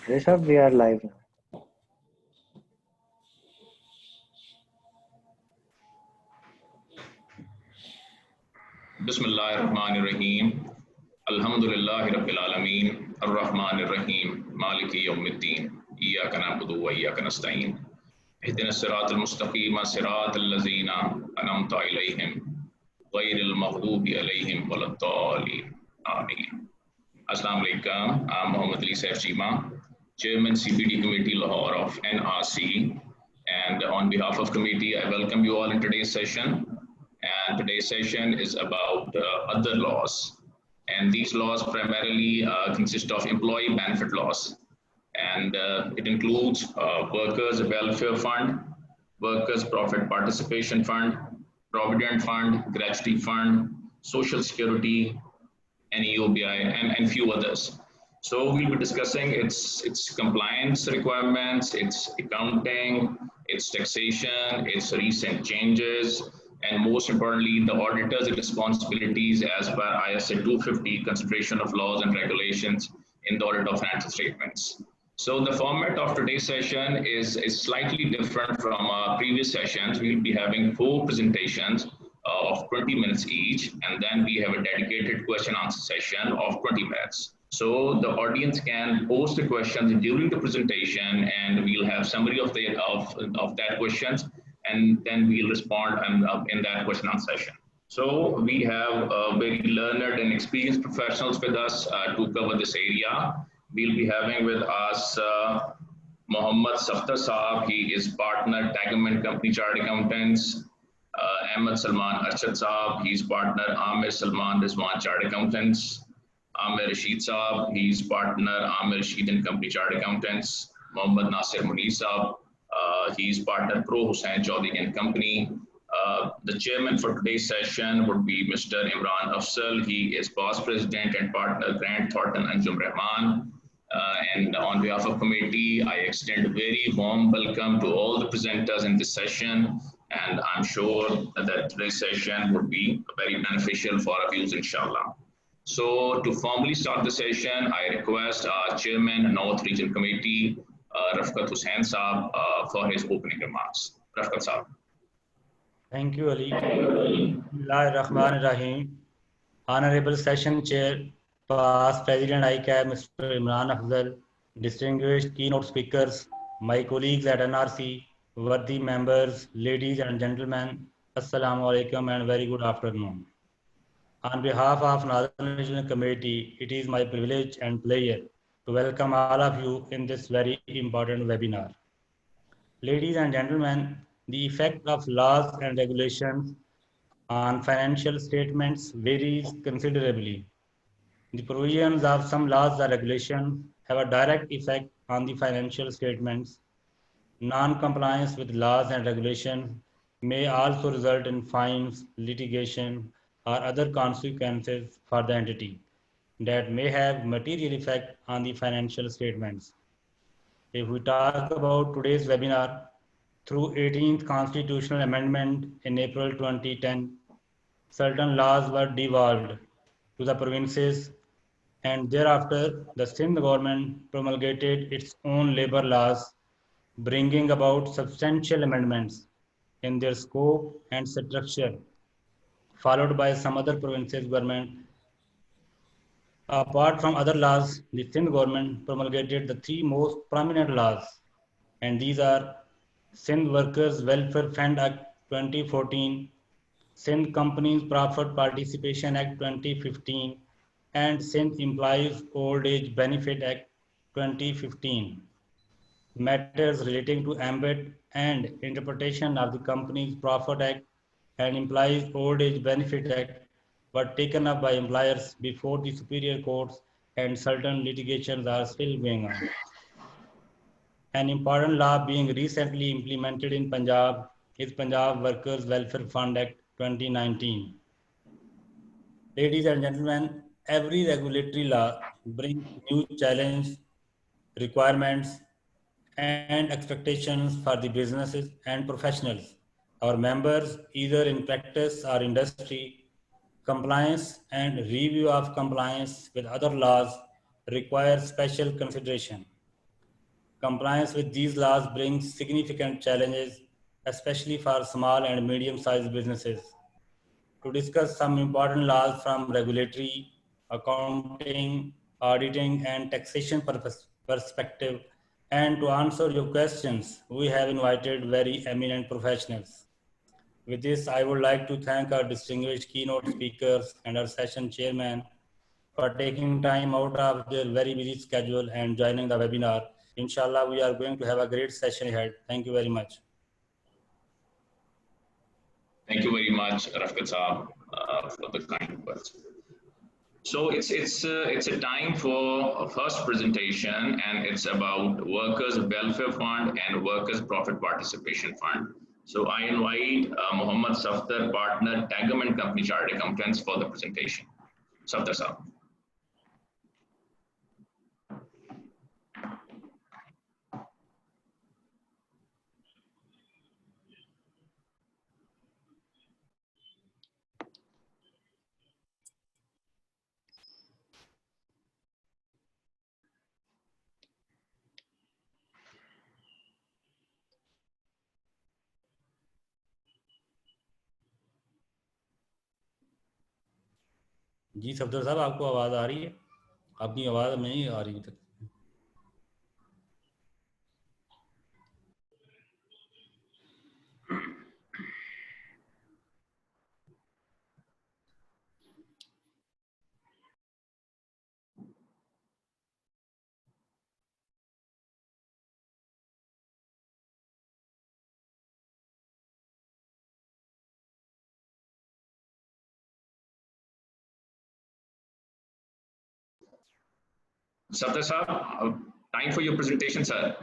Rishabh, we are live now. बिस्मिल्लाहिर्रहमानिर्रहीम अल्हम्दुलिल्लाहि रब्बिल आलमीन अर्रहमानिर्रहीम मालिकी यौमिद्दीन इय्याका नअबुदु व इय्याका नस्तईन इहदिनस सिरातल मुस्तकीम सिरातल लज़ीना अनअमता अलैहिम गैरिल मग़दूबि अलैहिम वलद्दालिन आमीन. Assalamu alaikum. I'm Mohammed Ali Saif Chima, Chairman CPD Committee Lahore of NRC, and on behalf of committee, I welcome you all in today's session. And today's session is about other laws, and these laws primarily consist of employee benefit laws, and it includes Workers' Welfare Fund, Workers' Profit Participation Fund, Provident Fund, Gratuity Fund, Social Security, NEOBI, and few others. So we'll be discussing its compliance requirements, its accounting, its taxation, its recent changes, and most importantly, the auditor's responsibilities as per ISA 250, consideration of laws and regulations in the audit of financial statements. So the format of today's session is slightly different from previous sessions. We'll be having 4 presentations of 20 minutes each, and then we have a dedicated question answer session of 20 minutes. So the audience can post the questions during the presentation, and we'll have summary of that questions, and then we'll respond in that question answer session. So we have very learned and experienced professionals with us to cover this area. We'll be having with us Mohammad Safdar Saab. He is partner Tagaman Company Chartered Accountants. Ahmed Salman Arshad Saab, he's partner Amir Salman Rizwan Chartered Accountants. Amir Rashid Saab, he's partner Amir Rashid and Company Chartered Accountants. Mohammad Nasir Munir Saab, he's partner Pro Hussain Chaudhary and Company. The chairman for today's session would be Mr. Imran Afzal. He is past president and partner Grant Thornton Anjum Rahman. And on behalf of committee, I extend a very warm welcome to all the presenters in this session. And I'm sure that today's session would be very beneficial for our views, inshallah. So to formally start the session, I request our chairman, North Region Committee, Rafkat Hussain Saab, for his opening remarks. Rafkat Saab. Thank you, Ali. Bismillahirrahmanirrahim. Honorable Session Chair, past President ICAB, Mr. Imran Afzal, distinguished keynote speakers, my colleagues at NRC, worthy members, ladies and gentlemen, Assalamu alaikum and very good afternoon. On behalf of Northern Regional Committee, it is my privilege and pleasure to welcome all of you in this very important webinar. Ladies and gentlemen, the effect of laws and regulations on financial statements varies considerably. The provisions of some laws or regulations have a direct effect on the financial statements. Non-compliance with laws and regulations may also result in fines, litigation, or other consequences for the entity that may have material effect on the financial statements. If we talk about today's webinar, through 18th Constitutional Amendment in April 2010, certain laws were devolved to the provinces, and thereafter the Sindh government promulgated its own labor laws, bringing about substantial amendments in their scope and structure, followed by some other provinces' government. Apart from other laws, the Sindh government promulgated the 3 most prominent laws, and these are Sindh Workers' Welfare Fund Act 2014, Sindh Companies Profit Participation Act 2015, and Sindh Employees Old Age Benefit Act 2015. Matters relating to ambit and interpretation of the Companies Profit Act and Employees Old Age Benefit Act were taken up by employers before the superior courts, and certain litigations are still going on. An important law being recently implemented in Punjab is Punjab Workers' Welfare Fund Act 2019. Ladies and gentlemen, every regulatory law brings new challenges, requirements, and expectations for the businesses and professionals. Our members, either in practice or industry, compliance and review of compliance with other laws require special consideration. Compliance with these laws brings significant challenges, especially for small and medium-sized businesses. To discuss some important laws from regulatory, accounting, auditing, and taxation perspective, and to answer your questions, we have invited very eminent professionals. With this, I would like to thank our distinguished keynote speakers and our session chairman for taking time out of their very busy schedule and joining the webinar. Inshallah, we are going to have a great session ahead. Thank you very much. Thank you very much, Rafkat Saab, for the kind words. So it's a time for a first presentation, and it's about Workers' Welfare Fund and Workers' Profit Participation Fund. So I invite Muhammad Safdar, partner, Tagum and Company Chartered Accountants, for the presentation. Safdar Saab. जी सफदर साहब, आपको आवाज़ आ रही है? आपकी आवाज़ नहीं आ रही तक। Safdar Saab, time for your presentation, sir.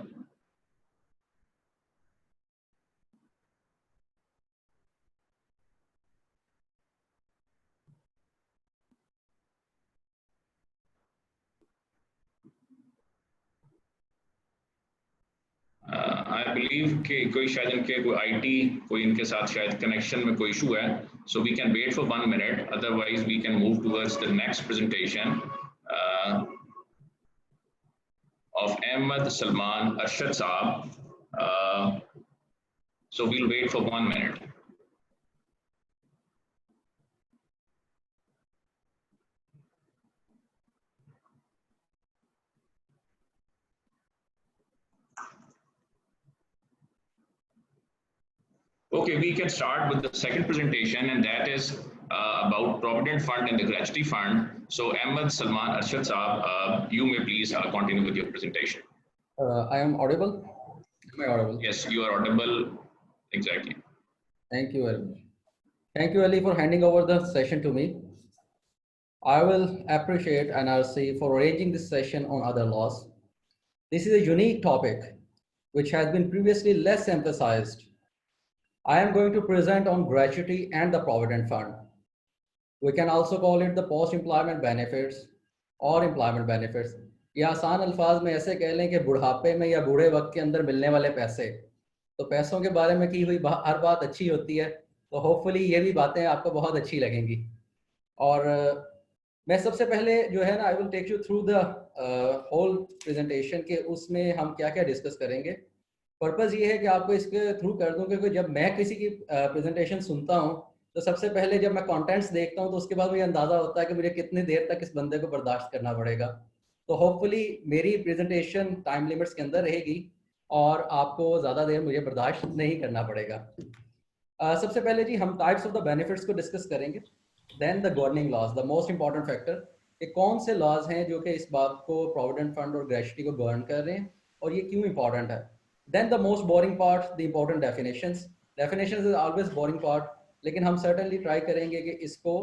I believe कि कोई शायद इनके कोई IT कोई इनके साथ शायद connection में कोई issue है, so we can wait for 1 minute. Otherwise, we can move towards the next presentation of Ahmed Salman Arshad Saab. So we'll wait for 1 minute. Okay, we can start with the second presentation, and that is about Provident Fund and the Gratuity Fund. So Ahmed Salman Arshad Saab, you may please continue with your presentation. I am audible? Am I audible? Yes, you are audible. Exactly. Thank you very much. Thank you, Ali, for handing over the session to me. I will appreciate NRC for arranging this session on other laws. This is a unique topic which has been previously less emphasized. I am going to present on gratuity and the Provident Fund. We can also call it the post-employment benefits or employment benefits. या आसान अल्फाज में ऐसे कह लें कि बुढ़ापे में या बूढ़े वक्त के अंदर मिलने वाले पैसे। तो पैसों के बारे में की हुई हर बात अच्छी होती है, तो होपफुली ये भी बातें आपको बहुत अच्छी लगेंगी। और मैं सबसे पहले जो है ना, I will take you through the whole presentation के उसमें हम क्या क्या डिस्कस करेंगे। पर्पज़ ये है कि आपको इसके थ्रू कर दूं, क्योंकि जब मैं किसी की प्रेजेंटेशन सुनता हूं तो सबसे पहले जब मैं कंटेंट्स देखता हूं तो उसके बाद मुझे अंदाज़ा होता है कि मुझे कितनी देर तक इस बंदे को बर्दाश्त करना पड़ेगा। तो होपफुली मेरी प्रेजेंटेशन टाइम लिमिट्स के अंदर रहेगी और आपको ज़्यादा देर मुझे बर्दाश्त नहीं करना पड़ेगा। सबसे पहले जी हम टाइप्स ऑफ द बेनिफिट्स को डिस्कस करेंगे, then the governing laws, the most important factor कि कौन से लॉज हैं जो कि इस बात को प्रोविडेंट फंड और ग्रेचुटी को गवर्न कर रहे हैं और ये क्यों इंपॉर्टेंट है। Then the most boring part, the important definitions. Definitions is always boring part, लेकिन हम सर्टेनली ट्राई करेंगे कि इसको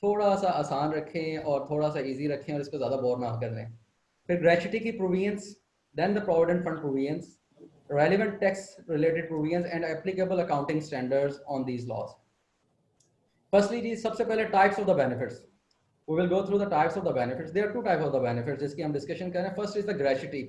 थोड़ा सा आसान रखें और थोड़ा सा ईजी रखें और इसको ज़्यादा बोर ना कर दें। फिर ग्रेचुटी की provisions, then the provident fund provisions, relevant tax related provisions and applicable accounting standards on these laws. Firstly जी सबसे पहले types of the benefits. We will go through the types of the benefits. There are two types of the benefits जिसकी हम discussion करें। First is the gratuity.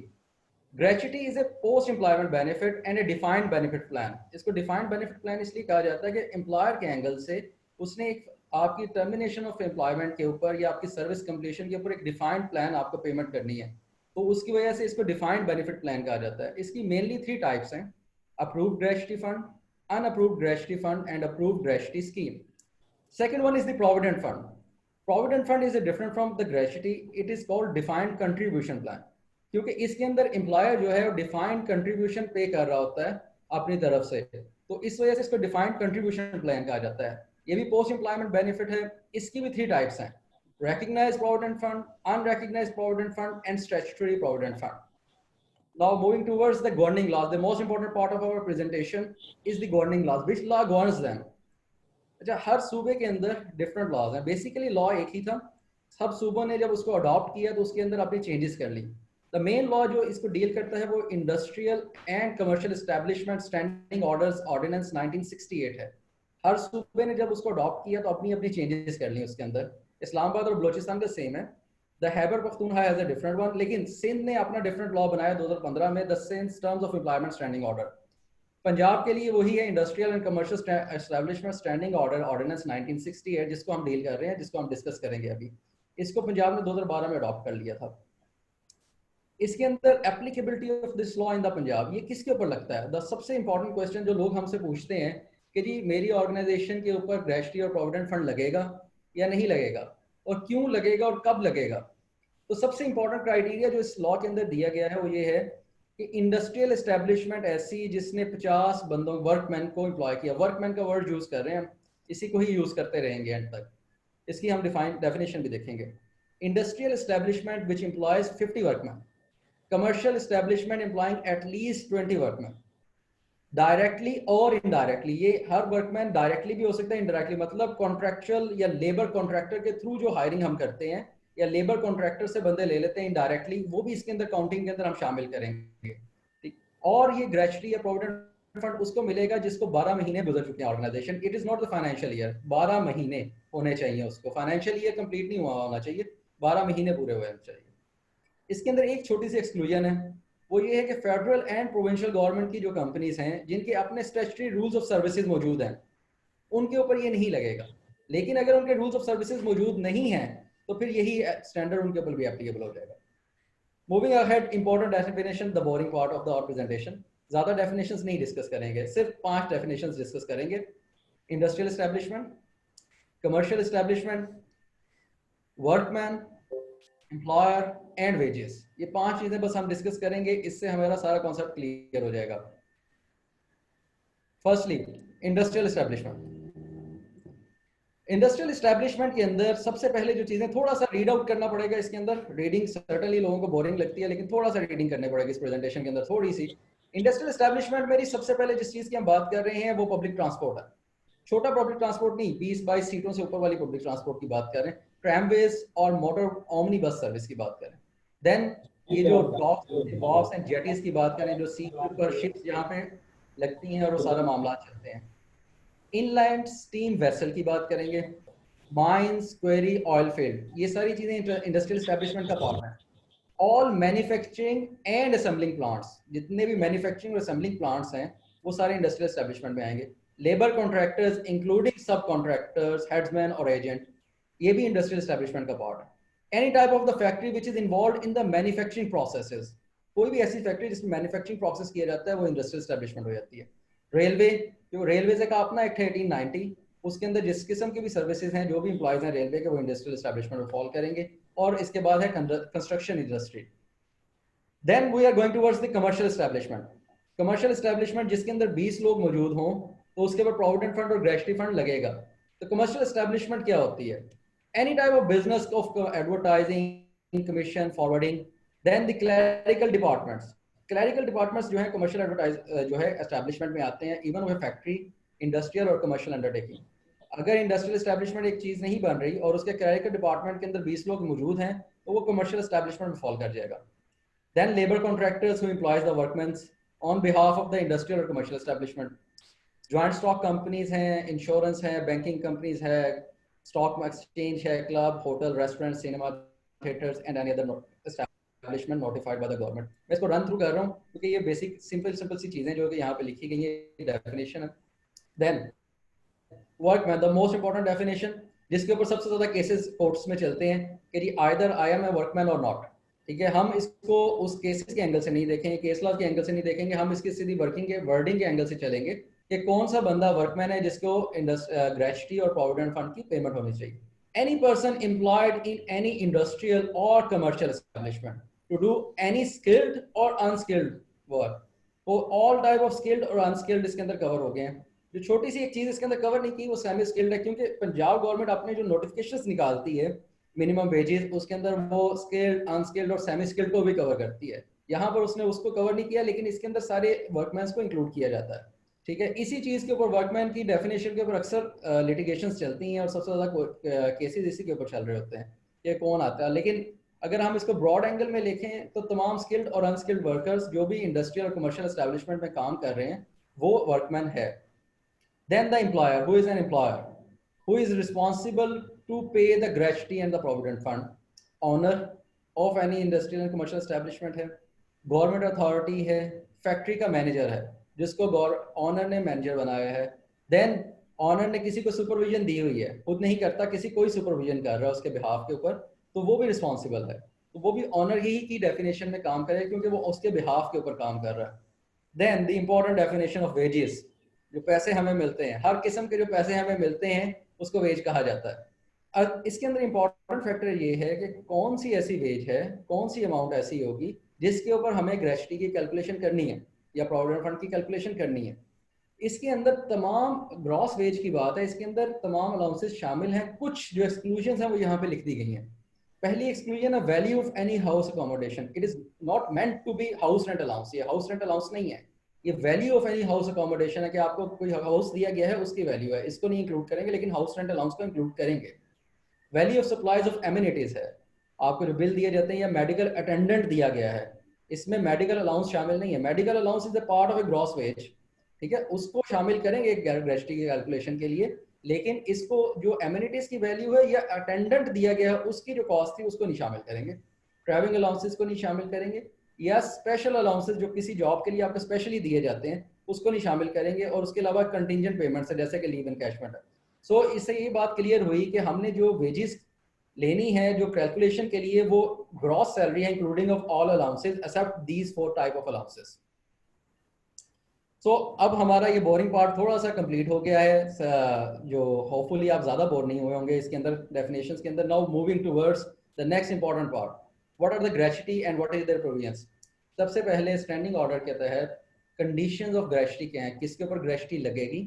Gratuity is a post employment benefit and a defined benefit plan. इसको defined benefit plan इसलिए कहा जाता है कि employer के एंगल से उसने एक आपकी termination of employment के ऊपर या आपकी service completion के ऊपर एक defined plan आपको payment करनी है। तो उसकी वजह से इसको डिफाइंड बेनिफिट प्लान कहा जाता है। इसकी मेनली 3 टाइप्स हैं, approved gratuity fund, unapproved gratuity fund and approved gratuity scheme. Second one is the provident fund. Provident fund is different from the gratuity. It is called defined contribution plan, क्योंकि इसके अंदर employer जो है वो defined contribution पे कर रहा होता है अपनी तरफ से, तो इस वजह से इसको डिफाइंड कंट्रीब्यूशन प्लान कहा जाता है। ये भी पोस्ट एम्प्लॉयमेंट बेनिफिट है। इसकी भी 3 टाइप्स हैं, recognized provident fund, unrecognized provident fund and statutory provident fund. Now moving towards the governing laws, the most important part of our presentation is the governing laws. Which law governs them? अच्छा, हर सूबे के अंदर different laws हैं। Basically law एक ही था, सब सूबों ने जब उसको अडॉप्ट किया तो उसके अंदर अपनी चेंजेस कर ली। द मेन लॉ जो इसको डील करता है वो industrial and commercial establishment standing orders ordinance 1968 है। हर सूबे ने जब उसको अडॉप्ट किया तो अपनी अपनी चेंजेस कर ली उसके अंदर। इस्लामाबाद और बलोचिस्तान का सेम है, the Khyber Pakhtunkhwa has a different one, लेकिन सिंध ने अपना डिफरेंट लॉ बनाया 2015 में, the Sindh terms of employment standing order. Punjab के लिए वही है, industrial and commercial establishment standing order ordinance 1960 है, जिसको हम डील कर रहे हैं, जिसको हम डिस्कस करेंगे अभी। इसको पंजाब ने 2012 में अडॉप्ट कर लिया था। इसके अंदर applicability of this law in the Punjab, ये किसके ऊपर लगता है? द सबसे इंपॉर्टेंट क्वेश्चन जो लोग हमसे पूछते हैं कि जी मेरी ऑर्गेनाइजेशन के ऊपर ग्रेच्युटी और प्रोविडेंट फंड लगेगा या नहीं लगेगा, और क्यों लगेगा और कब लगेगा। तो सबसे इंपॉर्टेंट क्राइटेरिया जो इस लॉ के अंदर दिया गया है वो ये है कि इंडस्ट्रियल एस्टेब्लिशमेंट ऐसी जिसने 50 बंदों वर्कमैन को एम्प्लॉय किया, वर्कमैन का वर्ड यूज कर रहे हैं, इसी को ही यूज करते रहेंगे एंड तक, इसकी हम डेफिनेशन भी देखेंगे। Industrial establishment which employs 50 workman, commercial establishment employing at least 20 workman, directly और इनडायरेक्टली। ये हर वर्कमैन डायरेक्टली भी हो सकता है, इनडायरेक्टली मतलब कॉन्ट्रैक्चुअल या लेबर कॉन्ट्रैक्टर के थ्रू जो हायरिंग हम करते हैं या लेबर कॉन्ट्रैक्टर से बंदे ले लेते हैं इनडायरेक्टली, वो भी इसके अंदर काउंटिंग के अंदर हम शामिल करेंगे, ठीक। और ये ग्रेच्युटी या प्रोविडेंट फंड उसको मिलेगा जिसको 12 महीने गुजर चुके हैं organisation. It is not the financial year, 12 महीने होने चाहिए उसको, फाइनेंशियल ईयर कंप्लीट नहीं हुआ होना चाहिए, 12 महीने पूरे हुए होने चाहिए। इसके अंदर एक छोटी सी एक्सक्लूजन है, वो ये है कि फेडरल एंड प्रोविंशियल गवर्नमेंट की जो कंपनीज हैं जिनके अपने स्टैट्यूटरी रूल्स ऑफ सर्विसेज मौजूद हैं, उनके ऊपर ये नहीं लगेगा। लेकिन अगर उनके रूल्स ऑफ सर्विसेज मौजूद नहीं हैं तो फिर यही स्टैंडर्ड उनके ऊपर भी एप्लीकेबल हो जाएगा। Moving ahead, important definition, the boring part of the our presentation. ज्यादा डेफिनेशंस नहीं डिस्कस करेंगे, सिर्फ 5 डेफिनेशंस डिस्कस करेंगे। Industrial establishment, commercial establishment, workman, employer and wages, ये 5 चीजें बस हम डिस्कस करेंगे, इससे हमारा सारा कॉन्सेप्ट क्लियर हो जाएगा। Firstly industrial establishment. Industrial establishment के अंदर सबसे पहले जो चीजें, थोड़ा सा रीड आउट करना पड़ेगा इसके अंदर, रीडिंग सर्टेनली लोगों को बोरिंग लगती है लेकिन थोड़ा सा रीडिंग करनी पड़ेगी इस प्रेजेंटेशन के अंदर थोड़ी सी। इंडस्ट्रियल एस्टेब्लिशमेंट में सबसे पहले जिस चीज की हम बात कर रहे हैं वो पब्लिक ट्रांसपोर्ट है। छोटा पब्लिक ट्रांसपोर्ट नहीं, 20-22 सीटों से ऊपर वाली पब्लिक ट्रांसपोर्ट की बात कर रहे हैं, ट्रैमवेज और मोटर ओमनी बस सर्विस की बात करें। देन ये जो डॉक्स एंड जेटीज की बात करें, जो सी पर शिप्स जहाँ पे लगती हैं और वो सारा मामला चलते हैं। इनलैंड स्टीम वेसल की बात करेंगे, माइंस, क्वेरी, ऑयल फील्ड, ये सारी चीजें इंडस्ट्रियल एस्टेब्लिशमेंट का पार्ट है। All manufacturing and assembling plants, जितने भी मैन्युफैक्चरिंग और असेंबलिंग प्लांट्स हैं वो सारे इंडस्ट्रियल एस्टेब्लिशमेंट में आएंगे। लेबर कॉन्ट्रैक्टर्स इंक्लूडिंग सब कॉन्ट्रैक्टर्स, हेड्समैन और एजेंट, ये भी इंडस्ट्रियल एस्टेब्लिशमेंट का पार्ट है। Any type of the factory which is involve in the manufacturing processes, कोई भी ऐसी फैक्ट्री जिसमें मैन्युफैक्चरिंग प्रोसेस किया जाता है वो इंडस्ट्रियल एस्टेब्लिशमेंट हो जाती है। रेलवे, जो रेलवे का अपना एक्ट है 1890, उसके अंदर जिस किस्म की भी सर्विसेज हैं, जो भी एम्प्लॉयज हैं रेलवे के, वो इंडस्ट्रियल एस्टेब्लिशमेंट में फॉल करेंगे। और इसके बाद है construction industry. Then we are going towards the commercial establishment. Commercial establishment जिसके अंदर 20 लोग मौजूद हों तो उसके ऊपर प्रोविडेंट फंड और ग्रेच्युटी फंड लगेगा। तो कमर्शियल एस्टेब्लिशमेंट क्या होती है? Any type of business of advertising, commission, forwarding. Then the clerical departments, clerical departments जो है कमर्शियल एडवर्टाइज जो है एस्टेब्लिशमेंट में आते हैं, इवन वो फैक्ट्री, इंडस्ट्रियल और कमर्शियल अंडरटेकिंग। अगर इंडस्ट्रियल एस्टेब्लिशमेंट एक चीज नहीं बन रही और उसके क्लरिकल डिपार्टमेंट के अंदर 20 लोग मौजूद हैं तो वो कमर्शियल एस्टेब्लिशमेंट में फॉल कर जाएगा। Then labour contractors who employs the workman on behalf of the industrial और commercial establishment. Joint stock companies हैं, इंश्योरेंस है, बैंकिंग कंपनीज है, स्टॉक एक्सचेंज है, club, hotel, restaurant, cinema, theatres and any other establishment notified by the government. मैं इसको run through कर रहा हूँ क्योंकि ये बेसिक सिंपल सी चीजें जो कि यहाँ पे लिखी गई है, डेफिनेशन है। Then workman, the most important definition, जिसके ऊपर सबसे ज्यादा केसेस कोर्ट्स में चलते हैं कि जी either I am a workman और नॉट। ठीक है, हम इसको उस केसेस के एंगल से नहीं देखेंगे, केस लॉ के एंगल से नहीं देखेंगे, हम इसकी सीधी वर्किंग के वर्डिंग के एंगल से चलेंगे कि कौन सा बंदा वर्कमैन है जिसको ग्रेच्युटी और प्रोविडेंट फंड की पेमेंट होनी चाहिए. Any person employed in any industrial or commercial establishment to do any skilled or unskilled work. वो all type of skilled और unskilled इसके अंदर कवर हो गए हैं. जो छोटी सी एक चीज इसके अंदर कवर नहीं की वो सेमी स्किल्ड है, क्योंकि पंजाब गवर्नमेंट अपने जो नोटिफिकेशंस निकालती है मिनिमम वेजेस, उसके अंदर वो स्किल्ड, अनस्किल्ड और सेमी स्किल्ड को भी कवर करती है. यहाँ पर उसने उसको कवर नहीं किया, लेकिन इसके अंदर सारे वर्कमैन को इंक्लूड किया जाता है. ठीक है, इसी चीज के ऊपर वर्कमैन की डेफिनेशन के ऊपर अक्सर लिटिगेशंस चलती हैं और सबसे ज्यादा केसेस इसी के ऊपर चल रहे होते हैं कि कौन आता है. लेकिन अगर हम इसको ब्रॉड एंगल में देखें तो तमाम स्किल्ड और अनस्किल्ड वर्कर्स जो भी इंडस्ट्रियल और कमर्शियल एस्टेब्लिशमेंट में काम कर रहे हैं वो वर्कमैन है. Then the employer, who is an employer, who is responsible to pay the gratuity and the provident fund. Owner of any industrial and commercial establishment है, गवर्नमेंट अथॉरिटी है, फैक्ट्री का मैनेजर है जिसको ऑनर ने manager बनाया है. Then honour ने किसी को सुपरविजन दी हुई है, खुद नहीं करता, किसी कोई सुपरविजन कर रहा है उसके बिहाफ के ऊपर, तो वो भी रिस्पॉन्सिबल है. तो वो भी ऑनर ही की डेफिनेशन में काम करे क्योंकि वो उसके बिहाफ के ऊपर काम कर रहा है. Then the important definition of wages, जो पैसे हमें मिलते हैं, हर किस्म के जो पैसे हमें मिलते हैं उसको वेज कहा जाता है. अब इसके अंदर इंपॉर्टेंट फैक्टर ये है कि कौन सी ऐसी वेज है, कौन सी अमाउंट ऐसी होगी जिसके ऊपर हमें ग्रेच्युटी की कैलकुलेशन करनी है या प्रोविडेंट फंड की कैलकुलेशन करनी है. इसके अंदर तमाम ग्रॉस वेज की बात है, इसके अंदर तमाम अलाउंसेस शामिल हैं. कुछ जो एक्सक्लूजन हैं वो यहाँ पे लिख दी गई हैं. पहली एक्सक्लूजन है value of any house accommodation. It is not meant to be house rent allowance. ये हाउस रेंट अलाउंस नहीं है, ये value of any house accommodation है कि आपको कोई हाउस दिया गया है उसकी वैल्यू है. इसको नहीं इंक्लूड करेंगे, लेकिन हाउस रेंट अलाउंस को इंक्लूड करेंगे. Value of supplies of amenities है, आपको जो बिल दिए जाते हैं या मेडिकल अटेंडेंट दिया गया है, इसमें मेडिकल अलाउंस शामिल नहीं है. Medical allowance is a part of A gross veg. ठीक है, उसको शामिल करेंगे ग्रेच्युटी की कैलकुलेशन के लिए, लेकिन इसको जो एमिनिटीज की वैल्यू है या अटेंडेंट दिया गया है उसकी जो कॉस्ट थी उसको नहीं शामिल करेंगे. ट्रैवलिंग अलाउंसेस को नहीं शामिल करेंगे, या स्पेशल अलाउंसेस जो किसी जॉब के लिए आपको स्पेशली दिए जाते हैं उसको नहीं शामिल करेंगे. और उसके अलावा कंटिजेंट पेमेंट्स है जैसे कि लीव एनकैशमेंट है. सो इससे ये बात क्लियर हुई कि हमने जो वेजेस लेनी है जो कैलकुलेशन के लिए वो ग्रॉस सैलरी है including of all allowances except these 4 type of allowances. So अब हमारा ये बोरिंग पार्ट थोड़ा सा कंप्लीट हो गया है, जो होपफुली आप ज़्यादा बोर नहीं हुए होंगे इसके अंदर डेफिनेशंस के अंदर. Now moving towards the next important part, what are the gratuity and what is their provisions. सबसे पहले स्टैंडिंग ऑर्डर के तहत कंडीशंस ऑफ ग्रेच्युटी क्या हैं, किसके ऊपर ग्रेच्युटी लगेगी,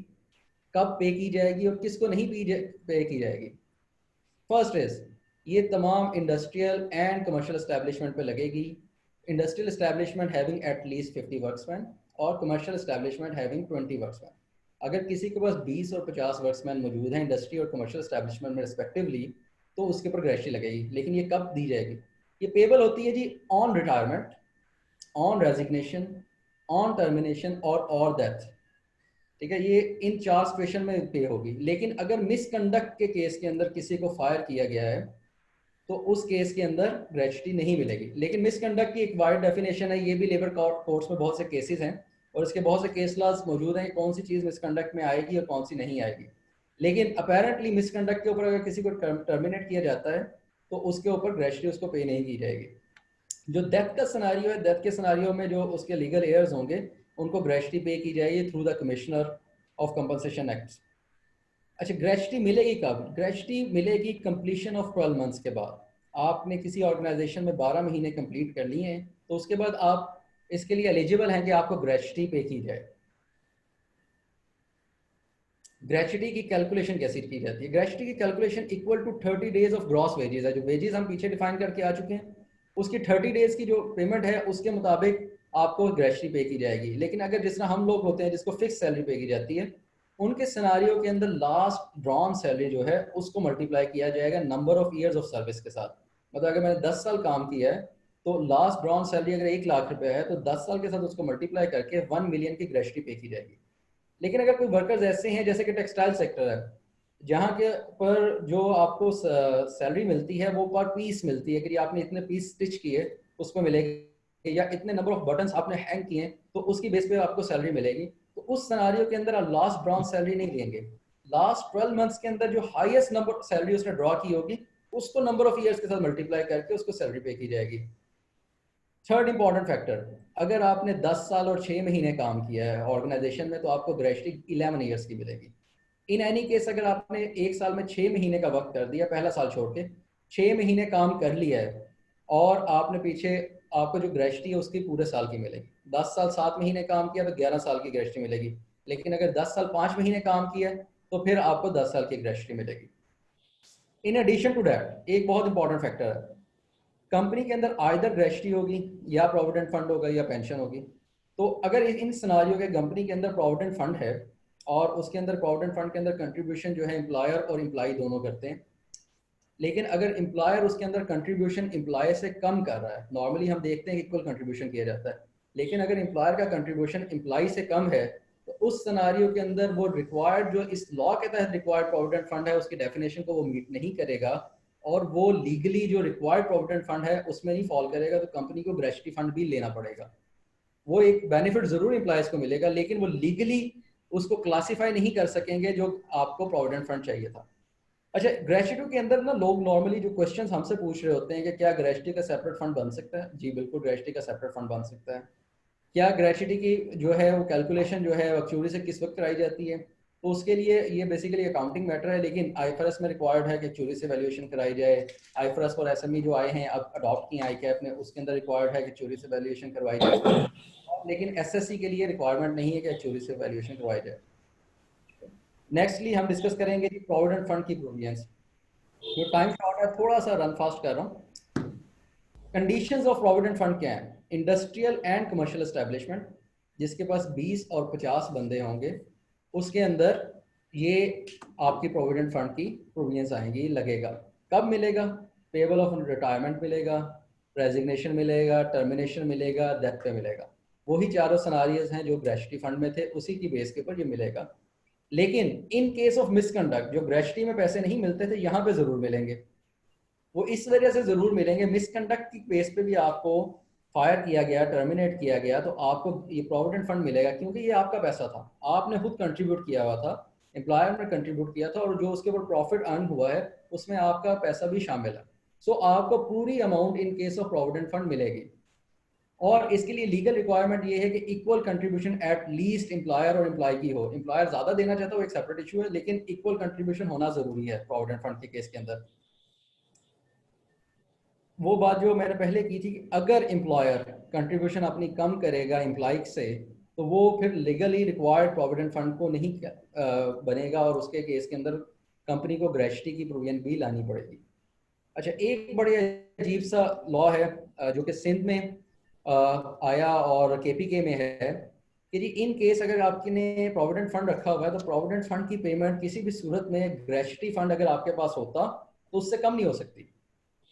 कब पे की जाएगी और किसको नहीं पे की जाएगी. फर्स्ट इज, ये तमाम इंडस्ट्रियल एंड कमर्शियल एस्टेब्लिशमेंट पे लगेगी. Industrial establishment having at least 50 workmen और कमर्शियल एस्टेब्लिशमेंट हैविंग 20 वर्क्समैन. अगर किसी के पास 20 और 50 वर्क्समैन मौजूद हैं इंडस्ट्री और कमर्शियल एस्टेब्लिशमेंट में रिस्पेक्टिवली, तो उसके ऊपर ग्रेच्युटी लगेगी. लेकिन ये कब दी जाएगी? ये पेबल होती है जी on retirement, on resignation, on termination और डेथ. ठीक है, ये इन 4 सिचुएशन में पे होगी. लेकिन अगर मिसकंडक्ट के केस के अंदर किसी को फायर किया गया है तो उस केस के अंदर ग्रेच्युटी नहीं मिलेगी. लेकिन मिसकंडक्ट की एक वाइड डेफिनेशन है, ये भी लेबर कोर्ट्स में बहुत से केसेस हैं और इसके बहुत से केस लॉज मौजूद हैं कौन सी चीज़ मिसकंडक्ट में आएगी और कौन सी नहीं आएगी. लेकिन अपेरेंटली मिसकंडक्ट के ऊपर अगर किसी को टर्मिनेट किया जाता है तो उसके ऊपर ग्रेच्युटी उसको पे नहीं की जाएगी. जो डेथ का सिनेरियो है, डेथ के सिनेरियो में जो उसके लीगल एयर्स होंगे उनको ग्रेच्युटी पे की जाएगी through the commissioner of compensation act. अच्छा, ग्रेच्युटी मिलेगी कब? ग्रेच्युटी मिलेगी कंप्लीशन ऑफ 12 मंथ्स के बाद. आपने किसी ऑर्गेनाइजेशन में 12 महीने कंप्लीट कर लिए हैं तो उसके बाद आप इसके लिए एलिजिबल हैं कि आपको ग्रेच्युटी पे की जाए. ग्रेच्युटी की कैलकुलेशन कैसे की जाती है? ग्रेच्युटी की calculation equal to 30 days of gross wages है. जो वेजेस हम पीछे डिफाइन करके आ चुके हैं उसकी 30 डेज की जो पेमेंट है उसके मुताबिक आपको ग्रेच्युटी पे की जाएगी. लेकिन अगर जिस तरह हम लोग होते हैं जिसको फिक्स सैलरी पे की जाती है, उनके सिनारियो के अंदर लास्ट ड्रॉन सैलरी जो है उसको मल्टीप्लाई किया जाएगा number of years of service के साथ. मतलब अगर मैंने 10 साल काम किया है तो लास्ट ड्रॉन सैलरी अगर 1 लाख रुपए है तो 10 साल के साथ उसको मल्टीप्लाई करके 1 मिलियन की ग्रेच्युटी पे की जाएगी. लेकिन अगर कोई वर्कर्स ऐसे हैं जैसे कि टेक्सटाइल सेक्टर है जहाँ के पर जो आपको सैलरी मिलती है वो पर पीस मिलती है कि आपने इतने पीस स्टिच किए उसको मिलेगी, या इतने नंबर ऑफ बटन्स आपने हैंग किए तो उसकी बेस पे आपको सैलरी मिलेगी. तो उस सिनेरियो के अंदर आप लास्ट ड्रॉन सैलरी नहीं देंगे. लास्ट 12 मंथ्स के अंदर जो हाईएस्ट नंबर सैलरी उसने ड्रॉ की होगी उसको नंबर ऑफ ईयर्स के साथ मल्टीप्लाई करके उसको सैलरी पे की जाएगी. थर्ड इंपॉर्टेंट फैक्टर, अगर आपने 10 साल और 6 महीने काम किया है ऑर्गेनाइजेशन में तो आपको ग्रेचुटी 11 ईयर्स की मिलेगी। इन एनी केस अगर आपने एक साल में 6 महीने का वक्त कर दिया, पहला साल छोड़ के 6 महीने काम कर लिया है और आपने पीछे, आपको जो ग्रेचुटी है उसकी पूरे साल की मिलेगी। 10 साल 7 महीने काम किया तो 11 साल की ग्रेचुटी मिलेगी, लेकिन अगर 10 साल 5 महीने काम किया तो फिर आपको 10 साल की ग्रेचुटी मिलेगी। इन एडिशन टू दैट एक बहुत इंपॉर्टेंट फैक्टर है, कंपनी के अंदर आइदर ग्रेचुटी होगी या प्रोविडेंट फंड होगा या पेंशन होगी। तो अगर इन सिनारियो के कंपनी के अंदर प्रोविडेंट फंड है और उसके अंदर प्रोविडेंट फंड के अंदर कंट्रीब्यूशन जो है एम्प्लॉयर और एम्प्लॉय दोनों करते हैं, लेकिन अगर एम्प्लॉयर उसके अंदर कंट्रीब्यूशन एम्प्लॉय से कम कर रहा है, नॉर्मली हम देखते हैं कि इक्वल कंट्रीब्यूशन किया जाता है, लेकिन अगर एम्प्लॉयर का कंट्रीब्यूशन एम्प्लॉय से कम है तो उस सिनारियो के अंदर वो रिक्वायर्ड, जो इस लॉ के तहत रिक्वायर्ड प्रोविडेंट फंड है उसकी डेफिनेशन को वो मीट नहीं करेगा और वो लीगली जो रिक्वायर्ड प्रोविडेंट फंड है उसमें नहीं फॉल करेगा, तो कंपनी को ग्रेचुटी फंड भी लेना पड़ेगा। वो एक बेनिफिट जरूर एम्प्लॉयज को मिलेगा, लेकिन वो लीगली उसको क्लासिफाई नहीं कर सकेंगे जो आपको प्रोविडेंट फंड चाहिए था। अच्छा, ग्रेचुटी के अंदर ना लोग नॉर्मली जो क्वेश्चंस हमसे पूछ रहे होते हैं कि क्या ग्रेचुटी का सेपरेट फंड बन सकता है? जी बिल्कुल, ग्रेचुटी का सेपरेट फंड बन सकता है। क्या ग्रेचुटी की जो है वो कैलकुलेशन जो है एक्चुअली से किस वक्त कराई जाती है? तो उसके लिए ये बेसिकली अकाउंटिंग मैटर है, लेकिन आईएफआरएस में रिक्वायर्ड है कि एक्चुअली से वैल्यूएशन कराई जाए। आईएफआरएस और एसएमई जो आए हैं अब अडॉप्ट किए आईकैप ने, उसके अंदर रिक्वायर्ड है कि एक्चुअली से वैल्यूएशन करवाई जाए, लेकिन एसएससी के लिए रिक्वायरमेंट नहीं है कि एक्चुअली से वैल्यूएशन करवाई जाए। नेक्स्टली हम डिस्कस करेंगे जी प्रोविडेंट फंड की प्रोविजंस। जो टाइम शॉर्ट है थोड़ा सा रन फास्ट कर रहा हूँ। कंडीशंस ऑफ प्रोविडेंट फंड क्या है? इंडस्ट्रियल एंड कमर्शियल एस्टेब्लिशमेंट जिसके पास 20 और 50 बंदे होंगे उसके अंदर ये आपकी प्रोविडेंट फंड की प्रोविजंस आएंगी, लगेगा। कब मिलेगा? पेबल ऑफ रिटायरमेंट मिलेगा, रेजिग्नेशन मिलेगा, टर्मिनेशन मिलेगा, डेथ पे मिलेगा। वही चारों सिनारियोज हैं जो ग्रेचुटी फंड में थे, उसी की बेस के ऊपर ये मिलेगा। लेकिन इन केस ऑफ मिसकंडक्ट जो ग्रेचुटी में पैसे नहीं मिलते थे यहाँ पे जरूर मिलेंगे। वो इस वजह से जरूर मिलेंगे, मिसकंडक्ट की बेस पे भी आपको फायर किया गया, टर्मिनेट किया गया, तो आपको ये प्रोविडेंट फंड मिलेगा क्योंकि ये आपका पैसा था, आपने खुद कंट्रीब्यूट किया हुआ था, एम्प्लॉयर ने कंट्रीब्यूट किया था और जो उसके ऊपर प्रॉफिट अर्न हुआ है उसमें आपका पैसा भी शामिल है। सो आपको पूरी amount in case of provident fund मिलेगी। और इसके लिए लीगल रिक्वायरमेंट ये है कि equal contribution at least employer और एम्प्लॉय की हो। एम्प्लॉयर ज्यादा देना चाहता है वो एक सेपरेट इशू है, लेकिन इक्वल कंट्रीब्यूशन होना जरूरी है प्रोविडेंट फंड के केस के अंदर। वो बात जो मैंने पहले की थी कि अगर एम्प्लॉयर कंट्रीब्यूशन अपनी कम करेगा एम्प्लॉय से तो वो फिर लीगली रिक्वायर्ड प्रोविडेंट फंड को नहीं बनेगा और उसके केस के अंदर कंपनी को ग्रेचुटी की प्रोविजन भी लानी पड़ेगी। अच्छा, एक बड़े अजीब सा लॉ है जो कि सिंध में आया और केपीके में है कि जी इन केस अगर आपने प्रोविडेंट फंड रखा हुआ है तो प्रोविडेंट फंड की पेमेंट किसी भी सूरत में ग्रेचुटी फंड अगर आपके पास होता तो उससे कम नहीं हो सकती।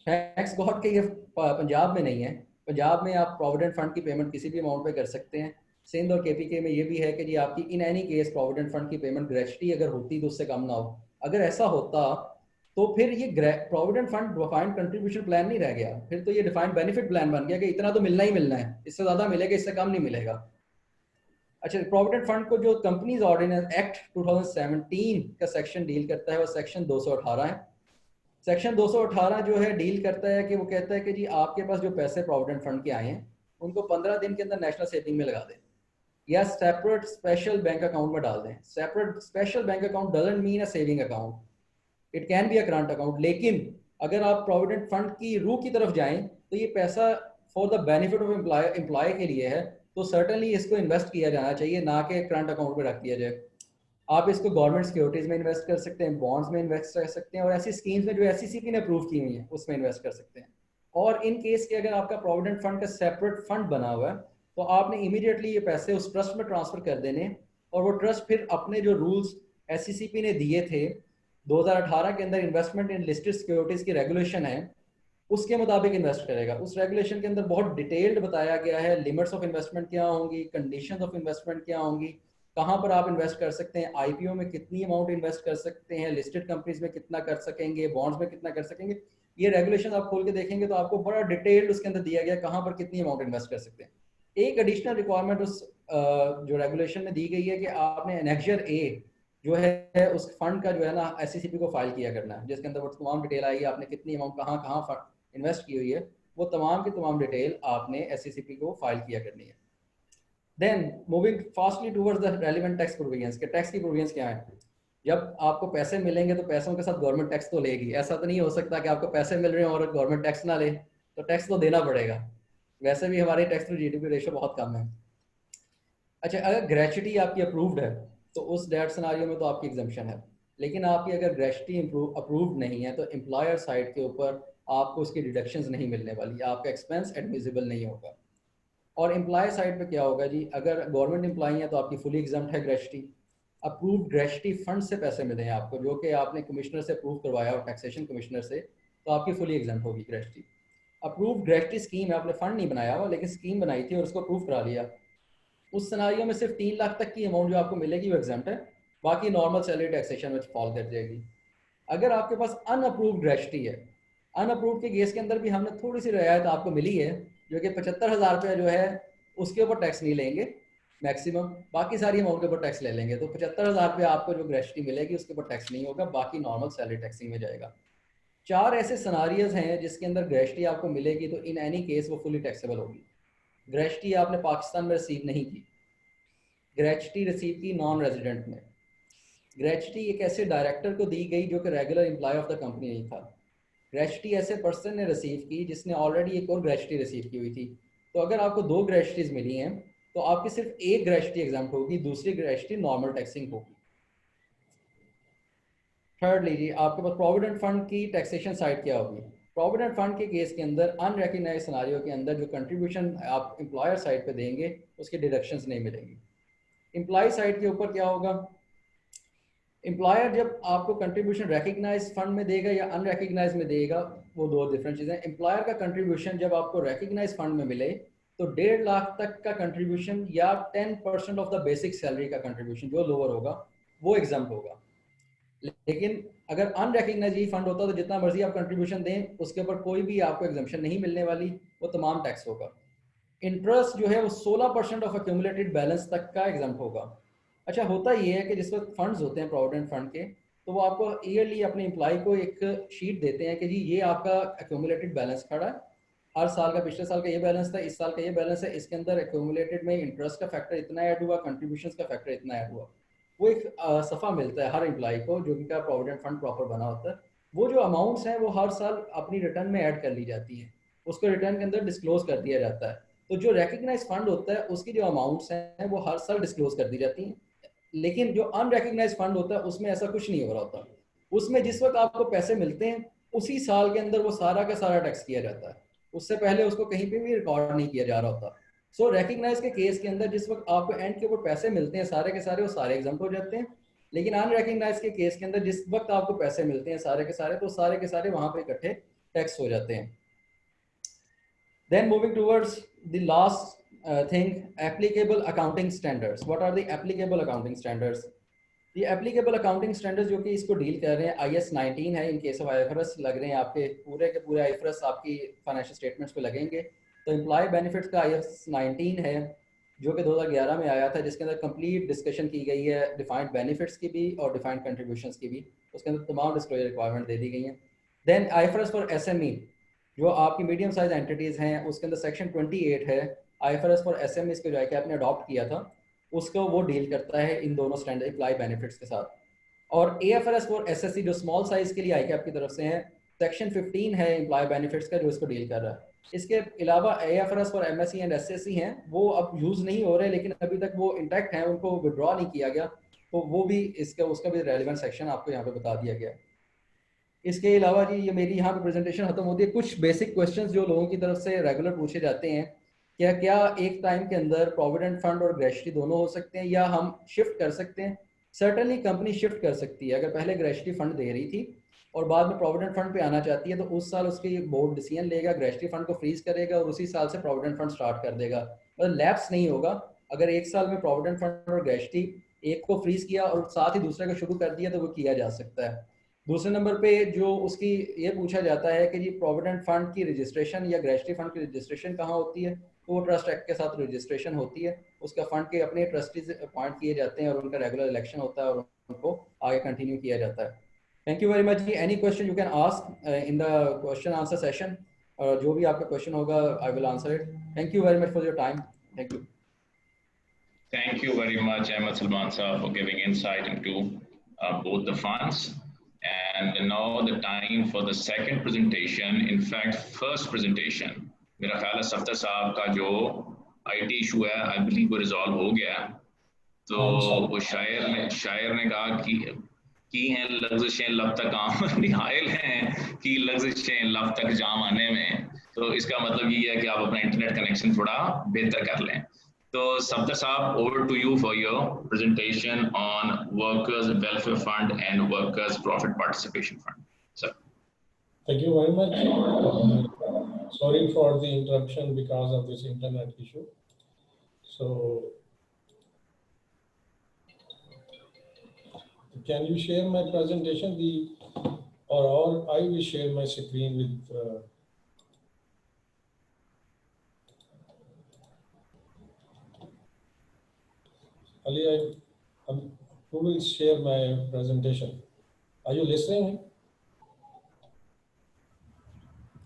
थैंक्स गॉड के ये पंजाब में नहीं है। पंजाब में आप प्रोविडेंट फंड की पेमेंट किसी भी अमाउंट पे कर सकते हैं। सिंध और केपीके में ये भी है कि जी आपकी इन एनी केस प्रोविडेंट फंड की पेमेंट ग्रेचुटी अगर होती तो उससे कम ना हो। अगर ऐसा होता तो फिर ये provident fund defined contribution plan नहीं रह गया, फिर तो ये डिफाइंड बेनिफिट प्लान बन गया कि इतना तो मिलना ही मिलना है, इससे ज्यादा मिलेगा, इससे कम नहीं मिलेगा। अच्छा, प्रोविडेंट फंड को जो कंपनीज ऑर्डिनेंस एक्ट 2017 का सेक्शन डील करता है वो सेक्शन 218 है। सेक्शन 218 जो है डील करता है कि वो कहता है कि जी आपके पास जो पैसे प्रोविडेंट फंड के आए हैं उनको 15 दिन के अंदर नेशनल सेविंग में लगा दें या सेपरेट स्पेशल बैंक अकाउंट में डाल दें। Separate special bank account doesn't mean a saving account, it can be a current account. लेकिन अगर आप प्रोविडेंट फंड की रूह की तरफ जाएं तो ये पैसा for the benefit of employee के लिए है, तो सर्टनली इसको इन्वेस्ट किया जाना चाहिए, ना कि करंट अकाउंट में रख दिया जाए। आप इसको गवर्नमेंट सिक्योरिटीज में इन्वेस्ट कर सकते हैं, बॉन्ड्स में इन्वेस्ट कर सकते हैं और ऐसी स्कीम्स में जो एससीसीपी ने अप्रूव की हुई है उसमें इन्वेस्ट कर सकते हैं। और इन केस के अगर आपका प्रोविडेंट फंड का सेपरेट फंड बना हुआ है तो आपने इमीडिएटली ये पैसे उस ट्रस्ट में ट्रांसफर कर देने और वो ट्रस्ट फिर अपने जो रूल्स एससीसीपी ने दिए थे 2018 के अंदर इन्वेस्टमेंट इन लिस्टेड सिक्योरिटीज की रेगुलेशन है उसके मुताबिक इन्वेस्ट करेगा। उस रेगुलेशन के अंदर बहुत डिटेल्ड बताया गया है लिमिट्स ऑफ इन्वेस्टमेंट क्या होंगी, कंडीशंस ऑफ इन्वेस्टमेंट क्या होंगी, कहाँ पर आप इन्वेस्ट कर सकते हैं, आईपीओ में कितनी अमाउंट इन्वेस्ट कर सकते हैं, लिस्टेड कंपनीज में कितना कर सकेंगे, बॉन्ड्स में कितना कर सकेंगे। ये रेगुलेशन आप खोल के देखेंगे तो आपको बड़ा डिटेल्ड उसके अंदर दिया गया कहाँ पर कितनी अमाउंट इन्वेस्ट कर सकते हैं। एक एडिशनल रिक्वायरमेंट उस जो रेगुलेशन में दी गई है कि आपने एनेक्जर ए जो है उस फंड का जो है ना एससीसीपी को फाइल किया करना है, जिसके अंदर वो तमाम डिटेल आएगी आपने कितनी अमाउंट कहाँ कहाँ इन्वेस्ट की हुई है, वो तमाम की तमाम डिटेल आपने SCCP को फाइल किया करनी है। Then moving fastly towards the relevant tax provisions के टैक्स की प्रोविजंस क्या है। जब आपको पैसे मिलेंगे तो पैसों के साथ गवर्नमेंट टैक्स तो लेगी, ऐसा तो नहीं हो सकता कि आपको पैसे मिल रहे हैं और गवर्नमेंट टैक्स ना ले, तो टैक्स तो देना पड़ेगा। वैसे भी हमारी टैक्स टू GDP रेशो बहुत कम है। अच्छा, अगर ग्रेचुटी आपकी अप्रूव्ड है तो उस डेट सिनारियो में तो आपकी एग्जम्पशन है, लेकिन आपकी अगर ग्रेचुटी अप्रूव्ड नहीं है तो एम्प्लॉयर साइड के ऊपर आपको उसकी डिडक्शंस नहीं मिलने वाली, आपका एक्सपेंस एडमिसिबल नहीं होगा। और एम्प्लॉय साइड पे क्या होगा जी, अगर गवर्नमेंट एम्प्लॉई है तो आपकी फुली एग्जाम्प्ट है ग्रेचुटी। अप्रूव्ड ग्रेचुटी फंड से पैसे मिले हैं आपको, जो कि आपने कमिश्नर से अप्रूव करवाया और टैक्सेशन कमिश्नर से, तो आपकी फुली एग्जाम्प्ट होगी ग्रेचुटी। अप्रूव्ड ग्रेचुटी स्कीम है, आपने फंड नहीं बनाया हुआ लेकिन स्कीम बनाई थी और उसको अप्रूव करा लिया, उस सिनारियो में सिर्फ 3 लाख तक की अमाउंट जो आपको मिलेगी वो एग्जाम्प्ट है, बाकी नॉर्मल सैलरी टैक्सेशन में फॉल कर जाएगी। अगर आपके पास अनअप्रूव्ड ग्रेचुटी है, अनअप्रूव्ड के केस के अंदर भी हमने थोड़ी सी रियायत आपको मिली है, जो कि 75,000 रुपया जो है उसके ऊपर टैक्स नहीं लेंगे मैक्सिमम, बाकी सारी अमाउंट के ऊपर टैक्स ले लेंगे। तो 75,000 रुपया आपको जो ग्रेचुटी मिलेगी उसके ऊपर टैक्स नहीं होगा, बाकी नॉर्मल सैलरी टैक्सिंग में जाएगा। 4 ऐसे सिनारियोज हैं जिसके अंदर ग्रेचुटी आपको मिलेगी तो इन एनी केस वो फुली टैक्सेबल होगी। ग्रेचुटी आपने पाकिस्तान में रिसीव नहीं की, ग्रेचुटी रिसीव की नॉन रेजिडेंट ने। ग्रेचुटी एक ऐसे डायरेक्टर को दी गई जो कि regular employee of the company नहीं था। ग्रेचुटी ऐसे पर्सन ने रिसीव की जिसने ऑलरेडी एक और ग्रेचुटी रिसीव की हुई थी। तो अगर आपको 2 ग्रेचुटीज मिली हैं तो आपकी सिर्फ एक ग्रेचुटी एग्जाम्प्ट होगी, दूसरी ग्रेचुटी नॉर्मल टैक्सिंग होगी। थर्डली जी, आपके पास प्रोविडेंट फंड की टैक्सेशन साइड क्या होगी। प्रोविडेंट फंड के केस के अंदर अनरिकग्नाइज्ड सिनारियो के अंदर जो कंट्रीब्यूशन आप एम्प्लॉयर साइड पे देंगे उसके डिडक्शंस नहीं मिलेंगी। एम्प्लॉय साइड के ऊपर क्या होगा, एम्प्लॉयर जब आपको कंट्रीब्यूशन रिकग्नाइज फंड में देगा या अनरिकग्नाइज में देगा, वो 2 डिफरेंट चीज़ें। एम्प्लॉयर का कंट्रीब्यूशन जब आपको रिकग्नाइज फंड में मिले तो 1.5 लाख तक का कंट्रीब्यूशन या 10% ऑफ द बेसिक सैलरी का कंट्रीब्यूशन जो लोअर होगा वो एग्जाम्प्ट होगा। लेकिन अगर अनरिकग्नाइज फंड होता तो जितना मर्जी आप कंट्रीब्यूशन दें उसके ऊपर कोई भी आपको एग्जाम्पशन नहीं मिलने वाली, वो तमाम टैक्स होगा। इंटरेस्ट जो है वो 16% ऑफ एक्यूमुलेटेड बैलेंस तक का एग्जाम्प्ट होगा। अच्छा, होता ये है कि जिस वक्त फंड्स होते हैं प्रोविडेंट फंड के, तो वो आपको ईयरली अपने एम्प्लॉय को एक शीट देते हैं कि जी ये आपका एक्यूमुलेटेड बैलेंस खड़ा है, हर साल का, पिछले साल का ये बैलेंस था, इस साल का ये बैलेंस है, इसके अंदर एक्यूमुलेटेड में इंटरेस्ट का फैक्टर इतना ऐड हुआ, कंट्रीब्यूशंस का फैक्टर इतना ऐड हुआ। वो एक सफ़ा मिलता है हर एम्प्लॉय को जो उनका प्रोविडेंट फंड प्रॉपर बना होता है। वो जो अमाउंट्स हैं वो हर साल अपनी रिटर्न में ऐड कर ली जाती हैं, उसको रिटर्न के अंदर डिस्क्लोज कर दिया जाता है। तो जो रिकग्नाइज फंड होता है उसकी जो अमाउंट्स हैं वो हर साल डिस्क्लोज कर दी जाती हैं, लेकिन जो अनरिकग्नाइज फंड होता है उसमें ऐसा कुछ नहीं हो रहा होता। उसमें जिस वक्त आपको पैसे मिलते हैं उसी साल के अंदर वो सारा का सारा टैक्स किया जाता है, उससे पहले उसको कहीं पे भी रिकॉर्ड नहीं किया जा रहा होता। सो रिकग्नाइज के केस के अंदर जिस वक्त आपको एंड के ऊपर पैसे मिलते हैं सारे के सारे वो सारे एग्जाम्प्ट हो जाते हैं, लेकिन अनरिकग्नाइज के केस के अंदर जिस वक्त आपको पैसे मिलते हैं सारे के सारे, तो सारे के सारे वहां पे इकट्ठे टैक्स हो जाते हैं। Then moving towards the last thing, applicable accounting standards. What are the applicable accounting standards? The applicable accounting standards जो कि इसको डील कर रहे हैं IAS 19 है, इन केस ऑफ IFRS लग रहे हैं आपके पूरे के पूरे IFRS आपकी फाइनेंशियल स्टेटमेंट्स पे लगेंगे। तो एम्प्लॉय बेनिफिट्स का IAS 19 है जो कि 2011 में आया था, जिसके अंदर कंप्लीट डिस्कशन की गई है डिफाइंड बेनिफिट्स की भी और डिफाइंड कंट्रीब्यूशंस की भी, उसके अंदर तमाम डिस्क्लोजर रिक्वायरमेंट दे दी गई हैं। देन IFRS फॉर SME जो आपकी मीडियम साइज एंटिटीज़ हैं उसके अंदर सेक्शन 28 है IFRS फॉर SMEs को जो है कि आपने अडॉप्ट किया था, उसको वो डील करता है इन दोनों स्टैंडर्ड एम्प्लॉय बेनिफिट्स के साथ। और AFRS फॉर SSE जो स्मॉल साइज के लिए ICAP की तरफ से है, सेक्शन 15 है एम्प्लॉय बेनिफिट्स का जो इसको डील कर रहा है। इसके अलावा AFRS for MSE and SSE हैं, वो अब यूज़ नहीं हो रहे लेकिन अभी तक वो इंटैक्ट हैं, उनको विड्रॉ नहीं किया गया, तो वो भी इसका उसका भी रेलिवेंट सेक्शन आपको यहाँ पे बता दिया गया। इसके अलावा जी ये मेरी यहाँ पे प्रेजेंटेशन खत्म होती है। कुछ बेसिक क्वेश्चंस जो लोगों की तरफ से रेगुलर पूछे जाते हैं, क्या एक टाइम के अंदर प्रोविडेंट फंड और ग्रेचुटी दोनों हो सकते हैं या हम शिफ्ट कर सकते हैं। सर्टनली कंपनी शिफ्ट कर सकती है, अगर पहले ग्रेचुटी फंड दे रही थी और बाद में प्रोविडेंट फंड पे आना चाहती है तो उस साल उसके बोर्ड डिसीजन लेगा, ग्रेचुटी फंड को फ्रीज करेगा और उसी साल से प्रोविडेंट फंड स्टार्ट कर देगा, मतलब लैप्स नहीं होगा। अगर एक साल में प्रोविडेंट फंड और ग्रेचुटी एक को फ्रीज किया और साथ ही दूसरे को शुरू कर दिया तो वो किया जा सकता है। दूसरे नंबर पे जो उसकी ये पूछा जाता है कि जी प्रोविडेंट फंड की रजिस्ट्रेशन या ग्रेचुटी फंड की रजिस्ट्रेशन कहाँ होती है, तो वो ट्रस्ट एक्ट के साथ रजिस्ट्रेशन होती है, उसका फंड के अपने ट्रस्टीज अपॉइंट किए जाते हैं और उनका रेगुलर इलेक्शन होता है और उनको आगे कंटिन्यू किया जाता है। थैंक यू वेरी मच जी। Any question you can ask in the question answer session. जो भी आपका क्वेश्चन होगा, I will answer it. Thank you very much for your time. Thank you. Thank you very much, Ahmed Salman Saab, for giving insight into both the funds. And now the time for the second presentation. In fact, first presentation. मेरा ख्याल है सफ्तर साहब का जो IT issue है, I believe वो resolve हो गया. तो वो शायर ने कहा कि हैं लफ्ज़ें लब तक आम निहायल हैं कि लफ्ज़ें लब तक जाम आने में. तो इसका मतलब ये है कि आप अपना इंटरनेट कनेक्शन थोड़ा बेहतर कर लें. So, Safdar Saab, over to you for your presentation on Workers' Welfare Fund and Workers' Profit Participation Fund. Sir. Thank you very much. Sorry for the interruption because of this internet issue. So, can you share my presentation? Or I will share my screen with. Ali, who will share my presentation? Are you listening?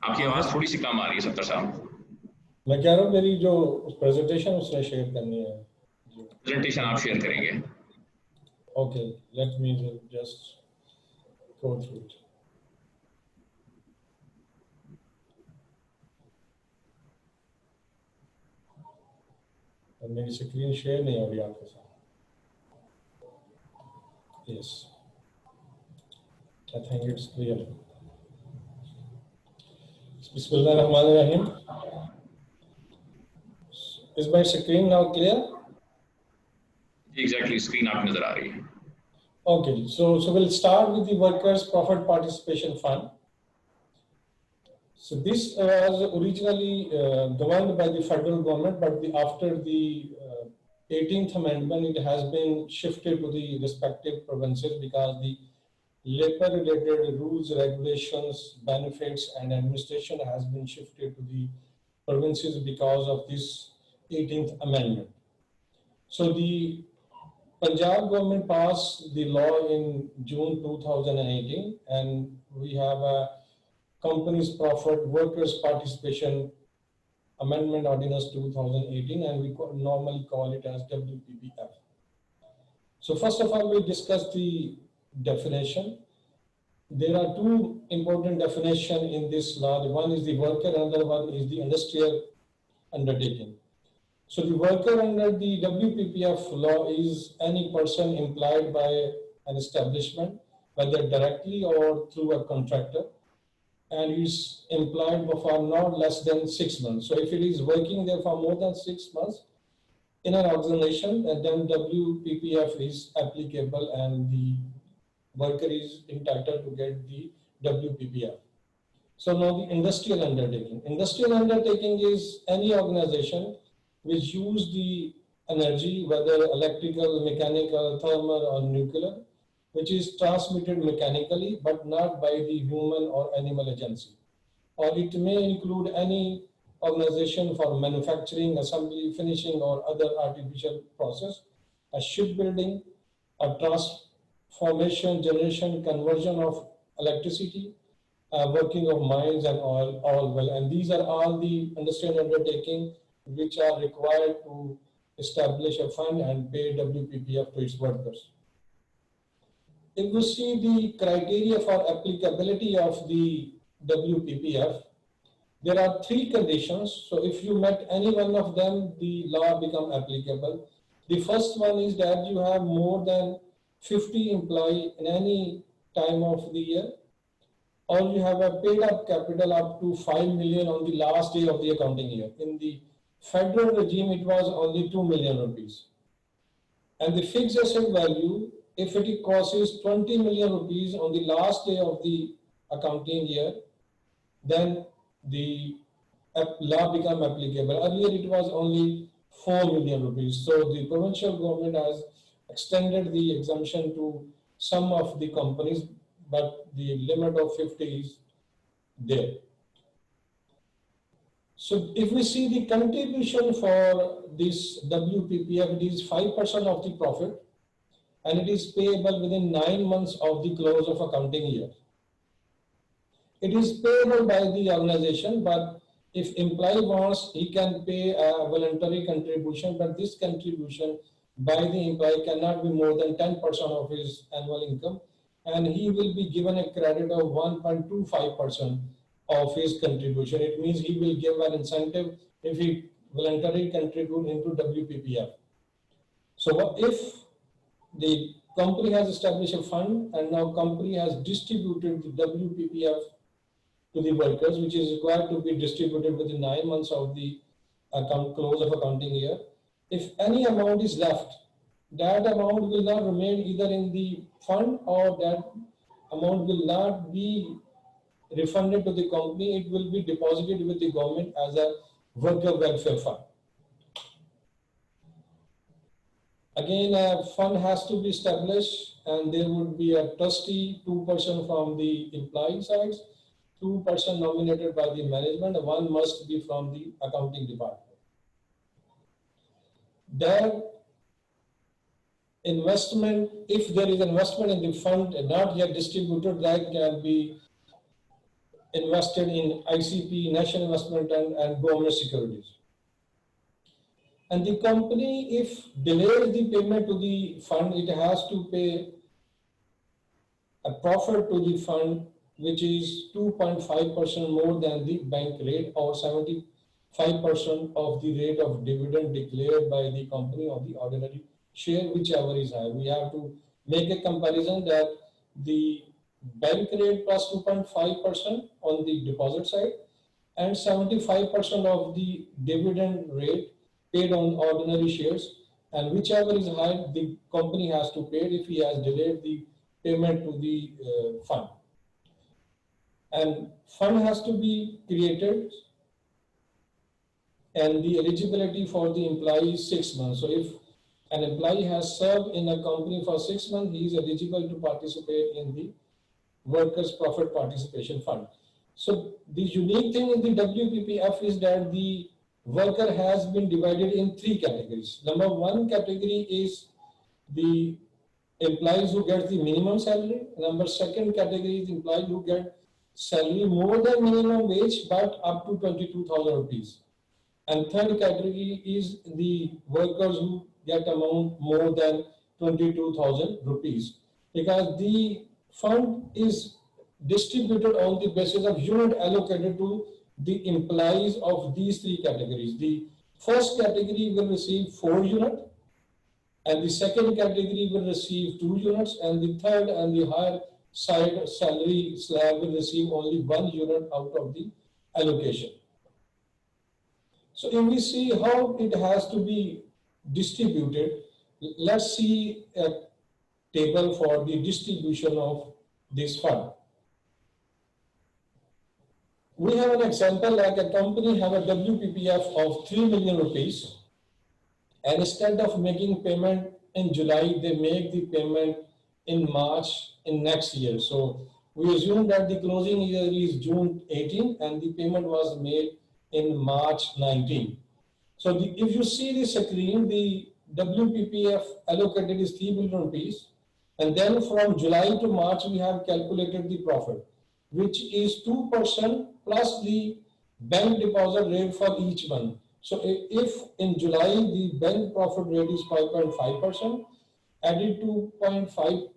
आपकी आवाज थोड़ी सी कम आ रही है सफ्दर साहब. मैं कह रहा हूँ मेरी जो presentation उसने share करनी है. Presentation आप share करेंगे. Okay, let me just go through it. मेरी स्क्रीन शेयर नहीं हो रही आपके साथ. Yes, I think it's clear. Bismillahirrahmanirrahim. Is my screen now clear? Exactly, screen आप नजर आ रही है. Okay, so we'll start with the Workers' Profit Participation Fund. So this was originally governed by the federal government, but after the 18th Amendment, it has been shifted to the respective provinces because the labor-related rules, regulations, benefits, and administration has been shifted to the provinces because of this 18th Amendment. So the Punjab government passed the law in June 2018, and we have a Companies Profit Workers Participation Amendment Ordinance 2018, and we normally call it as WPPF. So first of all, we'll discuss the definition. There are two important definitions in this law. One is the worker, another one is the industrial undertaking. So the worker under the WPPF law is any person employed by an establishment, whether directly or through a contractor, and is employed for not less than 6 months. So if it is working there for more than 6 months in an organization, and then WPPF is applicable and the worker is entitled to get the WPPF. So now the industrial undertaking. Industrial undertaking is any organization which use the energy, whether electrical, mechanical, thermal, or nuclear, which is transmitted mechanically, but not by the human or animal agency. Or it may include any organization for manufacturing, assembly, finishing, or other artificial process, a shipbuilding, a transformation, generation, conversion of electricity, working of mines and oil well. And these are all the industrial undertaking which are required to establish a fund and pay WPPF to its workers. If you see the criteria for applicability of the WPPF, there are 3 conditions. So if you met any one of them, the law become applicable. The first one is that you have more than 50 employees in any time of the year, or you have a paid up capital up to 5 million on the last day of the accounting year. In the federal regime, it was only 2 million rupees. And the fixed asset value, if it costs 20 million rupees on the last day of the accounting year, then the law become applicable. Earlier, it was only 4 million rupees. So the provincial government has extended the exemption to some of the companies, but the limit of 50 is there. So if we see the contribution for this WPPF, it is 5% of the profit, and it is payable within 9 months of the close of accounting year. it is payable by the organization, but if employee wants, he can pay a voluntary contribution, but this contribution by the employee cannot be more than 10% of his annual income, and he will be given a credit of 1.25% of his contribution. It means he will give an incentive if he voluntarily contribute into WPPF. So if the company has established a fund and now company has distributed the WPPF to the workers, which is required to be distributed within 9 months of the close of accounting year. If any amount is left, that amount will not remain either in the fund or that amount will not be refunded to the company. It will be deposited with the government as a worker welfare fund. Again, a fund has to be established and there would be a trustee, 2% from the employee side, 2% nominated by the management, one must be from the accounting department. That investment, if there is investment in the fund not yet distributed, that can be invested in ICP, National Investment and government securities. And the company, if delays the payment to the fund, it has to pay a profit to the fund, which is 2.5% more than the bank rate or 75% of the rate of dividend declared by the company on the ordinary share, whichever is high. We have to make a comparison that the bank rate plus 2.5% on the deposit side and 75% of the dividend rate paid on ordinary shares, and whichever is high, the company has to pay if he has delayed the payment to the fund. And fund has to be created and the eligibility for the employee is 6 months. So if an employee has served in a company for 6 months, he is eligible to participate in the Workers' Profit Participation Fund. So the unique thing in the WPPF is that the worker has been divided in 3 categories. Number 1 category is the employees who get the minimum salary. Number 2nd category is employees who get salary more than minimum wage but up to 22,000 rupees. And 3rd category is the workers who get amount more than 22,000 rupees. Because the fund is distributed on the basis of unit allocated to the employees of these 3 categories. The first category will receive 4 units, and the second category will receive 2 units, and the third and the higher side salary slab will receive only 1 unit out of the allocation. So if we see how it has to be distributed, let's see a table for the distribution of this fund. We have an example like a company have a WPPF of 3 million rupees, and instead of making payment in July, they make the payment in March in next year. So we assume that the closing year is June 18 and the payment was made in March 19. So if you see the screen, the WPPF allocated is 3 million rupees, and then from July to March we have calculated the profit, which is 2% plus the bank deposit rate for each month. So if in July the bank profit rate is 5.5%, added 2.5%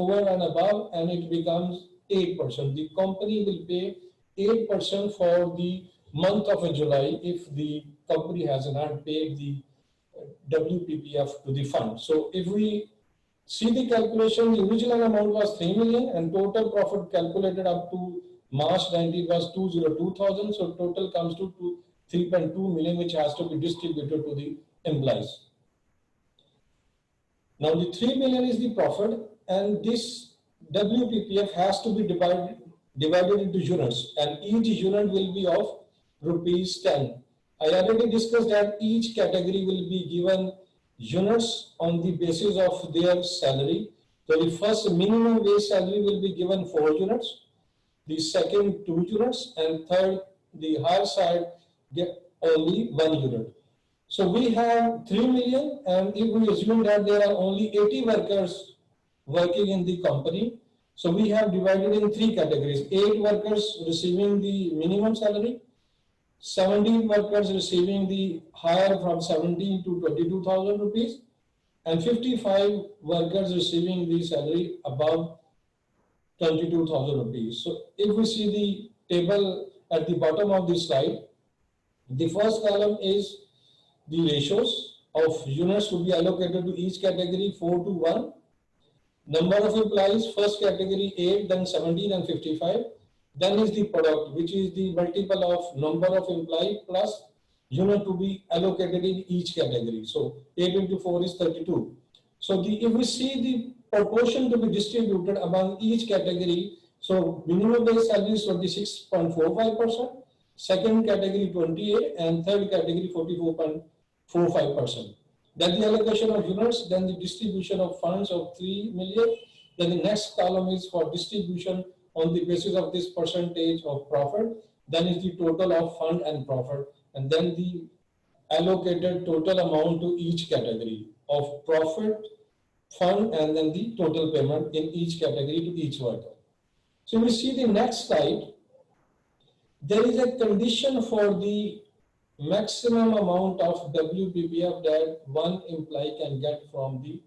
over and above, and it becomes 8%. The company will pay 8% for the month of July if the company has not paid the WPPF to the fund. So if we see the calculation, the original amount was 3 million and total profit calculated up to March 19 was 202,000. So total comes to 3.2 million, which has to be distributed to the employees. Now the 3 million is the profit, and this WPPF has to be divided into units, and each unit will be of rupees 10. I already discussed that each category will be given units on the basis of their salary. So the first minimum wage salary will be given 4 units, the second 2 units, and third the higher side get only 1 unit. So we have 3 million, and if we assume that there are only 80 workers working in the company, So we have divided in three categories: 8 workers receiving the minimum salary, 17 workers receiving the higher from 17 to 22,000 rupees, and 55 workers receiving the salary above 22,000 rupees. So if we see the table at the bottom of this slide, the first column is the ratios of units to be allocated to each category, 4 to 1. Number of employees, first category 8, then 17 and 55. Then is the product, which is the multiple of number of employees plus unit to be allocated in each category. So 8 into 4 is 32. So if we see the proportion to be distributed among each category, so minimum base salary is 26.45%, second category 28, and third category 44.45%. Then the allocation of units, then the distribution of funds of 3 million. Then the next column is for distribution on the basis of this percentage of profit. Then is the total of fund and profit, and then the allocated total amount to each category of profit, fund, and then the total payment in each category to each worker. So we see the next slide. There is a condition for the maximum amount of WPPF that one employee can get from the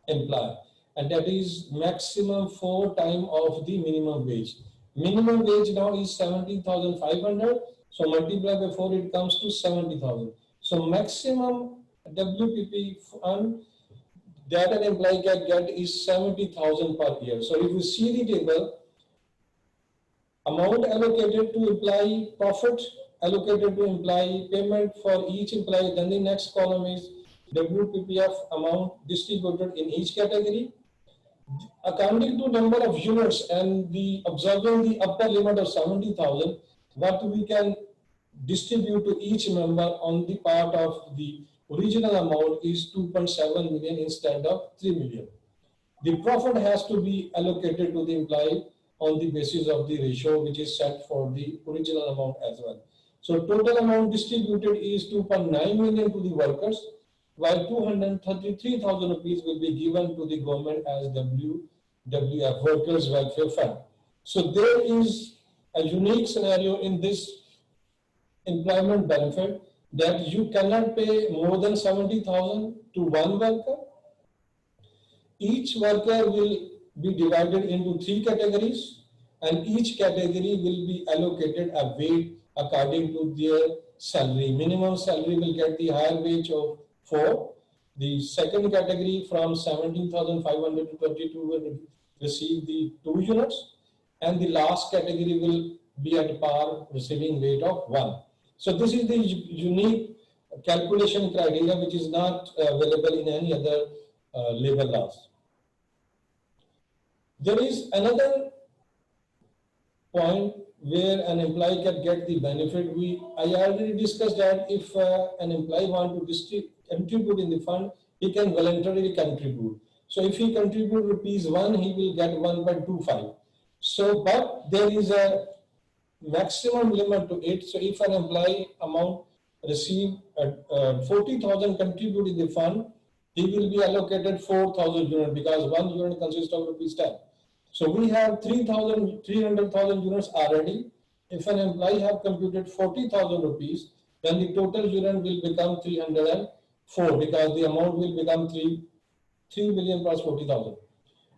employer, and that is maximum 4 times of the minimum wage. Minimum wage now is 17,500, so multiply by 4, it comes to 70,000. So maximum WPP fund that an employee can get is 70,000 per year. So if you see the table, amount allocated to employee, profit allocated to employee, payment for each employee, then the next column is WPPF amount distributed in each category. Accounting to number of units and observing the upper limit of 70,000, what we can distribute to each member on the part of the original amount is 2.7 million instead of 3 million. The profit has to be allocated to the employee on the basis of the ratio which is set for the original amount as well. So total amount distributed is 2.9 million to the workers, while 233,000 rupees will be given to the government as WWF, Workers Welfare Fund. So there is a unique scenario in this employment benefit that you cannot pay more than 70,000 to one worker. Each worker will be divided into 3 categories, and each category will be allocated a weight according to their salary. Minimum salary will get the higher wage of 4. The second category from 17,500 to 22 will receive the 2 units, and the last category will be at par, receiving weight of 1. So this is the unique calculation criteria which is not available in any other labor laws. There is another point where an employee can get the benefit. I already discussed that if an employee wants to contribute in the fund, he can voluntarily contribute. So if he contributes ₹1, he will get 1.25. So, but there is a maximum limit to it. So if an employee amount receive 40,000 contribute in the fund, he will be allocated 4,000 units because 1 unit consists of ₹10. So we have 300,000 units already. If an employee have computed 40,000 rupees, then the total unit will become 304 because the amount will become 3 million plus 40,000.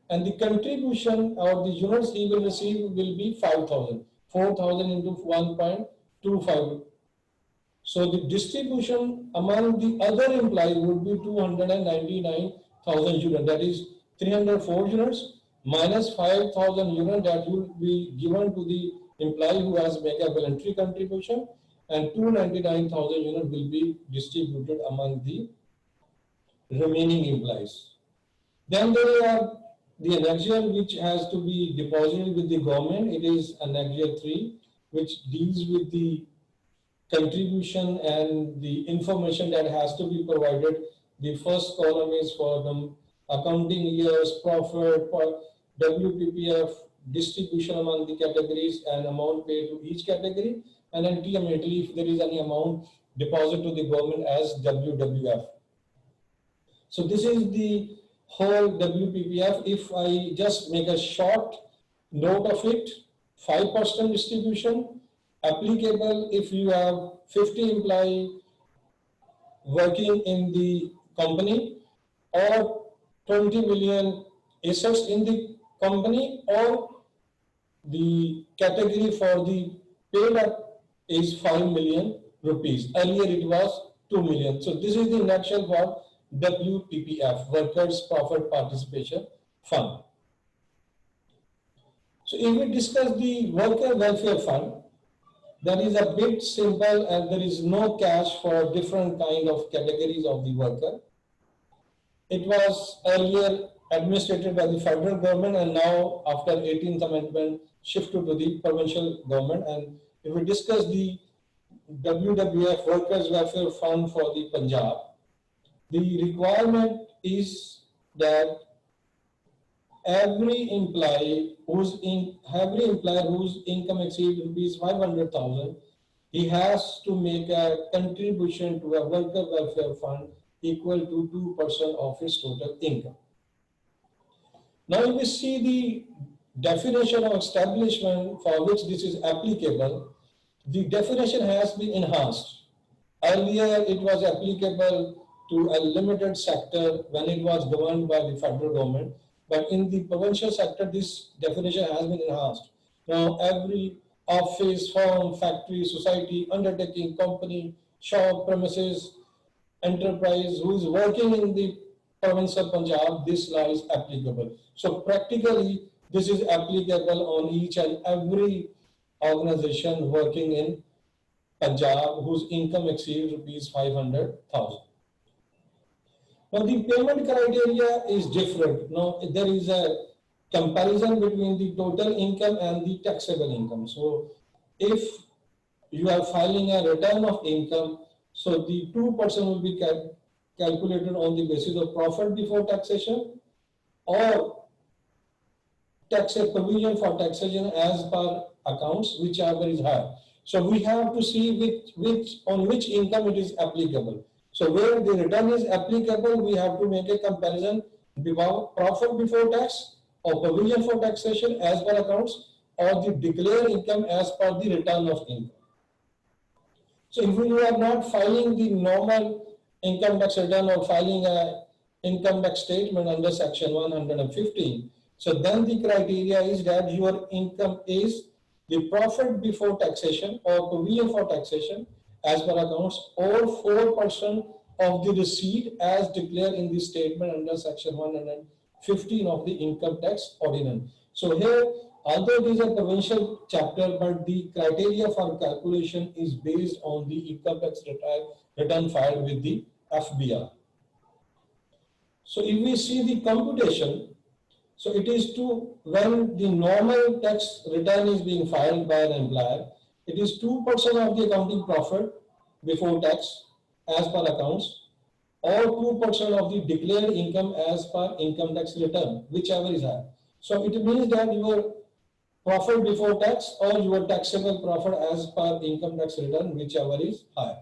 And the contribution or the units he will receive will be 5,000. 4,000 into 1.25. So the distribution among the other employees would be 299,000 units. That is 304 units minus 5,000 units that will be given to the employee who has made a voluntary contribution, and 299,000 units will be distributed among the remaining employees. Then there are the Annexure which has to be deposited with the government. It is Annexure 3, which deals with the contribution and the information that has to be provided. The first column is for the accounting years, profit, WPPF, distribution among the categories, and amount paid to each category, and then ultimately if there is any amount deposited to the government as WWF. So this is the whole WPPF. If I just make a short Note of it, 5% distribution applicable if you have 50 employees working in the company, or 20 million assets in the company, or the category for the paid up is 5 million rupees. Earlier it was 2 million. So this is the nutshell for WPPF, Workers' Profit Participation Fund. So if we discuss the Worker Welfare Fund, that is a bit simple, and there is no cash for different kind of categories of the worker. It was earlier administered by the federal government, and now after 18th Amendment shifted to the provincial government. And if we discuss the WWF Workers Welfare Fund for the Punjab, the requirement is that every employee whose income exceeds rupees 500,000, he has to make a contribution to a worker welfare fund equal to 2% of his total income. Now, if we see the definition of establishment for which this is applicable, the definition has been enhanced. Earlier, it was applicable to a limited sector when it was governed by the federal government. But in the provincial sector, this definition has been enhanced. Now, every office, firm, factory, society, undertaking, company, shop, premises, enterprise who is working in the province of Punjab, this law is applicable. So practically, this is applicable on each and every organization working in Punjab whose income exceeds rupees 500,000. Now, the payment criteria is different. Now, there is a comparison between the total income and the taxable income. So, if you are filing a return of income, so the 2% will be calculated on the basis of profit before taxation or provision for taxation as per accounts, whichever is higher. So, we have to see on which income it is applicable. So where the return is applicable, we have to make a comparison about profit before tax or provision for taxation as per accounts, or the declared income as per the return of income. So if you are not filing the normal income tax return or filing a income tax statement under section 115, so then the criteria is that your income is the profit before taxation or provision for taxation as per accounts, or 4% of the receipt as declared in the statement under section 115 of the income tax ordinance. So here, although it is a provincial chapter, but the criteria for calculation is based on the income tax return filed with the FBR. So if we see the computation, so it is when the normal tax return is being filed by an employer, it is 2% of the accounting profit before tax as per accounts, or 2% of the declared income as per income tax return, whichever is higher. So it means that your profit before tax or your taxable profit as per income tax return, whichever is higher.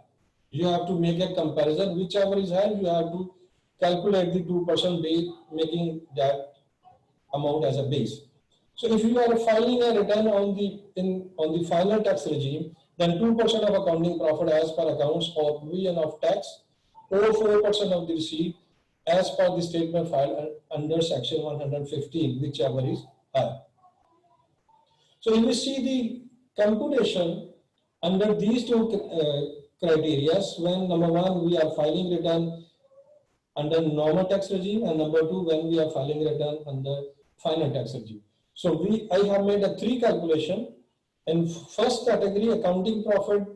You have to make a comparison, whichever is higher, you have to calculate the 2% base, making that amount as a base. So if you are filing a return on the final tax regime, then 2% of accounting profit as per accounts or provision of tax, or 4% of the receipt as per the statement filed under section 115, whichever is higher. So if we see the computation under these two criteria, when number one, we are filing return under normal tax regime, and number two, when we are filing return under final tax regime. So I have made a 3 calculation. In first category, accounting profit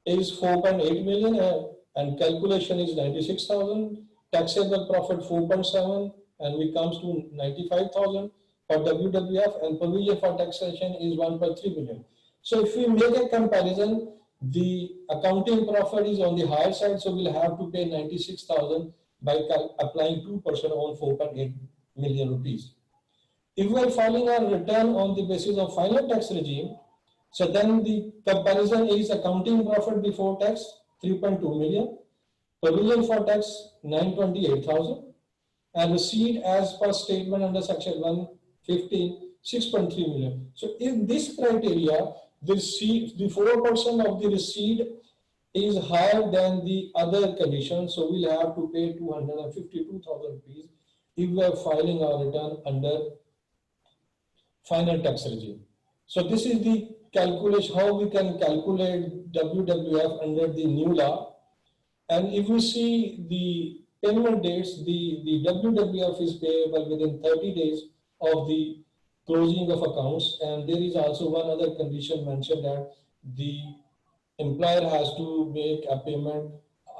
is 4.8 million and calculation is 96,000. Taxable profit 4.7 and we comes to 95,000 for WWF, and provision for taxation is 1.3 million. So if we make a comparison, the accounting profit is on the higher side, so we'll have to pay 96,000 by applying 2% on 4.8 million rupees. If we are filing our return on the basis of final tax regime, so then the comparison is accounting profit before tax 3.2 million, provision for tax 928,000, and receipt as per statement under section 115 6.3 million. So in this criteria, the 4% of the receipt is higher than the other conditions. So we'll have to pay 252,000 rupees if we are filing our return under final tax regime. So this is the calculation, how we can calculate WWF under the new law. And if you see the payment dates, the WWF is payable within 30 days of the closing of accounts. And there is also one other condition mentioned that the employer has to make a payment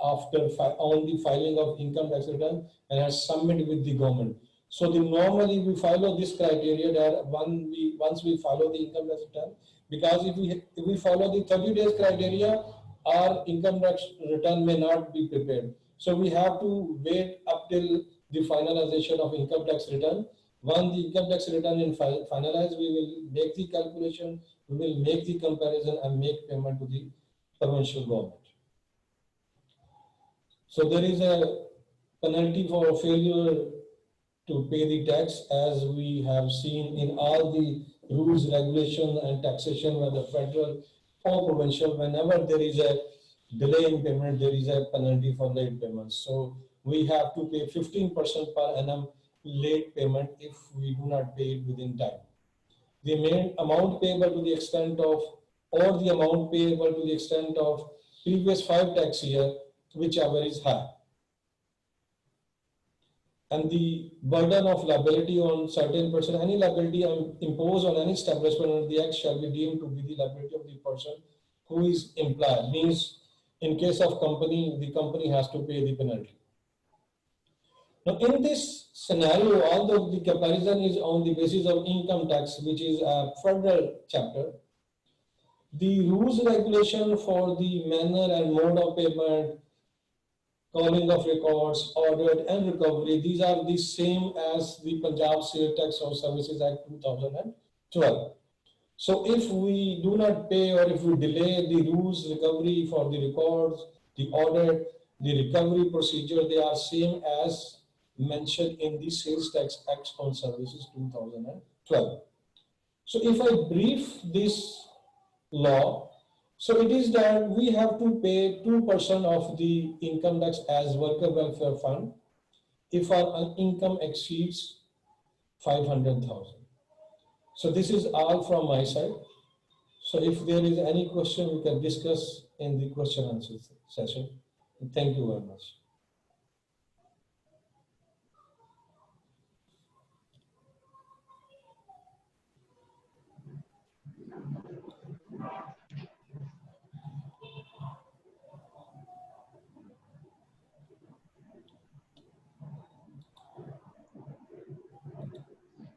after on the filing of income tax return and has submitted with the government. So normally we follow this criteria that once we follow the income tax return, because if we follow the 30 days criteria, our income tax return may not be prepared. So we have to wait up till the finalization of income tax return. Once the income tax return is finalized, we will make the calculation, we will make the comparison and make payment to the provincial government. So there is a penalty for failure to pay the tax, as we have seen in all the rules, regulations, and taxation, whether federal or provincial. Whenever there is a delay in payment, there is a penalty for late payments. So we have to pay 15% per annum late payment if we do not pay it within time. The main amount payable to the extent of, or the amount payable to the extent of previous 5 tax year, whichever is high. And the burden of liability on certain person, any liability imposed on any establishment under the Act shall be deemed to be the liability of the person who is employed. Means in case of company, the company has to pay the penalty. Now in this scenario, although the comparison is on the basis of income tax, which is a federal chapter, the rules regulation for the manner and mode of payment, calling of records, audit and recovery, these are the same as the Punjab Sales Tax or Services Act 2012. So if we do not pay or if we delay the rules recovery for the records, the audit, the recovery procedure, they are same as mentioned in the Sales Tax Act on Services 2012. So if I brief this law, so it is that we have to pay 2% of the income tax as worker welfare fund if our income exceeds 500,000. So this is all from my side. So if there is any question, we can discuss in the question and answer session. Thank you very much.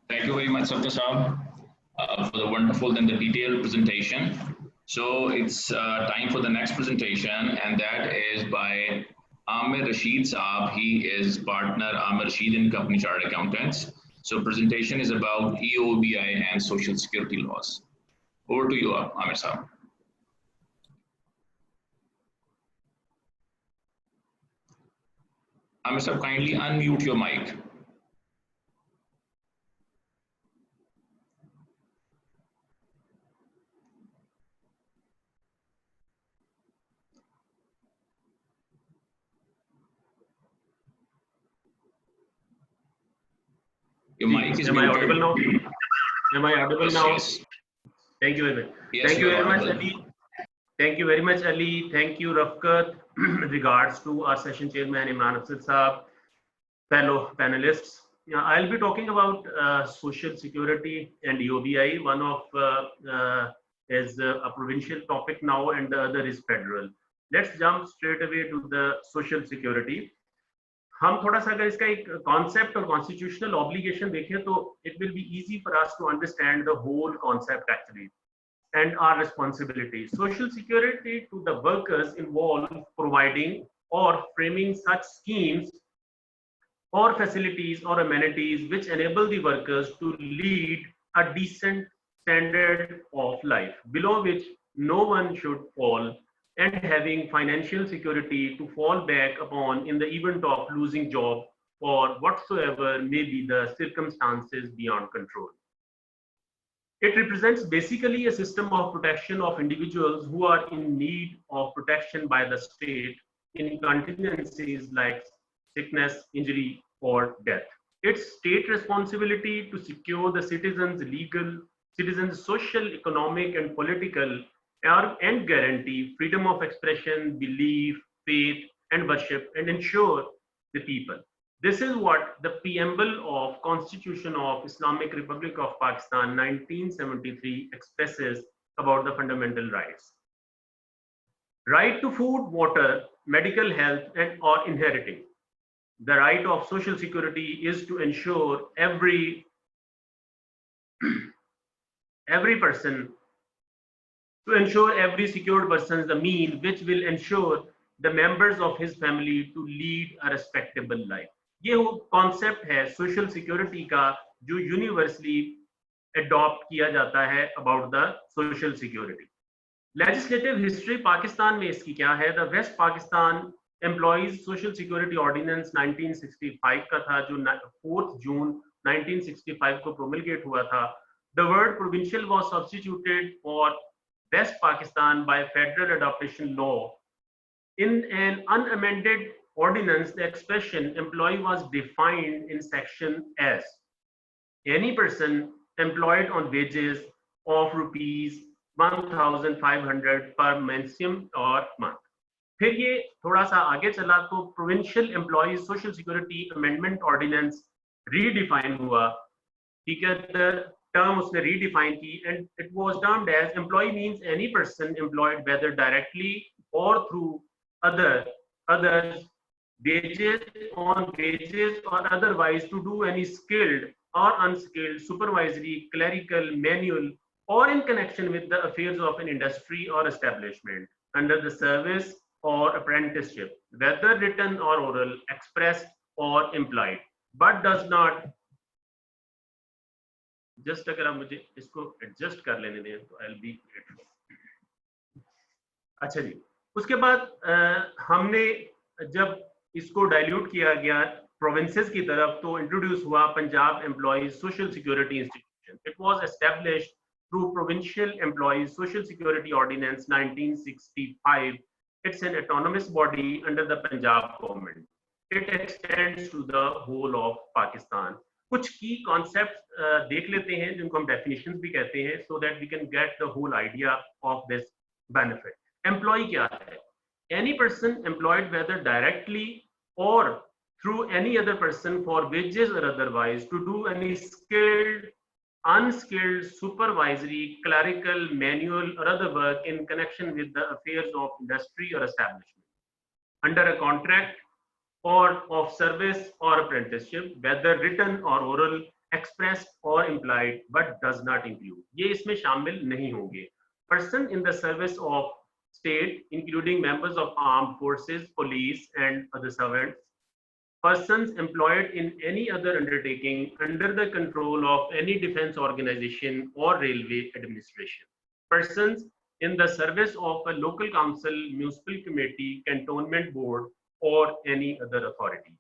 Thank you very much, Sapta Saab, for the wonderful and the detailed presentation. So it's time for the next presentation, and that is by Amir Rashid Saab. He is partner Amir Rashid in Company Chartered Accountants. So presentation is about EOBI and Social Security laws. Over to you, Amir Saab. Amir Saab, kindly unmute your mic. Your mic is Am I audible now? Am I audible now? Yes. Thank you very much. Yes, Thank you very much, audible. Ali. Thank you very much, Ali. Thank you, Rafkat. Regards to our session chairman, Imran Afzal Saab, fellow panelists. Now, I'll be talking about Social Security and EOBI. One of is a provincial topic now, and the other is federal. Let's jump straight away to the Social Security. हम थोड़ा सा अगर इसका एक concept और constitutional obligation देखें तो it will be easy for us to understand the whole concept actually and our responsibility. Social security to the workers involve providing और framing such schemes or facilities or amenities which enable the workers to lead a decent standard of life below which no one should fall, and having financial security to fall back upon in the event of losing job or whatsoever may be the circumstances beyond control. It represents basically a system of protection of individuals who are in need of protection by the state in contingencies like sickness, injury, or death. It's state responsibility to secure the citizens' legal, citizens' social, economic, and political, and guarantee freedom of expression, belief, faith, and worship, and ensure the people. This is what the preamble of Constitution of Islamic Republic of Pakistan 1973 expresses about the fundamental rights. Right to food, water, medical health, and or inheriting. The right of social security is to ensure every person, to ensure every secured person the mean which will ensure the members of his family to lead a respectable life. ये वो concept है social security का जो universally adopt किया जाता है about the social security. Legislative history Pakistan में इसकी क्या है? The west Pakistan employees social security ordinance 1965 का था जो 4 जून 1965 को प्रोमलगेट हुआ था. The word provincial was substituted for west Pakistan by federal adaptation law. In an unamended ordinance, the expression employee was defined in section as any person employed on wages of rupees 1,500 per mensium or month. फिर ये थोड़ा सा आगे चला तो provincial employees social security amendment ordinance redefine हुआ. ठीक है, द टर्म उसने रीडिफाइन की and it was termed as employee means any person employed whether directly और through others wages on wages or otherwise to do any skilled or unskilled supervisory, clerical, manual, or in connection with the affairs of an industry or establishment under the service or apprenticeship, whether written or oral, expressed or implied, but does not. Just अगर आप मुझे इसको adjust कर लेने दें तो I'll be grateful. अच्छा जी, उसके बाद हमने जब इसको डाइल्यूट किया गया प्रोविंसेस की तरफ तो इंट्रोड्यूस हुआ Punjab employees social security institution. It was established through provincial employees social security ordinance 1965. It's an autonomous body under the Punjab government. It extends to the whole of Pakistan. कुछ की कॉन्सेप्ट देख लेते हैं जिनको हम डेफिनेशंस भी कहते हैं so that we can get the whole idea of this benefit. Employee क्या है? Any person employed whether directly or through any other person for wages or otherwise to do any skilled, unskilled, supervisory, clerical, manual or other work in connection with the affairs of industry or establishment under a contract or of service or apprenticeship, whether written or oral, expressed or implied, but does not include. ये इसमें शामिल नहीं होंगे. Person in the service of state, including members of armed forces, police, and other servants. Persons employed in any other undertaking under the control of any defense organization or railway administration. Persons in the service of a local council, municipal committee, cantonment board, or any other authority.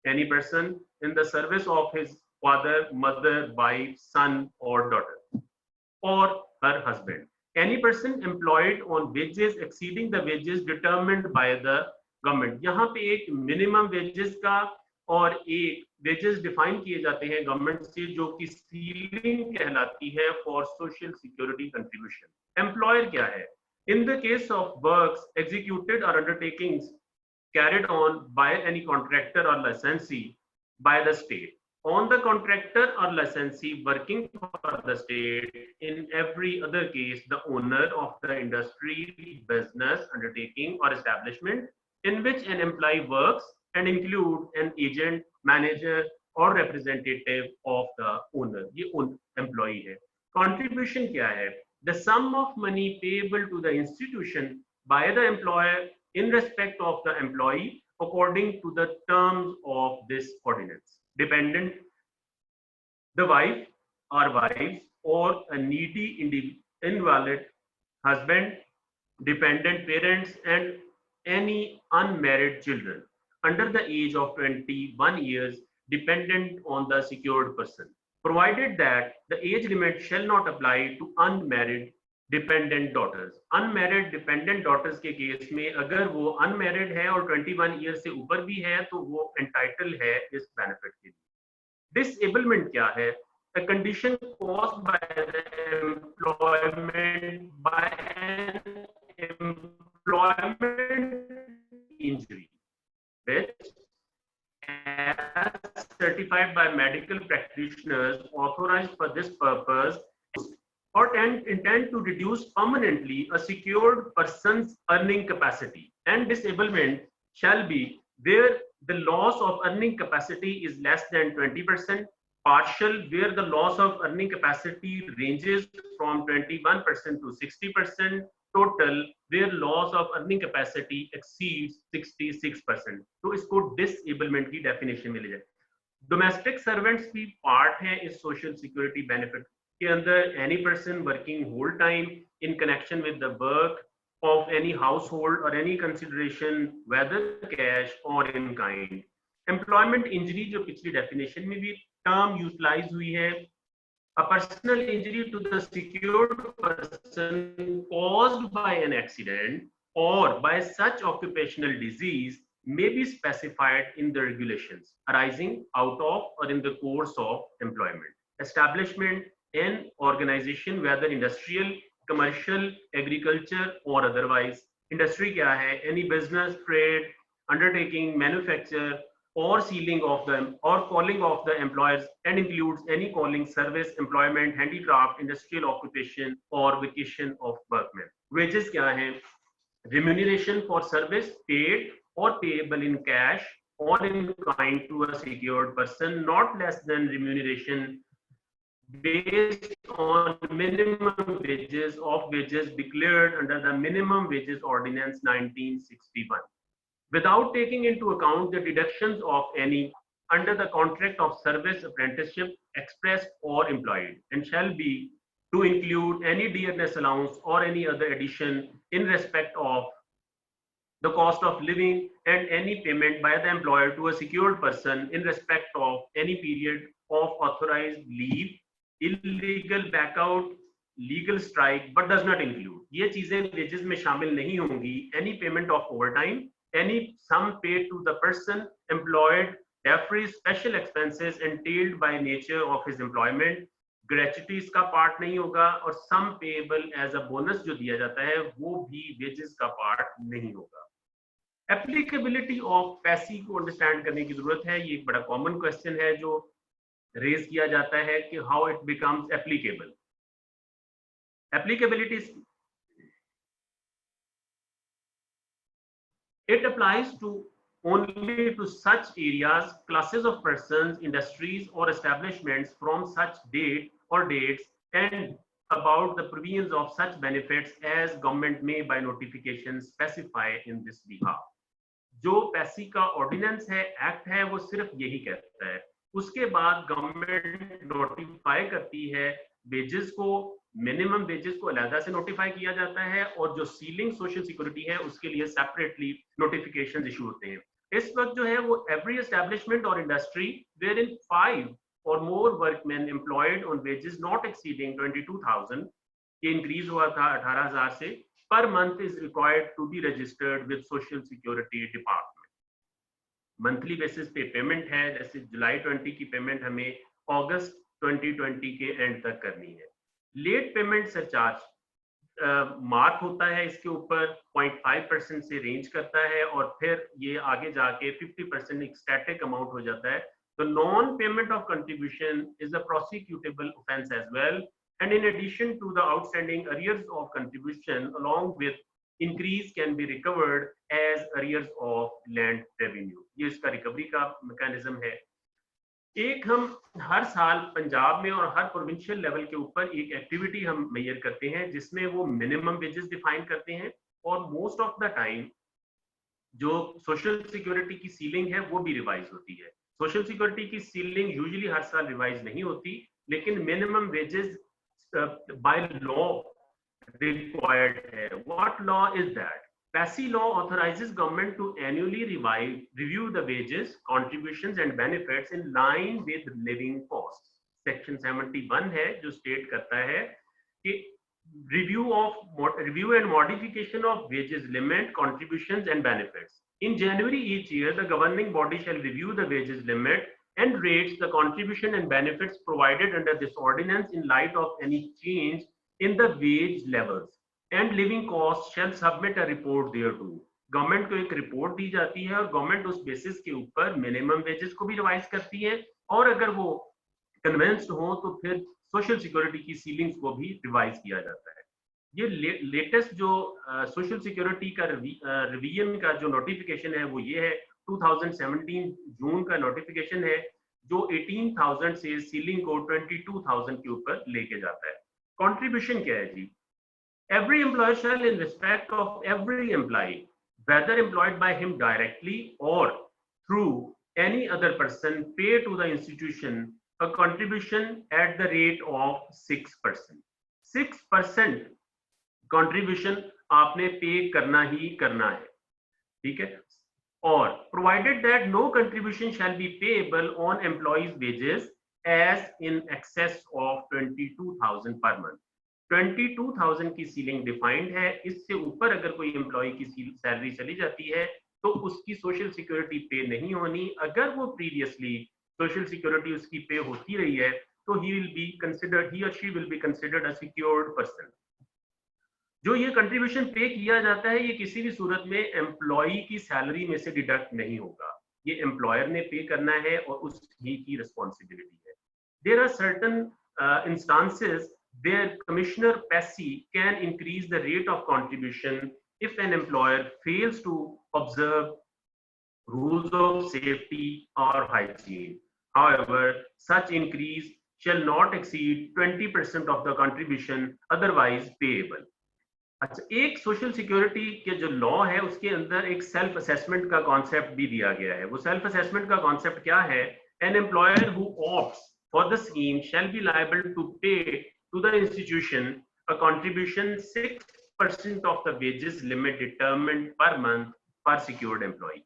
Any person in the service of his father, mother, wife, son, or daughter, or her husband. Any person employed on wages exceeding the wages determined by the government. यहाँ पे एक minimum wages का और एक wages define किए जाते हैं government से जो कि ceiling कहलाती है for social security contribution. Employer क्या है? In the case of works executed or undertakings carried on by any contractor or licensee by the state. On the contractor or licensee working for the state, in every other case, the owner of the industry, business, undertaking or establishment in which an employee works and include an agent, manager or representative of the owner. ये employee है. Contribution क्या है? The sum of money payable to the institution by the employer in respect of the employee according to the terms of this ordinance. Dependent, the wife or wives or a needy invalid husband, dependent parents and any unmarried children under the age of 21 years dependent on the secured person. provided that the age limit shall not apply to unmarried dependent daughters. Unmarried dependent daughters के case में अगर वो unmarried है और 21 year से ऊपर भी है तो वो entitled है इस benefit के लिए. Disablement क्या है? A condition caused by the employment by an employment injury, which, as certified by medical practitioners authorized for this purpose, or intend to reduce permanently a secured person's earning capacity. And disablement shall be where the loss of earning capacity is less than 20%, partial where the loss of earning capacity ranges from 21% to 60%, total where loss of earning capacity exceeds 66%. तो इसको disablement की definition में ले जाए. Domestic servants भी part हैं इस social security benefit के अंदर. Any person working whole time in connection with the work of any household or any consideration whether cash or in kind. Employment injury जो पिछली definition में भी term utilize हुई है, a personal injury to the secured person caused by an accident or by such occupational disease may be specified in the regulations arising out of or in the course of employment. Establishment and organization, whether industrial, commercial, agriculture or otherwise. Industry क्या है? Any business, trade, undertaking, manufacture or sealing of them or calling of the employers, and includes any calling, service, employment, handicraft, industrial occupation or vacation of workmen. Wages क्या है? Remuneration for service paid or payable in cash or in kind to a secured person, not less than remuneration based on minimum wages of wages declared under the Minimum Wages Ordinance 1961, without taking into account the deductions of any under the contract of service, apprenticeship, express or employed, and shall be to include any dearness allowance or any other addition in respect of the cost of living and any payment by the employer to a secured person in respect of any period of authorized leave, illegal backout, legal strike, but does not include. ये चीजें wages में शामिल नहीं होंगी. Any payment of overtime, any sum paid to the person employed, defray special expenses entailed by nature of his employment, gratuities का part नहीं होगा, और sum payable as a bonus जो दिया जाता है वो भी wages का part नहीं होगा. Applicability of PASI को understand करने की जरूरत है. ये एक बड़ा common question है जो raise किया जाता है कि how it becomes applicable. Applicability is, it applies to only to such areas, classes of persons, industries or establishments from such date or dates and about the provisions of such benefits as government may by notification specify in this behalf. जो पैसी का ordinance है, act है, वो सिर्फ यही कहता है. उसके बाद गवर्नमेंट नोटिफाई करती है वेजेस को, मिनिमम वेजेस को अलग से नोटिफाई किया जाता है, और जो सीलिंग सोशल सिक्योरिटी है उसके लिए सेपरेटली नोटिफिकेशन इशू होते हैं. इस वक्त जो है वो एवरी एस्टैब्लिशमेंट और industry wherein 5 or more workmen employed on wages not exceeding 22,000, ये इंक्रीज हुआ था 18,000 से, per month is required to be registered with Social Security Department. Monthly basis पे पेमेंट है, जैसे जुलाई 20 की पेमेंट हमें अगस्त 2020 के एंड तक करनी है. लेट पेमेंट सरचार्ज मार्क होता है इसके ऊपर, 0.5% से रेंज करता है, और फिर ये आगे जाके 50% एक स्टैटिक अमाउंट हो जाता है. The non-payment of contribution is a prosecutable offence as well, and in addition to the outstanding arrears of contribution, along with increase can be recovered as arrears of land revenue. ये इसका recovery का mechanism है. एक हम हर साल पंजाब में और हर provincial level के ऊपर एक एक्टिविटी हम मेजर करते हैं जिसमें वो मिनिमम वेजेस डिफाइन करते हैं, और मोस्ट ऑफ द टाइम जो सोशल सिक्योरिटी की सीलिंग है वो भी रिवाइज होती है. सोशल सिक्योरिटी की सीलिंग यूजुअली हर साल रिवाइज नहीं होती, लेकिन minimum wages by law required है. What law is that? PASI law authorizes government to annually review the wages, contributions and benefits in line with living costs. Section 71 है जो state करता है कि review and modification of wages limit, contributions and benefits. In January each year, the governing body shall review the wages limit and rates the contribution and benefits provided under this ordinance in light of any change in the wage levels, and living costs shall submit a report thereto. Government को एक report दी जाती है और government उस basis के ऊपर minimum wages को भी रिवाइज करती है, और अगर वो कन्विंस्ड हो तो फिर सोशल सिक्योरिटी की सीलिंग्स को भी रिवाइज किया जाता है। ये लेटेस्ट जो सोशल सिक्योरिटी का रिवीजन का जो नोटिफिकेशन है वो ये है 2017 जून का नोटिफिकेशन है जो 18,000 से सीलिंग को 22,000 के ऊपर लेके जाता है। कंट्रीब्यूशन क्या है जी? Every employer shall, in respect of every employee, whether employed by him directly or through any other person, pay to the institution a contribution at the rate of 6%. 6% contribution आपने पे करना ही करना है, ठीक है? और provided that no contribution shall be payable on employees' wages as in excess of 22,000 per month. 22,000 की ceiling defined है, इससे ऊपर अगर कोई एम्प्लॉय की सैलरी चली जाती है तो उसकी सोशल सिक्योरिटी पे नहीं होनी। अगर वो प्रीवियसली सोशल सिक्योरिटी उसकी पे होती रही है तो ही और she will be considered a secured person. जो ये कंट्रीब्यूशन पे किया जाता है ये किसी भी सूरत में एम्प्लॉय की सैलरी में से डिडक्ट नहीं होगा, ये एम्प्लॉयर ने पे करना है और उसकी की रिस्पॉन्सिबिलिटी है। There are certain instances where Commissioner Passy can increase the rate of contribution if an employer fails to observe rules of safety or hygiene. However, such increase shall not exceed 20% of the contribution otherwise payable. अच्छा, एक social security के जो law है उसके अंदर एक self assessment का concept भी दिया गया है। वो सेल्फ असेसमेंट का कॉन्सेप्ट क्या है? An employer who opts for the scheme shall be liable to pay to the institution a contribution 6% of the wages limit determined per month per secured employee.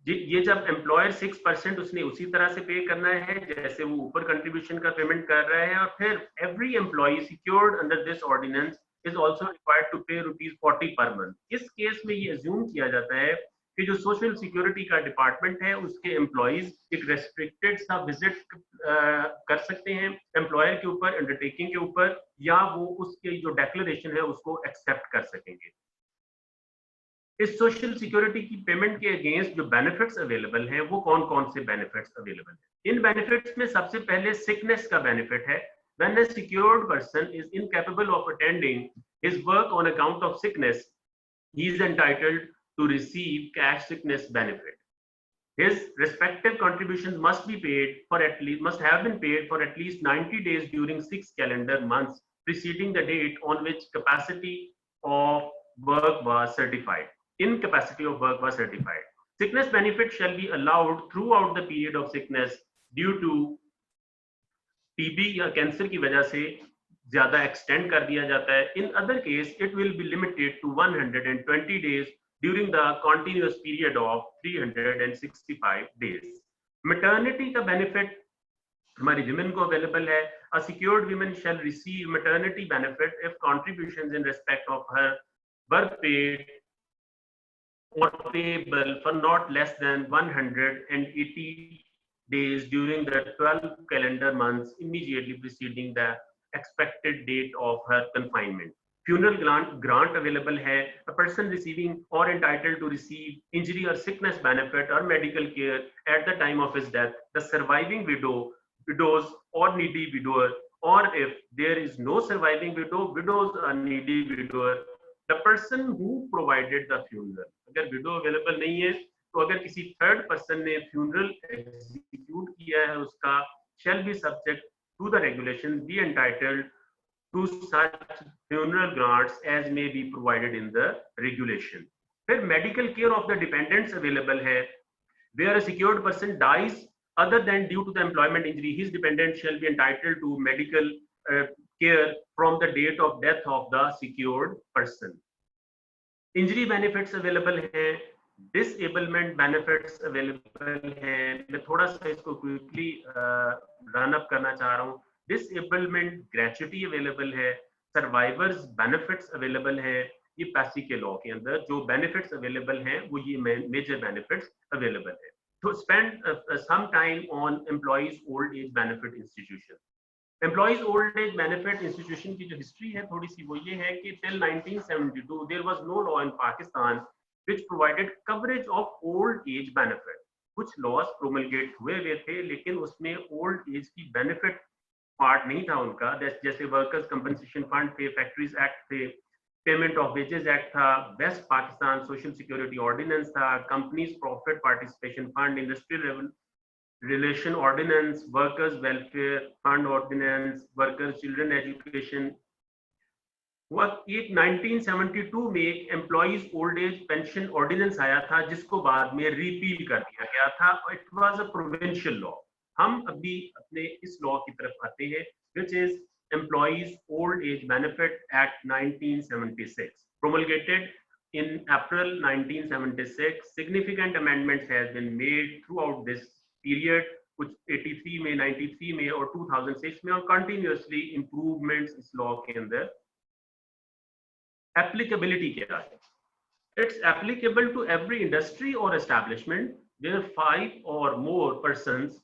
ये जब एम्प्लॉयर 6% उसने उसी तरह से पे करना है जैसे वो ऊपर कंट्रीब्यूशन का पेमेंट कर रहा है, और फिर every employee secured under this ordinance is also required to pay ₹40 per month. इस केस में ये अज्यूम किया जाता है कि जो सोशल सिक्योरिटी का डिपार्टमेंट है उसके एम्प्लॉइज एक रेस्ट्रिक्टेड सा विजिट कर सकते हैं एम्प्लॉयर के ऊपर, अंडरटेकिंग के ऊपर, या वो उसके जो डिक्लेरेशन है उसको एक्सेप्ट कर सकेंगे। इस सोशल सिक्योरिटी की पेमेंट के अगेंस्ट जो बेनिफिट्स अवेलेबल हैं वो कौन कौन से बेनिफिट्स अवेलेबल हैं? इन बेनिफिट्स में सबसे पहले सिकनेस का बेनिफिट है। When a secured person is incapable of attending his work on account of sickness, he is entitled to receive cash sickness benefit. His respective contributions must have been paid for at least 90 days during 6 calendar months preceding the date on which capacity of work was certified. Incapacity of work was certified. Sickness benefit shall be allowed throughout the period of sickness due to TB या cancer की वजह से ज्यादा extend कर दिया जाता है। In other case, it will be limited to 120 days during the continuous period of 365 days. Maternity का benefit हमारी women को available है। A secured woman shall receive maternity benefit if contributions in respect of her were paid or payable for not less than 180 days during the 12 calendar months immediately preceding the expected date of her confinement. Funeral grant available है। A person receiving or entitled to receive injury or sickness benefit or medical care at the time of his death, the surviving widows or needy widower, or if there is no surviving widows or needy widower, the person who provided the funeral. अगर widow available नहीं है तो अगर किसी third person ने funeral execute किया है उसका shall be subject to the regulation be entitled to such funeral grants as may be provided in the regulation. फिर medical care of the dependents available है। Where a secured person dies other than due to the employment injury, his dependent shall be entitled to medical care from the date of death of the secured person. Injury benefits available है। Disablement benefits available हैं। मैं थोड़ा सा इसको quickly run up करना चाह रहा हूँ। डिसेबलमेंट ग्रेच्युटी अवेलेबल है, सर्वाइवर्स बेनिफिट्स अवेलेबल है। ये पैसी के लॉ के अंदर जो बेनिफिट्स अवेलेबल हैं वो ये मेजर बेनिफिट्स अवेलेबल है। तो spend some time on employees old age benefit institution. Employees old age benefit institution की जो हिस्ट्री है थोड़ी सी वो ये है कि till 1972 there was no law in Pakistan which provided coverage of old age benefit. कुछ लॉज प्रोमलगेट हुए थे लेकिन उसमें ओल्ड एज की बेनिफिट पार्ट नहीं था उनका। जैसे वर्कर्स कंपनसेशन फंड थे, फैक्ट्रीज एक्ट थे, पेमेंट ऑफ वेजेस एक्ट था, west Pakistan social security ordinance था, companies profit participation fund, industrial relation ordinance, workers welfare fund ordinance, workers children education. एक 1972 में एक employees old age pension ordinance आया था जिसको बाद में रिपील कर दिया गया था। It was a provincial law. हम अभी अपने इस लॉ की तरफ आते हैं which is Employees Old Age Benefit Act 1976 promulgated in April 1976. Significant amendments has been made throughout this period, कुछ 83 में, 93 में और 2006 में, और continuously improvements इस लॉ के अंदर। Applicability क्या है? It's applicable to every industry or establishment where 5 or more persons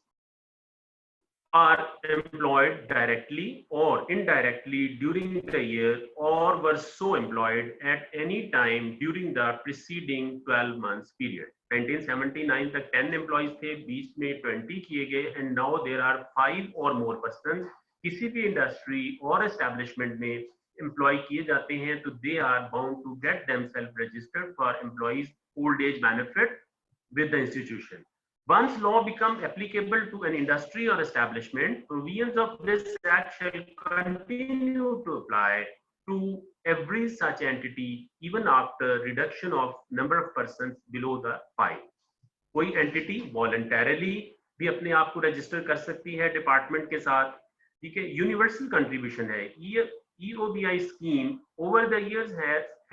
are employed directly or indirectly during the year or were so employed at any time during the preceding 12 months period. 1979 तक 10 employees थे, बीच में 20 किए गए, and now there are 5 or more persons किसी भी industry और establishment में employ किए जाते हैं तो they are bound to get themselves registered for employees old age benefit with the institution. Once law becomes applicable to an industry or establishment, provisions of this act shall continue to apply to every such entity even after reduction of number of persons below the 5. कोई entity voluntarily भी अपने आप को register कर सकती है department के साथ, ठीक है। यूनिवर्सल कंट्रीब्यूशन है। EOBI scheme over the years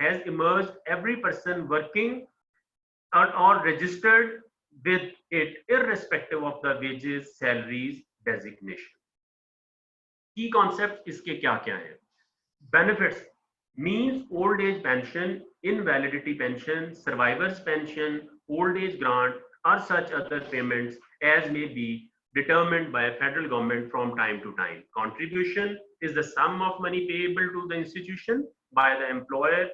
has emerged. Every person working or registered with it irrespective of the wages, salaries, designation. Key concepts इसके क्या क्या हैं? Benefits means old age pension, invalidity pension, survivors pension, old age grant, or such other payments as may be determined by a federal government from time to time. Contribution is the sum of money payable to the institution by the employer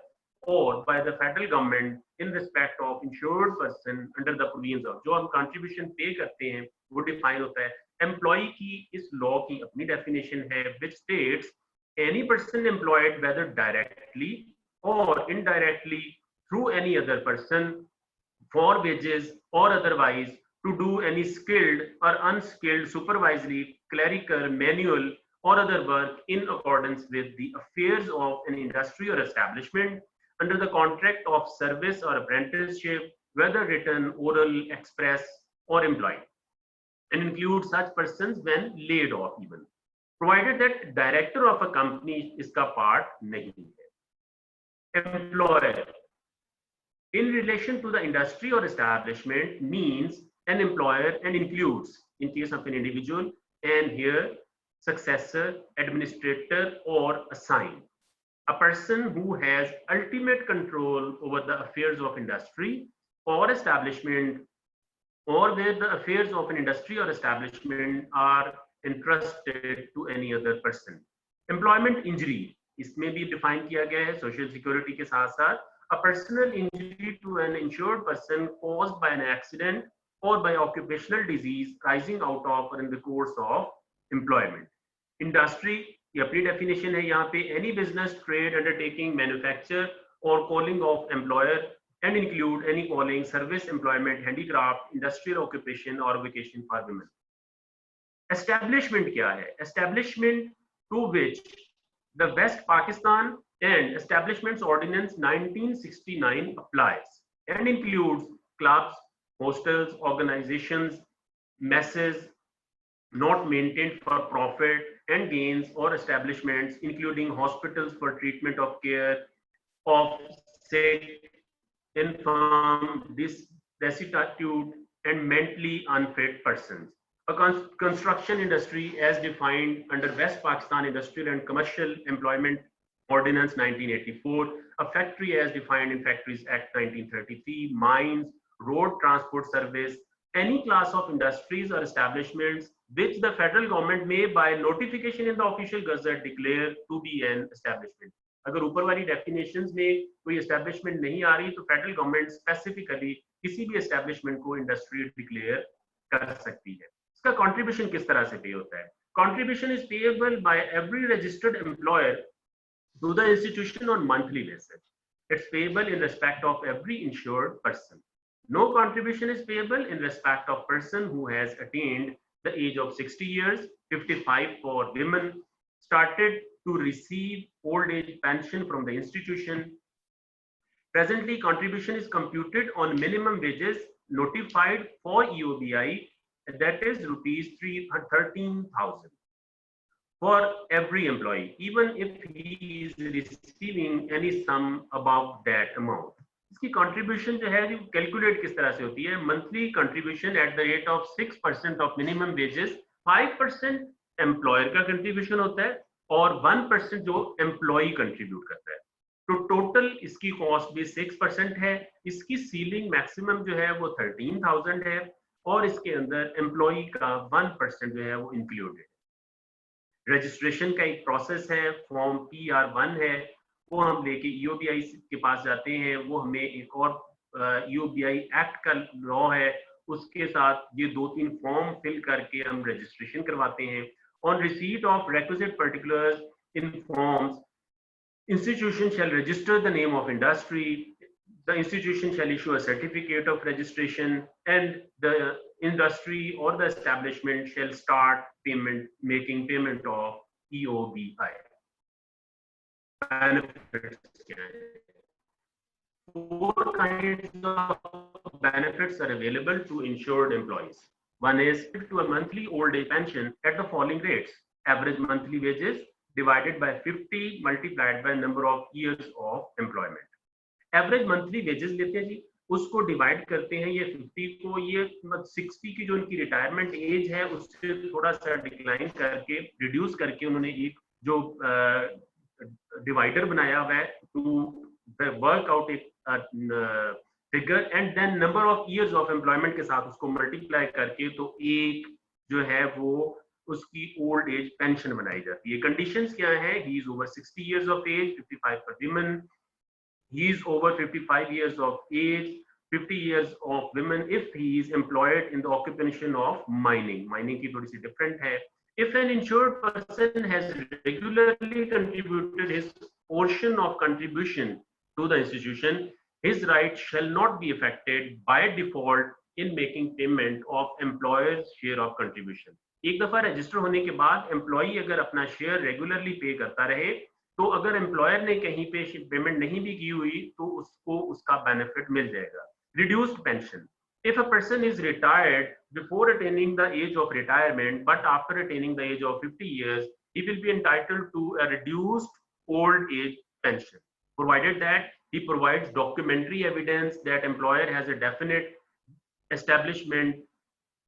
or by the federal government in respect of insured person under the provisions of। जो हम contribution pay करते हैं वो define होता है। Employee की इस law की अपनी definition है which states any person employed whether directly or indirectly through any other person for wages or otherwise to do any skilled or unskilled supervisory, clerical, manual or other work in accordance with the affairs of an industry or establishment under the contract of service or apprenticeship, whether written, oral, express or implied, and include such persons when laid off even, provided that director of a company iska part nahi hai. Employer in relation to the industry or establishment means an employer and includes, in case of an individual, and here successor, administrator or assigned, a person who has ultimate control over the affairs of industry or establishment, or where the affairs of an industry or establishment are entrusted to any other person. Employment injury, इसमें भी define किया गया है social security के साथ साथ, a personal injury to an insured person caused by an accident or by occupational disease rising out of or in the course of employment. Industry ये अपनी definition है यहाँ पे, any business, trade, undertaking, manufacture or calling of employer and include any calling, service, employment, handicraft, industrial occupation or vocation for women. Establishment क्या है? Establishment to which the West Pakistan and Establishments Ordinance 1969 applies and includes clubs, hostels, organizations, messes not maintained for profit and gains, or establishments including hospitals for treatment of care of sick, infirm, destitute, and mentally unfit persons. A construction industry as defined under West Pakistan Industrial and Commercial Employment Ordinance 1984, a factory as defined in Factories Act 1933, mines, road transport service, any class of industries or establishments which the federal government may by notification in the official gazette declare to be an establishment. अगर ऊपर वाली definitions में कोई establishment नहीं आ रही तो federal government specifically किसी भी establishment को industry declare कर सकती है. इसका contribution किस तरह से pay होता है? Contribution is payable by every registered employer to the institution on monthly basis. It's payable in respect of every insured person. No contribution is payable in respect of person who has attained the age of 60 years, 55 for women, started to receive old age pension from the institution. Presently, contribution is computed on minimum wages notified for EOBI, that is rupees 13,000 for every employee, even if he is receiving any sum above that amount. इसकी contribution जो है calculate किस तरह से होती है? Monthly contribution at the rate of 6% of minimum wages, 5% employer का contribution होता है और 1% जो employee contribute करता है. तो total इसकी cost भी 6% है. इसकी ceiling maximum जो है वो 13,000 है और इसके अंदर employee का 1% जो है वो included. रजिस्ट्रेशन का एक प्रोसेस है, फॉर्म PR1 है, वो हम लेके EOBI के पास जाते हैं. वो हमें एक और EOBI एक्ट का लॉ है, उसके साथ ये 2-3 फॉर्म फिल करके हम रजिस्ट्रेशन करवाते हैं. On receipt of requisite particulars in forms, institution shall register the name of industry, the institution shall issue a certificate of registration, and the industry or the establishment shall start making payment of EOBI. Benefits. 4 kinds of benefits are available to insured employees. One is to a monthly old age pension at the following rates: average monthly wages divided by 50 multiplied by number of years of employment. Average monthly wages लेते हैं जी, उसको divide करते हैं ये 50 को, ये 60 की जो उनकी रिटायरमेंट एज है उससे थोड़ा सा डिक्लाइन करके रिड्यूस करके उन्होंने एक जो डिवाइडर बनाया हुआ है टू वर्क आउट एक figure and then number of years of employment के साथ उसको मल्टीप्लाई करके तो एक जो है वो उसकी ओल्ड एज पेंशन बनाई जाती है. कंडीशंस क्या है? He is over 60 years of age, 55 for women. He is over 55 years of age, 50 years of women if he is employed in the occupation of mining. Mining की थोड़ी सी different है. If an insured person has regularly contributed his portion of contribution to the institution, his rights shall not be affected by default in making payment of employer's share of contribution. एक दफा register होने के बाद employee अगर अपना share regularly पे करता रहे तो अगर एम्प्लॉयर ने कहीं पे पेमेंट नहीं भी की हुई तो उसको उसका बेनिफिट मिल जाएगा. Reduced pension. If a person is retired before attaining the age of retirement but after attaining the age of 50 years, he will be entitled to a reduced old age pension, provided that he provides documentary evidence that employer has a definite establishment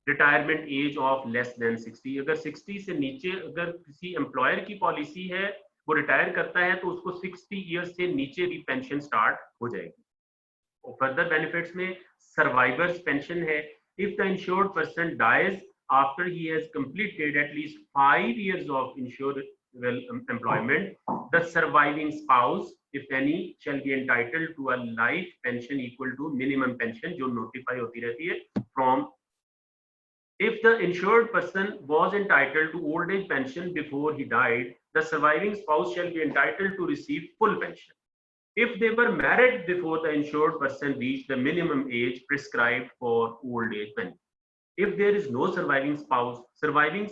retirement age of less than 60. अगर 60 से नीचे अगर किसी employer की policy है वो retire करता है तो उसको 60 इयर्स से नीचे भी पेंशन स्टार्ट हो जाएगी. और फर्दर बेनिफिट्स में सर्वाइवर्स पेंशन है. If the insured person dies after he has completed at least 5 years of insurable employment, the surviving spouse if any shall be entitled to a life pension equal to minimum pension जो notify होती रहती है from. If the insured person was entitled to old age pension before he died, the surviving spouse shall be entitled to receive full pension. If they were married before the insured person reached the minimum age prescribed for old age pension. If there is no surviving spouse, surviving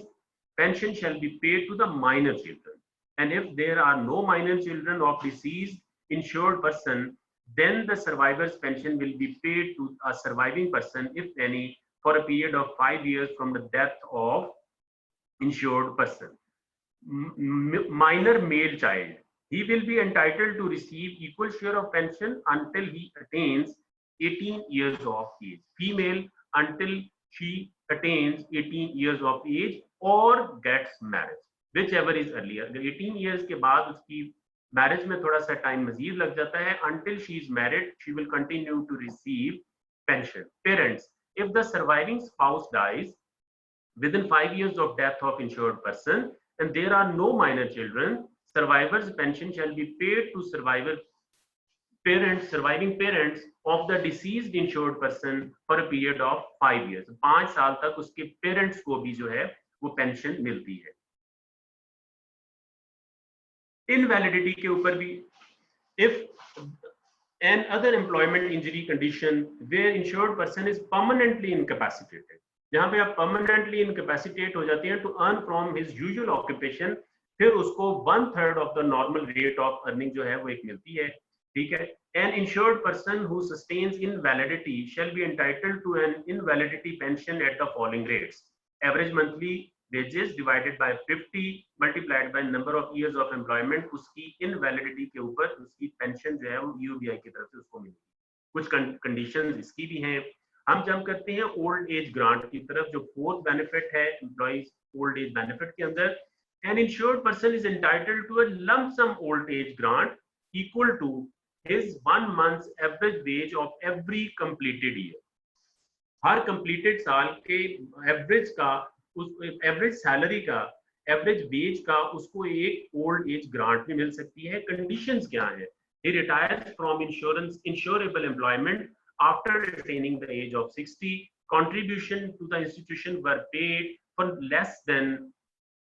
pension shall be paid to the minor children. And if there are no minor children of deceased insured person, then the survivor's pension will be paid to a surviving person, if any, for a period of 5 years from the death of insured person. Minor male child, he will be entitled to receive equal share of pension until he attains 18 years of age. Female until she attains 18 years of age or gets married, whichever is earlier. 18 years के बाद उसकी marriage में थोड़ा सा time मजीद लग जाता है. Until she is married, she will continue to receive pension. Parents, if the surviving spouse dies within 5 years of death of insured person and there are no minor children, survivor's pension shall be paid to surviving parents of the deceased insured person for a period of 5 years. 5 साल तक उसके parents को भी जो है वो pension मिलती है. इनवैलिडिटी के ऊपर भी, if an other employment injury condition where insured person is permanently incapacitated, जहां पे आप permanently incapacitate हो जाते हैं to earn from his usual occupation, फिर उसको 1/3 of the normal rate of earning जो है वो एक मिलती है. ठीक है. An insured person who sustains invalidity shall be entitled to an invalidity pension at the following rates: average monthly wages divided by 50 multiplied by number of years of employment. उसकी invalidity के ऊपर उसकी pension जो है वो UBI की तरफ से उसको मिलेगी. कुछ conditions इसकी भी हैं. हम जंप करते हैं old age grant की तरफ, जो fourth benefit है employees old age benefit के अंदर. An insured person is entitled to a lump sum old age grant equal to his 1 month's average wage of every completed year. Her completed साल के average का, उस average salary का, average wage का उसको एक old age grant भी मिल सकती है. Conditions क्या है? He retires from insurable employment after attaining the age of 60. Contribution to the institution were paid for less than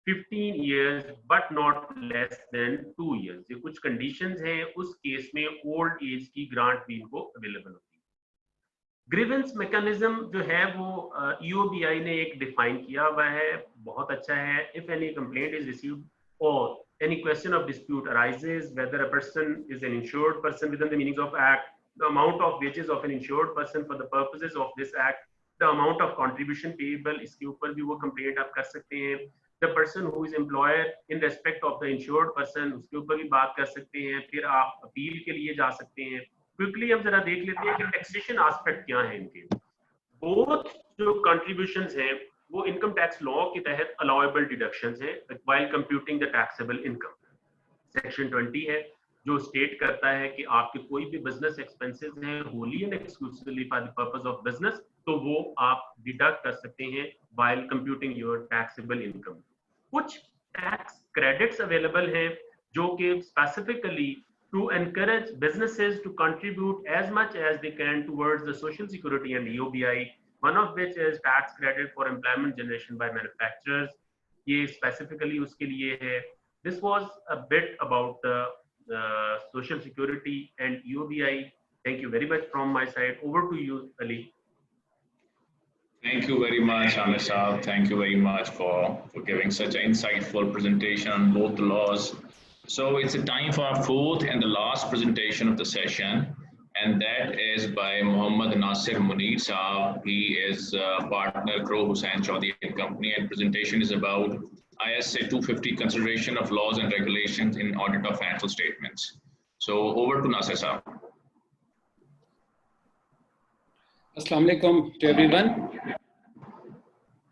15 years but not less than 2 years. ये कुछ conditions हैं. उस केस में old age की grant भी इनको available होती है. Grievance mechanism जो है वो EOBI ने एक define किया हुआ है, बहुत अच्छा है. If any complaint is received or any question of dispute arises, whether a person is an insured person within the meanings of Act, the amount of wages of an insured person for the purposes of this Act, the amount of contribution payable, इसके ऊपर भी वो complaint आप कर सकते हैं. The person who is employer in respect of the insured person, उसके ऊपर भी बात कर सकते हैं. फिर आप अपील के लिए जा सकते हैं. Quickly हम जरा देख लेते हैं कि taxation aspect क्या है इनके. Both जो contributions हैं वो income tax law के तहत allowable deductions हैं while computing the taxable income. Section 20 है जो state करता है कि आपके कोई भी business expenses हैं wholly and exclusively for the purpose of business, तो वो आप deduct कर सकते हैं while computing your taxable income. कुछ tax credits available हैं जो कि specifically to encourage businesses to contribute as much as they can towards the social security and EOBI, one of which is tax credit for employment generation by manufacturers. ये specifically उसके लिए है. This was a bit about the social security and EOBI. Thank you very much from my side. Over to you, Ali. Thank you very much, Amir Saab. Thank you very much for giving such an insightful presentation on both the laws. So it's a time for our fourth and the last presentation of the session, and that is by Muhammad Nasir Munir Saab. He is a partner, Crow Hussain Chaudhary and Company, and presentation is about ISA 250 consideration of laws and regulations in audit of financial statements. So over to Nasir Saab. Assalamu alaikum to everyone.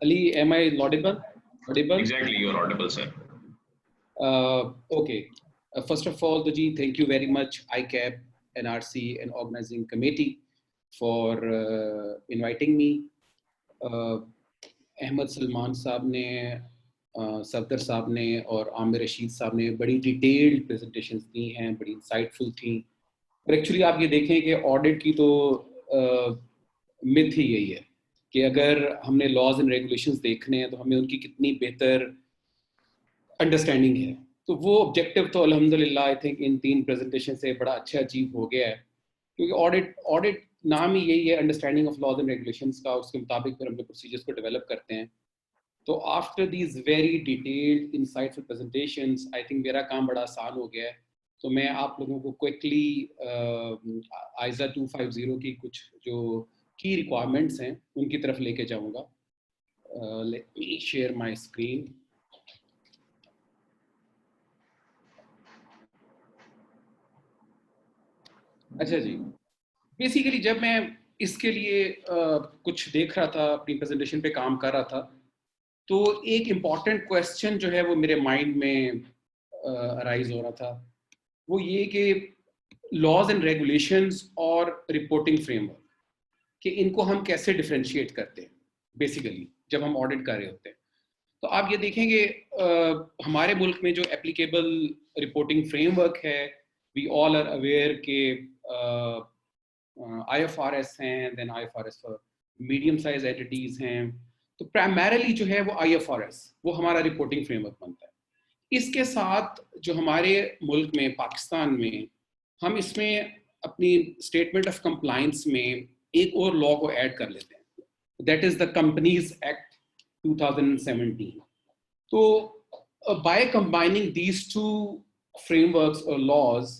Ali, am I audible? Exactly, you're audible, sir. Okay. First of all, Ji, thank you very much, ICAP, NRC, and organizing committee for inviting me. Ahmed Salman साहब ने, सफदर साहब ने और आमिर रशीद साहब ने बड़ी detailed presentations दी हैं, बड़ी insightful थी. और एक्चुअली आप ये देखें कि ऑडिट की तो मिथ ही यही है कि अगर हमने लॉज एंड रेगुलेशंस देखने हैं तो हमें उनकी कितनी बेहतर अंडरस्टैंडिंग है. तो वो ऑब्जेक्टिव तो अल्हम्दुलिल्लाह आई थिंक इन 3 प्रेजेंटेशन से बड़ा अच्छा अचीव हो गया है, क्योंकि ऑडिट नाम ही यही है, understanding of laws and regulations का. उसके मुताबिक फिर हम लोग प्रोसीजर्स को डेवलप करते हैं. तो after these very detailed insightful presentations I think मेरा काम बड़ा आसान हो गया है. तो मैं आप लोगों को क्विकली ISA 250 की कुछ जो की रिक्वायरमेंट्स हैं उनकी तरफ लेके जाऊंगा. Let me share my screen. अच्छा जी, बेसिकली जब मैं इसके लिए कुछ देख रहा था, अपनी प्रेजेंटेशन पे काम कर रहा था, तो एक इम्पॉर्टेंट क्वेश्चन जो है वो मेरे माइंड में अराइज हो रहा था, वो ये कि लॉज एंड रेगुलेशंस और रिपोर्टिंग फ्रेमवर्क कि इनको हम कैसे डिफरेंशिएट करते हैं बेसिकली जब हम ऑडिट कर रहे होते हैं। तो आप ये देखेंगे हमारे मुल्क में जो एप्लीकेबल रिपोर्टिंग फ्रेमवर्क है, वी ऑल आर अवेयर के IFRS हैं, then IFRS for medium size entities हैं। तो प्राइमरीली जो है वो IFRS वो हमारा रिपोर्टिंग फ्रेमवर्क बनता है। इसके साथ जो हमारे मुल्क में पाकिस्तान में हम इसमें अपनी स्टेटमेंट ऑफ कंप्लायंस में एक और लॉ को ऐड कर लेते हैं, that is the companies act 2017। तो by combining these two frameworks or laws,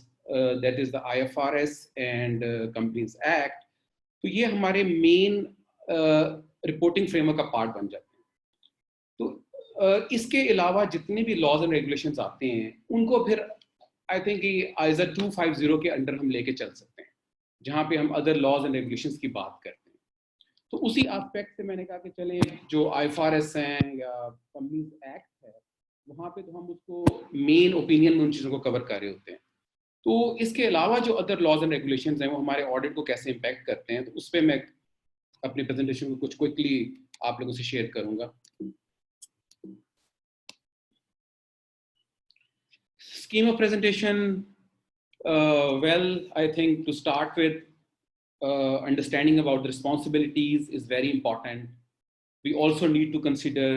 that is the IFRS and Companies Act, तो ये हमारे मेन रिपोर्टिंग फ्रेमवर्क का पार्ट बन जाते हैं। तो इसके अलावा जितने भी लॉज एंड रेगुलेशंस आते हैं उनको फिर आई थिंक ISA 250 के अंडर हम लेके चल सकते हैं, जहाँ पे हम अदर लॉज एंड रेगुलेशंस की बात करते हैं। तो उसी एस्पेक्ट से मैंने कहा कि चले जो IFRS हैं या कंपनीज एक्ट है वहाँ पे तो हम उसको मेन ओपिनियन में उन चीज़ों को कवर कर रहे होते हैं। तो इसके अलावा जो अदर लॉज एंड रेगुलेशंस हैं वो हमारे ऑडिट को कैसे इम्पैक्ट करते हैं, तो उस पर मैं अपनी प्रेजेंटेशन को कुछ क्विकली आप लोगों से शेयर करूंगा। Scheme of presentation, well, I think to start with, understanding about the responsibilities is very important. We also need to consider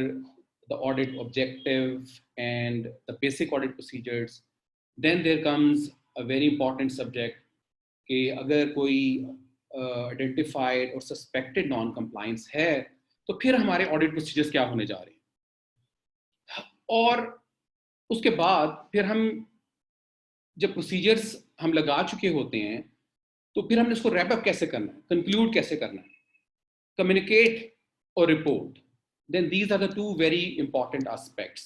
the audit objective and the basic audit procedures. Then there comes a very important subject कि अगर कोई identified or suspected non-compliance है तो फिर हमारे audit procedures क्या होने जा रहे हैं, और उसके बाद फिर हम जब procedures हम लगा चुके होते हैं तो फिर हमने उसको wrap up कैसे करना है, conclude कैसे करना है, communicate or report. Then these are the two very important aspects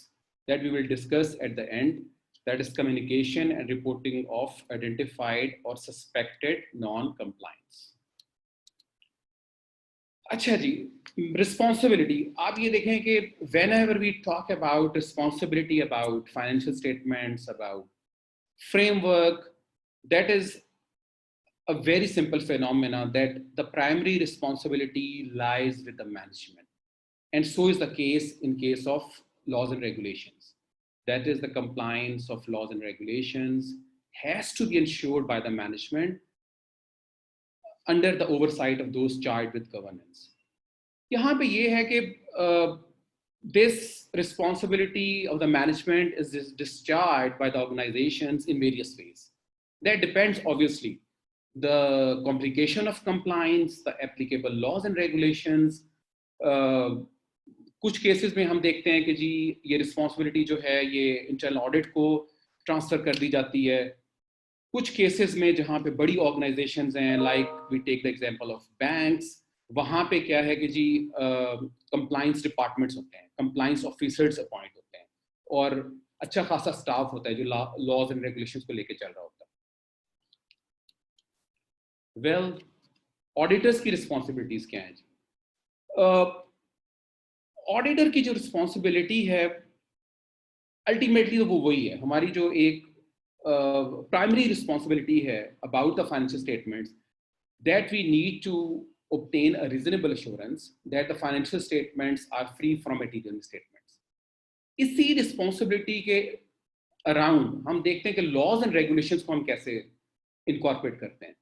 that we will discuss at the end, that is communication and reporting of identified or suspected non-compliance. अच्छा जी, responsibility. आप ये देखें कि whenever we talk about responsibility, about financial statements, about framework, that is a very simple phenomena that the primary responsibility lies with the management. And so is the case in case of laws and regulations. That is, the compliance of laws and regulations has to be ensured by the management under the oversight of those charged with governance. यहाँ पे ये है कि this responsibility of the management is discharged by the organizations in various ways. That depends, obviously, the complication of compliance, the applicable laws and regulations. कुछ cases में हम देखते हैं कि जी ये रिस्पॉन्सिबिलिटी जो है ये इंटरनल ऑडिट को ट्रांसफर कर दी जाती है। कुछ केसेस में जहाँ पे बड़ी ऑर्गेनाइजेशंस हैं, like we take the example of banks, वहाँ पे क्या है कि जी कंप्लायंस डिपार्टमेंट्स होते हैं, कंप्लायंस ऑफिसर्स अपॉइंट होते हैं और अच्छा खासा स्टाफ होता है जो लॉज एंड रेगुलेशंस को लेके चल रहा होता है। वेल, ऑडिटर्स की रिस्पॉन्सिबिलिटीज क्या हैं जी? ऑडिटर की जो रिस्पॉन्सिबिलिटी है अल्टीमेटली तो वो वही है, हमारी जो एक प्राइमरी रिस्पॉन्सिबिलिटी है about the financial statements, that we need to obtain a reasonable assurance that the financial statements are free from material misstatements. इसी रिस्पॉन्सिबिलिटी के अराउंड हम देखते हैं कि लॉज एंड रेगुलेशंस को हम कैसे इनकॉर्पोरेट करते हैं।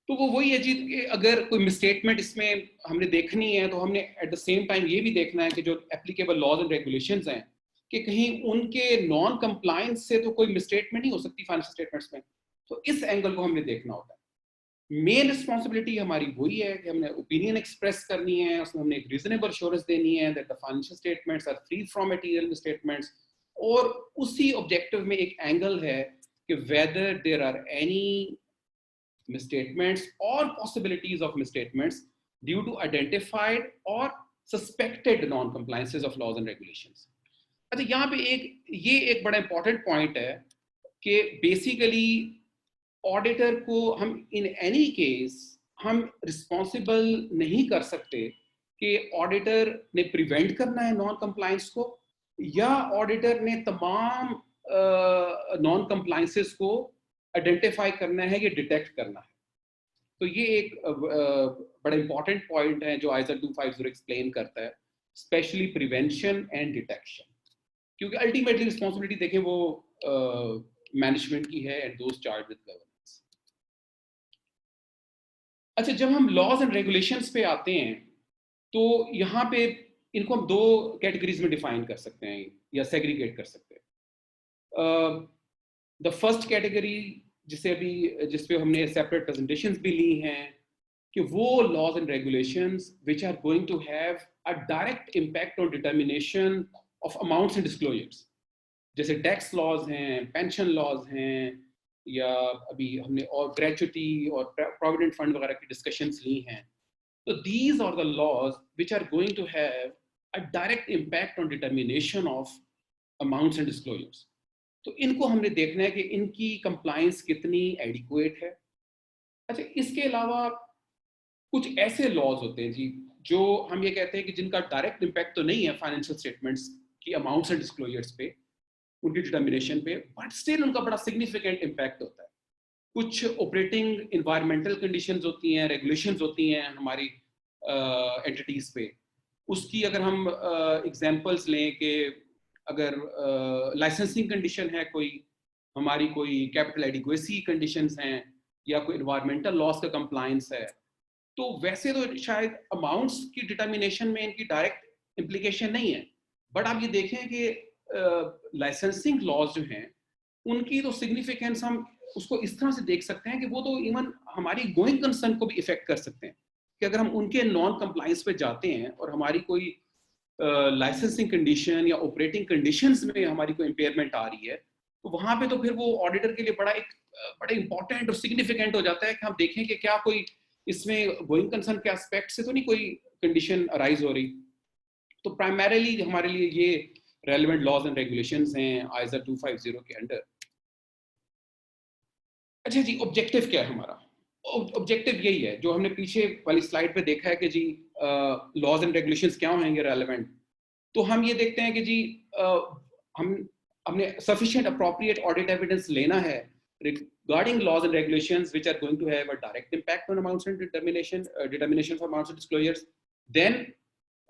तो वो वही है जी कि अगर कोई मिसस्टेटमेंट इसमें हमने देखनी है तो हमने एट द सेम टाइम ये भी देखना है कि जो एप्लीकेबल लॉज एंड रेगुलेशंस हैं कि कहीं उनके नॉन कंप्लायंस से तो कोई मिसस्टेटमेंट नहीं हो सकती फाइनेंशियल स्टेटमेंट्स में। तो इस एंगल को हमने देखना होता है। मेन रिस्पॉन्सिबिलिटी हमारी वही है कि हमने ओपिनियन एक्सप्रेस करनी है, उसमें हमने एक रीजनेबल एश्योरेंस देनी है that the financial statements are free from material misstatements, और उसी ऑब्जेक्टिव में एक एंगल है कि whether there are any misstatements or possibilities of misstatements due to identified or suspected non-compliances of laws and regulations. अच्छा, यहाँ पे ये एक बड़ा important point है कि basically ऑडिटर को हम इन एनी केस हम रिस्पॉन्सिबल नहीं कर सकते कि ऑडिटर ने प्रिवेंट करना है नॉन कंप्लायंस को या ऑडिटर ने तमाम नॉन कंप्लायंसेस को आइडेंटिफाई करना है या डिटेक्ट करना है। तो ये एक बड़ा इंपॉर्टेंट पॉइंट है जो आईएसओ 250 एक्सप्लेन करता है, स्पेशली प्रिवेंशन एंड डिटेक्शन, क्योंकि अल्टीमेटली रिस्पॉन्सिबिलिटी देखें वो मैनेजमेंट की है and those charge with governance. अच्छा, जब हम लॉज एंड रेगुलेशंस पे आते हैं तो यहाँ पे इनको हम दो कैटेगरीज में डिफाइन कर सकते हैं या सेग्रीगेट कर सकते हैं। द फर्स्ट कैटेगरी जिस पे हमने सेपरेट प्रेजेंटेशंस भी ली हैं कि वो laws and regulations which are going to have a direct impact on determination of amounts and disclosures, जैसे टैक्स लॉज हैं, पेंशन लॉज हैं, या अभी हमने और ग्रेचुटी और प्रोविडेंट फंड वगैरह की डिस्कशंस ली हैं। तो these are the laws which are going to have a direct impact on determination of amounts and disclosures. तो इनको हमने देखना है कि इनकी कंप्लायंस कितनी एडिक्वेट है। अच्छा, इसके अलावा कुछ ऐसे लॉज होते हैं जी जो हम ये कहते हैं कि जिनका डायरेक्ट इम्पैक्ट तो नहीं है फाइनेंशियल स्टेटमेंट्स की अमाउंट्स एंड डिस्क्लोजर्स पे, उनकी डिटर्मिनेशन पे, बट स्टिल उनका बड़ा सिग्निफिकेंट इम्पैक्ट होता है। कुछ ऑपरेटिंग इन्वायरमेंटल कंडीशंस होती हैं, रेगुलेशंस होती हैं हमारी एंटिटीज़ पे। उसकी अगर हम एग्जांपल्स लें कि अगर लाइसेंसिंग कंडीशन है, कोई हमारी कोई कैपिटल एडिक्वेसी कंडीशंस हैं या कोई इन्वायरमेंटल लॉस का कंप्लायंस है, तो वैसे तो शायद अमाउंट्स की डिटर्मिनेशन में इनकी डायरेक्ट इम्प्लीकेशन नहीं है, बट आप ये देखें कि लाइसेंसिंग लॉज जो हैं उनकी तो सिग्निफिकेंस हम उसको इस तरह से देख सकते हैं कि वो तो इवन हमारी गोइंग कंसर्न को भी इफेक्ट कर सकते हैं कि अगर हम उनके नॉन कंप्लायंस पे जाते हैं और हमारी कोई लाइसेंसिंग कंडीशन या ऑपरेटिंग कंडीशंस में हमारी कोई इम्पेयरमेंट आ रही है, तो वहाँ पे तो फिर वो ऑडिटर के लिए बड़ा इंपॉर्टेंट और सिग्निफिकेंट हो जाता है कि हम देखें कि क्या कोई इसमें गोइंग कंसर्न के एस्पेक्ट से तो नहीं कोई कंडीशन अराइज हो रही। तो प्राइमरीली हमारे लिए ये रेलेवेंट लॉज एंड रेगुलेशंस हैं आईएसओ 250 के अंडर। अच्छा जी, ऑब्जेक्टिव क्या है हमारा? ऑब्जेक्टिव यही है जो हमने पीछे वाली स्लाइड पे देखा है कि जी लॉज एंड रेगुलेशंस क्या होंगे रेलेवेंट। तो हम ये देखते हैं कि जी हमने सफिशिएंट अप्रोप्रिएट ऑडिट एविडेंस लेना है regarding laws and regulations which are going to have a direct impact on amounts and determination of amounts and disclosures. Then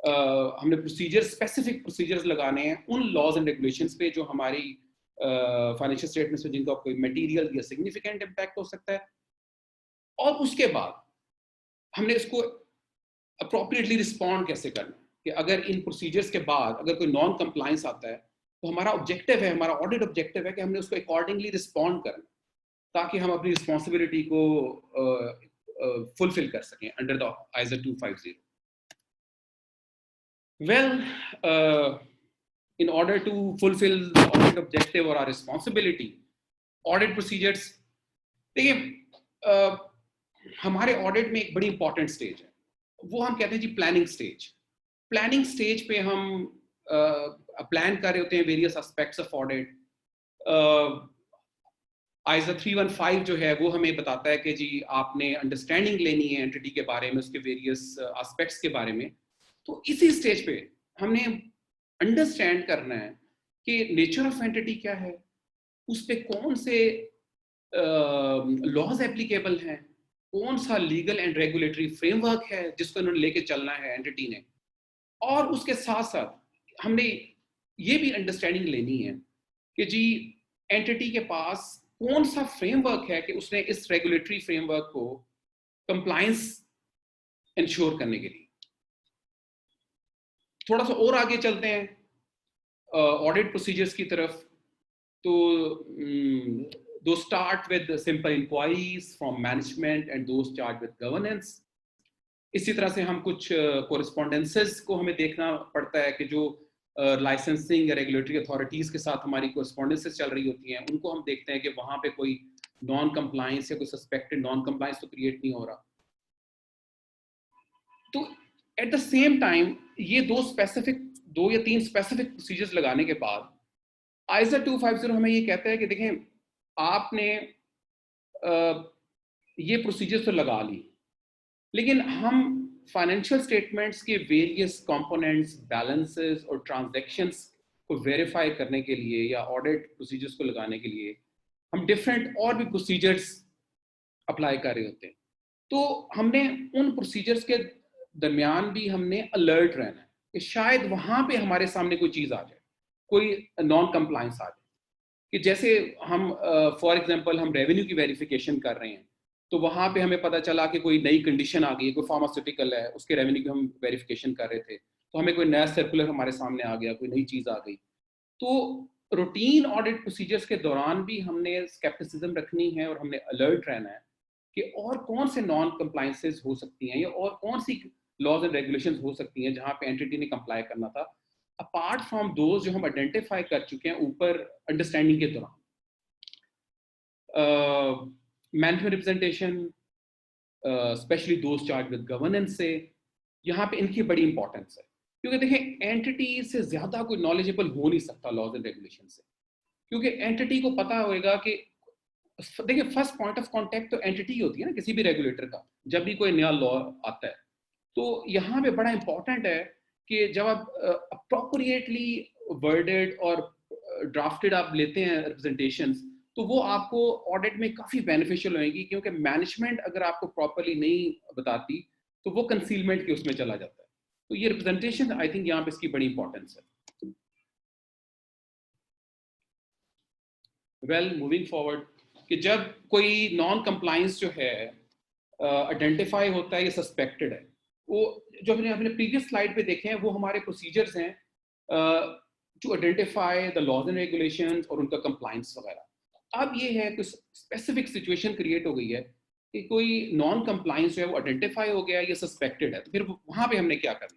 हमने स्पेसिफिक प्रोसीजर्स लगाने हैं उन लॉज एंड रेगुलेशंस पे जो हमारी फाइनेंशियल स्टेटमेंट्स में जिनका कोई मटेरियल या सिग्निफिकेंट इम्पैक्ट हो सकता है, और उसके बाद हमने इसको अप्रोप्रिएटली रिस्पॉन्ड कैसे करना है कि अगर इन प्रोसीजर्स के बाद अगर कोई नॉन कंप्लायंस आता है तो हमारा ऑब्जेक्टिव है, हमारा ऑडिट ऑब्जेक्टिव है कि हमने उसको अकॉर्डिंगली रिस्पॉन्ड करना ताकि हम अपनी रिस्पॉन्सिबिलिटी को फुलफिल कर सकें under the ISO 250। Well, in order to fulfill the audit objective or our responsibility, audit procedures, देखिए हमारे ऑडिट में एक बड़ी इंपॉर्टेंट स्टेज है, वो हम कहते हैं जी प्लानिंग स्टेज। प्लानिंग स्टेज पे हम प्लान कर रहे होते हैं various aspects of audit. ISO 315 जो है वो हमें बताता है कि जी आपने अंडरस्टैंडिंग लेनी है एंटिटी के बारे में, उसके वेरियस एस्पेक्ट्स के बारे में। तो इसी स्टेज पे हमने अंडरस्टैंड करना है कि नेचर ऑफ एंटिटी क्या है, उस पे कौन से लॉज एप्लीकेबल हैं, कौन सा लीगल एंड रेगुलेटरी फ्रेमवर्क है जिसको इन्होंने लेके चलना है एंटिटी ने, और उसके साथ साथ हमने ये भी अंडरस्टैंडिंग लेनी है कि जी एंटिटी के पास कौन सा फ्रेमवर्क है कि उसने इस रेगुलेटरी फ्रेमवर्क को कंप्लायंस इंश्योर करने के लिए। थोड़ा सा और आगे चलते हैं ऑडिट प्रोसीजर्स की तरफ। तो to start with simple inquiries from management and those charge with governance. इसी तरह से हम कुछ कोरेस्पोंडेंसेस को हमें देखना पड़ता है कि जो लाइसेंसिंग या रेगुलेटरी अथॉरिटीज के साथ हमारी कोरेस्पोंडेंसेस चल रही होती हैं, उनको हम देखते हैं कि वहां पे कोई नॉन कंप्लायंस या कोई सस्पेक्टेड नॉन कंप्लायंस तो क्रिएट नहीं हो रहा। तो एट द सेम टाइम ये दो या तीन स्पेसिफिक प्रोसीजर्स लगाने के बाद आईएसओ 250 हमें ये कहता है कि देखें आपने ये प्रोसीजर्स तो लगा ली, लेकिन हम फाइनेंशियल स्टेटमेंट्स के वेरियस कंपोनेंट्स, बैलेंसेस और ट्रांजैक्शंस को वेरीफाई करने के लिए या ऑडिट प्रोसीजर्स को लगाने के लिए हम डिफरेंट और भी प्रोसीजर्स अप्लाई कर रहे होते हैं। तो हमने उन प्रोसीजर्स के दरमियान भी हमने अलर्ट रहना है कि शायद वहाँ पे हमारे सामने कोई चीज़ आ जाए, कोई नॉन कंप्लायंस आ जाए। कि जैसे हम फॉर एग्जांपल हम रेवेन्यू की वेरिफिकेशन कर रहे हैं, तो वहाँ पे हमें पता चला कि कोई नई कंडीशन आ गई, कोई फार्मास्यूटिकल है, उसके रेवेन्यू की हम वेरिफिकेशन कर रहे थे, तो हमें कोई नया सर्कुलर हमारे सामने आ गया, कोई नई चीज़ आ गई। तो रूटीन ऑडिट प्रोसीजर्स के दौरान भी हमने स्केप्टिसिज्म रखनी है और हमने अलर्ट रहना है कि और कौन से नॉन कंप्लायंसेस हो सकती हैं या और कौन सी लॉज एंड रेगुलेशंस हो सकती हैं जहाँ पे एंटिटी ने कंप्लाई करना था, अपार्ट फ्रॉम दोज जो हम आइडेंटिफाई कर चुके हैं ऊपर अंडरस्टैंडिंग के दौरान। Management representation, specially those charge with governance से, यहाँ पे इनकी बड़ी इंपॉर्टेंस है, क्योंकि देखिए एंटिटी से ज़्यादा कोई नॉलेजेबल हो नहीं सकता लॉज एंड रेगुलेशन से, क्योंकि एंटिटी को पता होएगा कि देखिए फर्स्ट पॉइंट ऑफ कांटेक्ट तो एंटिटी होती है ना किसी भी रेगुलेटर का, जब भी कोई नया लॉ आता है। तो यहाँ पे बड़ा इंपॉर्टेंट है कि जब आप अप्रोप्रिएटली वर्डेड और ड्राफ्टेड आप लेते हैं रिप्रेजेंटेशंस, तो वो आपको ऑडिट में काफ़ी बेनिफिशियल होएगी, क्योंकि मैनेजमेंट अगर आपको प्रॉपरली नहीं बताती तो वो कंसीलमेंट के उसमें चला जाता है। तो ये रिप्रेजेंटेशन आई थिंक यहाँ पे इसकी बड़ी इंपॉर्टेंस है। वेल, मूविंग फॉरवर्ड, कि जब कोई नॉन कंप्लायंस जो है आइडेंटिफाई होता है या सस्पेक्टेड है, वो जो हमने अपने प्रीवियस स्लाइड पे देखे हैं वो हमारे प्रोसीजर्स हैं to identify the laws and regulations और उनका कंप्लायंस वगैरह। अब ये है कि स्पेसिफिक सिचुएशन क्रिएट हो गई है कि कोई नॉन कंप्लायंस जो है वो आइडेंटिफाई हो गया या सस्पेक्टेड है, तो फिर वहाँ पे हमने क्या करना?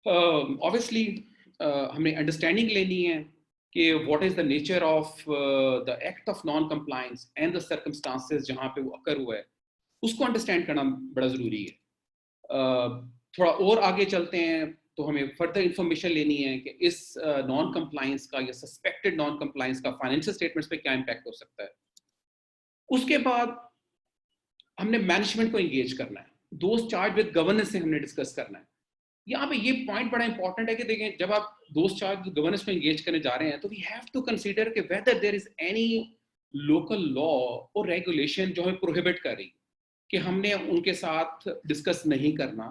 ऑब्वियसली हमने अंडरस्टैंडिंग लेनी है कि what is the nature of the act of non compliance and the circumstances जहाँ पे वो अकर हुआ है, उसको अंडरस्टैंड करना बड़ा ज़रूरी है। थोड़ा और आगे चलते हैं तो हमें फर्दर इंफॉर्मेशन लेनी है कि इस नॉन कंप्लायंस का या सस्पेक्टेड नॉन कंप्लायंस का फाइनेंशियल स्टेटमेंट्स पे क्या इम्पैक्ट हो सकता है। उसके बाद हमने मैनेजमेंट को एंगेज करना है, दोस्त चार्ज विद गवर्नेंस से हमने डिस्कस करना है। यहाँ पे ये पॉइंट बड़ा इंपॉर्टेंट है कि देखें, जब आप दोस्त चार्ज गवर्नेंस में एंगेज करने जा रहे हैं तो वी हैव टू कंसीडर कि whether there is any local law और रेगुलेशन जो हमें प्रोहिबिट कर रही कि हमने उनके साथ डिस्कस नहीं करना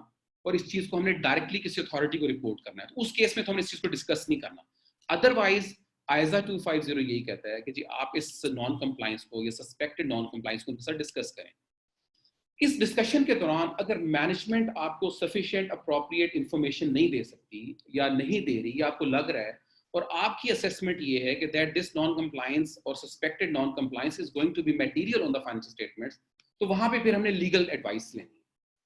और इस चीज़ को हमने डायरेक्टली किसी अथॉरिटी को रिपोर्ट करना है, तो उस केस में तो हमने इस चीज़ को डिस्कस नहीं करना। अदरवाइज आइजा 250 यही कहता है कि जी आप इस नॉन कंप्लायंस को या सस्पेक्टेड नॉन कंप्लायंस को उनके साथ डिस्कस करें। इस डिस्कशन के दौरान अगर मैनेजमेंट आपको सफिशिएंट अप्रोप्रिएट इंफॉर्मेशन नहीं दे सकती या नहीं दे रही या आपको लग रहा है और आपकी असेसमेंट ये है कि दैट दिस नॉन कंप्लायंस और suspected non compliance is going to be material on the financial statements, तो वहां पे फिर हमने लीगल एडवाइस लेनी।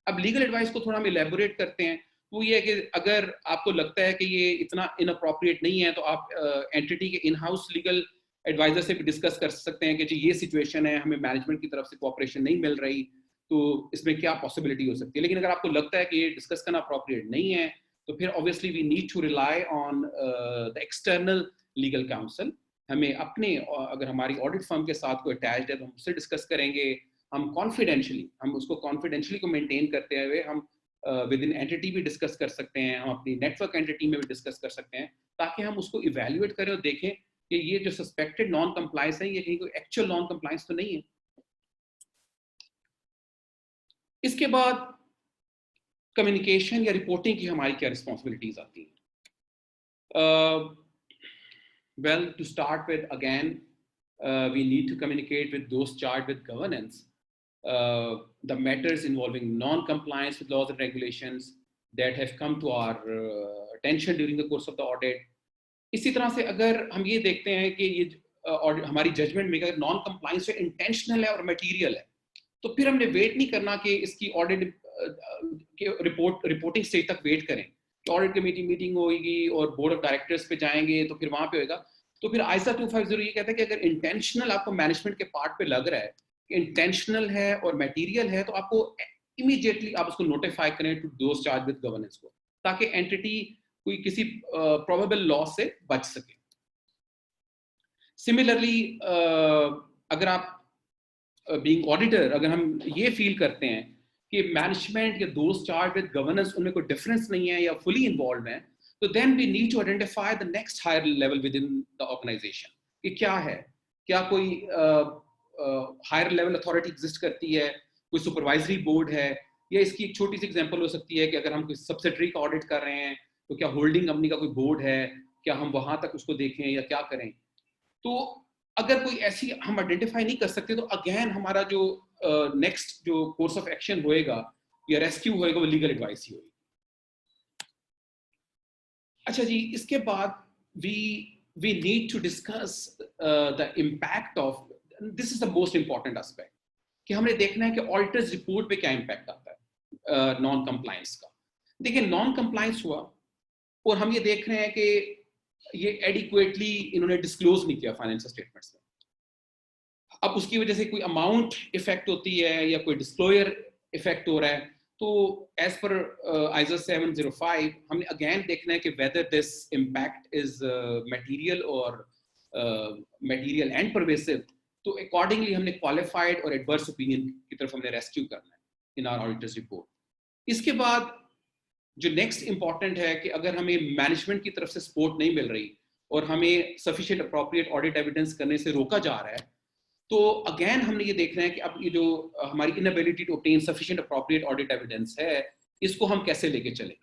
अब लीगल एडवाइस को थोड़ा हम इलेबोरेट करते हैं, वो ये है कि अगर आपको लगता है कि ये इतना इनअप्रोप्रिएट नहीं है तो आप एंटिटी के इन हाउस लीगल एडवाइजर से भी डिस्कस कर सकते हैं कि जी ये सिचुएशन है, हमें मैनेजमेंट की तरफ से कोऑपरेशन नहीं मिल रही, तो इसमें क्या पॉसिबिलिटी हो सकती है। लेकिन अगर आपको लगता है कि ये डिस्कस करना अप्रोप्रिएट नहीं है तो फिर obviously we need to rely on the external legal counsel. हमें अपने अगर हमारी ऑडिट फर्म के साथ कोई अटैच्ड है तो हम उससे डिस्कस करेंगे। हम कॉन्फिडेंशियली हम उसको कॉन्फिडेंशियली को मेंटेन करते हुए हम विद इन एंटिटी भी डिस्कस कर सकते हैं, हम अपनी नेटवर्क एंटिटी में भी डिस्कस कर सकते हैं, ताकि हम उसको इवेल्युएट करें और देखें कि ये जो सस्पेक्टेड नॉन कंप्लायंस है ये कहीं कोई एक्चुअल नॉन कंप्लायंस तो नहीं है। इसके बाद कम्युनिकेशन या रिपोर्टिंग की हमारी क्या रिस्पॉन्सिबिलिटीज आती हैं। Well, to start with again we need to communicate with those charged with governance the matters involving non-compliance with laws and regulations that have come to our attention during the course of the audit. इसी तरह से अगर हम ये देखते हैं कि ये हमारी जजमेंट में अगर नॉन कंप्लायंस इंटेंशनल है और मटेरियल है, तो फिर हमने वेट नहीं करना कि इसकी ऑडिट के रिपोर्टिंग स्टेज तक वेट करें कि ऑडिट कमेटी मीटिंग होगी और बोर्ड ऑफ डायरेक्टर्स पे जाएंगे तो फिर वहां पे होएगा। तो फिर आइसा 250 ये कहता है कि अगर इंटेंशनल आपको मैनेजमेंट के पार्ट पे लग रहा है कि इंटेंशनल है और मटेरियल है, तो आपको इमीडिएटली आप उसको नोटिफाई करें to those charge with governance को, ताकि एंटिटी कोई किसी प्रोबेबल लॉस से बच सके। सिमिलरली अगर आप बीइंग ऑडिटर अगर हम ये फील करते हैं कि मैनेजमेंट या दोज चार्ज विद गवर्नेंस उनमें कोई डिफरेंस नहीं है या फुली इन्वॉल्व है, तो then we need to identify the next higher level within the organisation कि क्या है, क्या कोई हायर लेवल अथॉरिटी एग्जिस्ट करती है, कोई सुपरवाइजरी बोर्ड है, या इसकी एक छोटी सी एग्जांपल हो सकती है कि अगर हम कोई सब्सिडरी का ऑडिट कर रहे हैं तो क्या होल्डिंग कंपनी का कोई बोर्ड है, क्या हम वहां तक उसको देखें या क्या करें। तो अगर कोई ऐसी हम आइडेंटिफाई नहीं कर सकते तो अगेन हमारा जो नेक्स्ट जो कोर्स ऑफ एक्शन होएगा या रेस्क्यू होएगा वो लीगल एडवाइस ही होगी। अच्छा जी, इसके बाद we need to discuss the impact of, this is the most important aspect, कि हमने देखना है कि ऑडिटर्स रिपोर्ट पे क्या इम्पैक्ट आता है नॉन कंप्लायंस का। देखिए नॉन कंप्लायंस हुआ और हम ये देख रहे हैं कि ये एडिक्वेटली इन्होंने डिस्क्लोज नहीं किया फाइनेंशियल स्टेटमेंट्स में। अब उसकी वजह से कोई अमाउंट इफेक्ट होती है या कोई डिस्क्लोजर इफेक्ट हो रहा है, तो एज पर ISO 705 हमने अगेन देखना है कि whether this impact is material और मटेरियल एंड परवेसिव, तो अकॉर्डिंगली हमने क्वालिफाइड और एडवर्स ओपिनियन की तरफ हमने रेस्क्यू करना है इन आवर ऑडिटर्स रिपोर्ट। इसके बाद जो नेक्स्ट इंपॉर्टेंट है कि अगर हमें मैनेजमेंट की तरफ से सपोर्ट नहीं मिल रही और हमें सफिशिएंट अप्रोप्रिएट ऑडिट एविडेंस करने से रोका जा रहा है, तो अगेन हमने ये देखना है कि अब ये जो हमारी inability to obtain sufficient appropriate audit evidence है, इसको हम कैसे लेके चलें।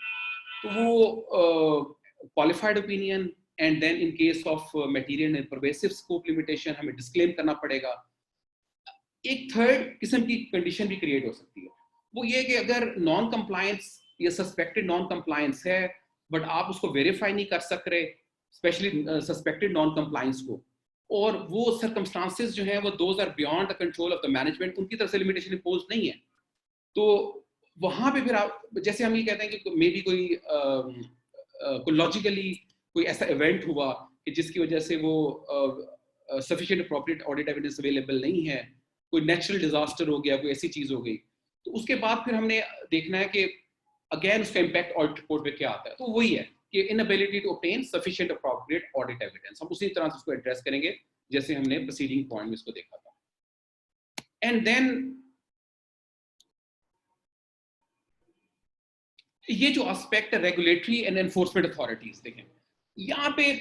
तो वो qualified opinion and then in case of material and pervasive scope limitation हमें डिस्क्लेम करना पड़ेगा। एक थर्ड किस्म की कंडीशन भी क्रिएट हो सकती है, वो ये कि अगर नॉन कंप्लायंस या सस्पेक्टेड नॉन कंप्लायंस है बट आप उसको वेरीफाई नहीं कर सक रहे, स्पेशली सस्पेक्टेड नॉन कंप्लायंस को, और वो सर्कमस्टांसेस जो हैं वो those are beyond the control of the management, उनकी तरफ से लिमिटेशन इम्पोज नहीं है, तो वहां पे फिर आप जैसे हम ये कहते हैं कि मे बी कोई लॉजिकली कोई ऐसा इवेंट हुआ कि जिसकी वजह से वो sufficient appropriate audit evidence available नहीं है, कोई नेचुरल डिजास्टर हो गया, कोई ऐसी चीज हो गई, तो उसके बाद फिर हमने देखना है कि अगेन उसका इम्पैक्ट ऑडिट रिपोर्ट पे क्या आता है। तो वही है कि inability to obtain sufficient appropriate audit evidence, हम उसी तरह से उसको एड्रेस करेंगे जैसे हमने प्रीसीडिंग पॉइंट में इसको देखा था। एंड देन ये जो एस्पेक्ट है रेगुलेटरी एंड एनफोर्समेंट अथॉरिटीज, देखें यहाँ पे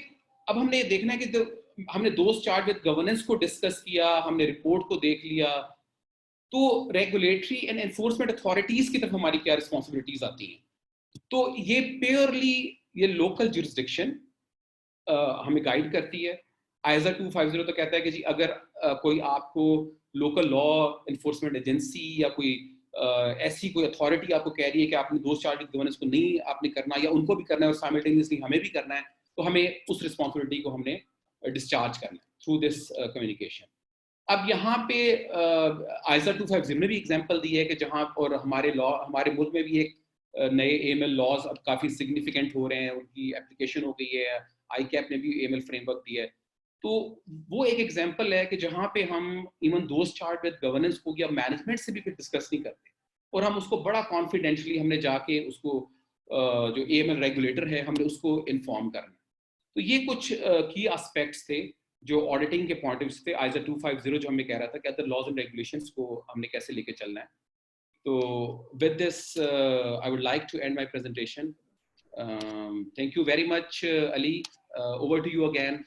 अब हमने देखना है कि हमने दोस्त चार्ट विद गवर्नेंस को डिस्कस किया, हमने रिपोर्ट को देख लिया, तो रेगुलेटरी एंड एनफोर्समेंट अथॉरिटीज की तरफ हमारी क्या रिस्पॉन्सिबिलिटीज आती हैं। तो ये प्योरली ये लोकल जुरिस्डिक्शन हमें गाइड करती है। ISO 250 तो कहता है कि जी अगर कोई आपको लोकल लॉ एनफोर्समेंट एजेंसी या कोई ऐसी कोई अथॉरिटी आपको कह रही है कि आपने दोस्त चार्ट विद गवर्नेंस को नहीं आपने करना या उनको भी करना है और साइमल्टेनियसली हमें भी करना है, तो हमें उस रिस्पॉन्सिबिलिटी को हमने डिस्चार्ज करना है थ्रू दिस कम्युनिकेशन। अब यहाँ पे ISO 250 ने भी एग्जांपल दी है कि जहाँ, और हमारे मुल्क में भी एक नए AML लॉज अब काफ़ी सिग्निफिकेंट हो रहे हैं, उनकी एप्लीकेशन हो गई है, ICAP ने भी AML फ्रेमवर्क दिया है। तो वो एक एग्जांपल है कि जहाँ पे हम इवन दोस्त चार्ट विद गवर्नेंस को या मैनेजमेंट से भी फिर डिस्कस नहीं करते और हम उसको बड़ा कॉन्फिडेंशियली हमने जाके उसको जो AML रेगुलेटर है हमने उसको इन्फॉर्म करना। तो ये कुछ की एस्पेक्ट्स थे जो ऑडिटिंग के पॉइंट ऑफ व्यू से ISO 250 जो हमें कह रहा था कि अदर लॉज एंड रेगुलेशंस को हमने कैसे लेके चलना है। तो with this I would like to end my presentation. Thank you very much Ali, over to you again.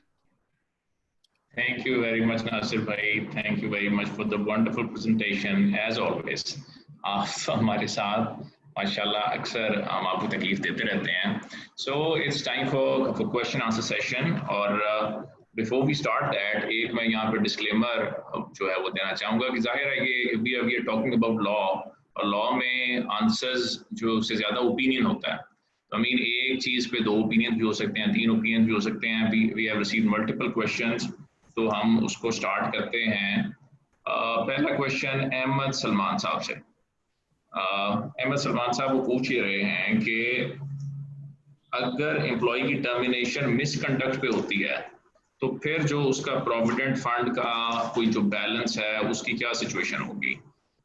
Thank you very much, Nasir bhai. Thank you very much for the wonderful presentation as always. आप हमारे साथ माशाल्लाह अक्सर हम आपको तकलीफ देते रहते हैं। So it's time for question answer session और before we start that एक मैं यहाँ पे disclaimer जो है वो देना चाहूँगा कि जाहिर है ये we are talking about law और law में answers जो उससे ज़्यादा opinion होता है। I mean एक चीज़ पे 2 opinion भी हो सकते हैं, 3 opinion भी हो सकते हैं। We have received multiple questions, तो हम उसको स्टार्ट करते हैं। पहला क्वेश्चन अहमद सलमान साहब से। अहमद सलमान साहब वो पूछ ही रहे हैं कि अगर एम्प्लॉय की टर्मिनेशन मिसकंडक्ट पे होती है तो फिर जो उसका प्रोविडेंट फंड का कोई जो बैलेंस है उसकी क्या सिचुएशन होगी,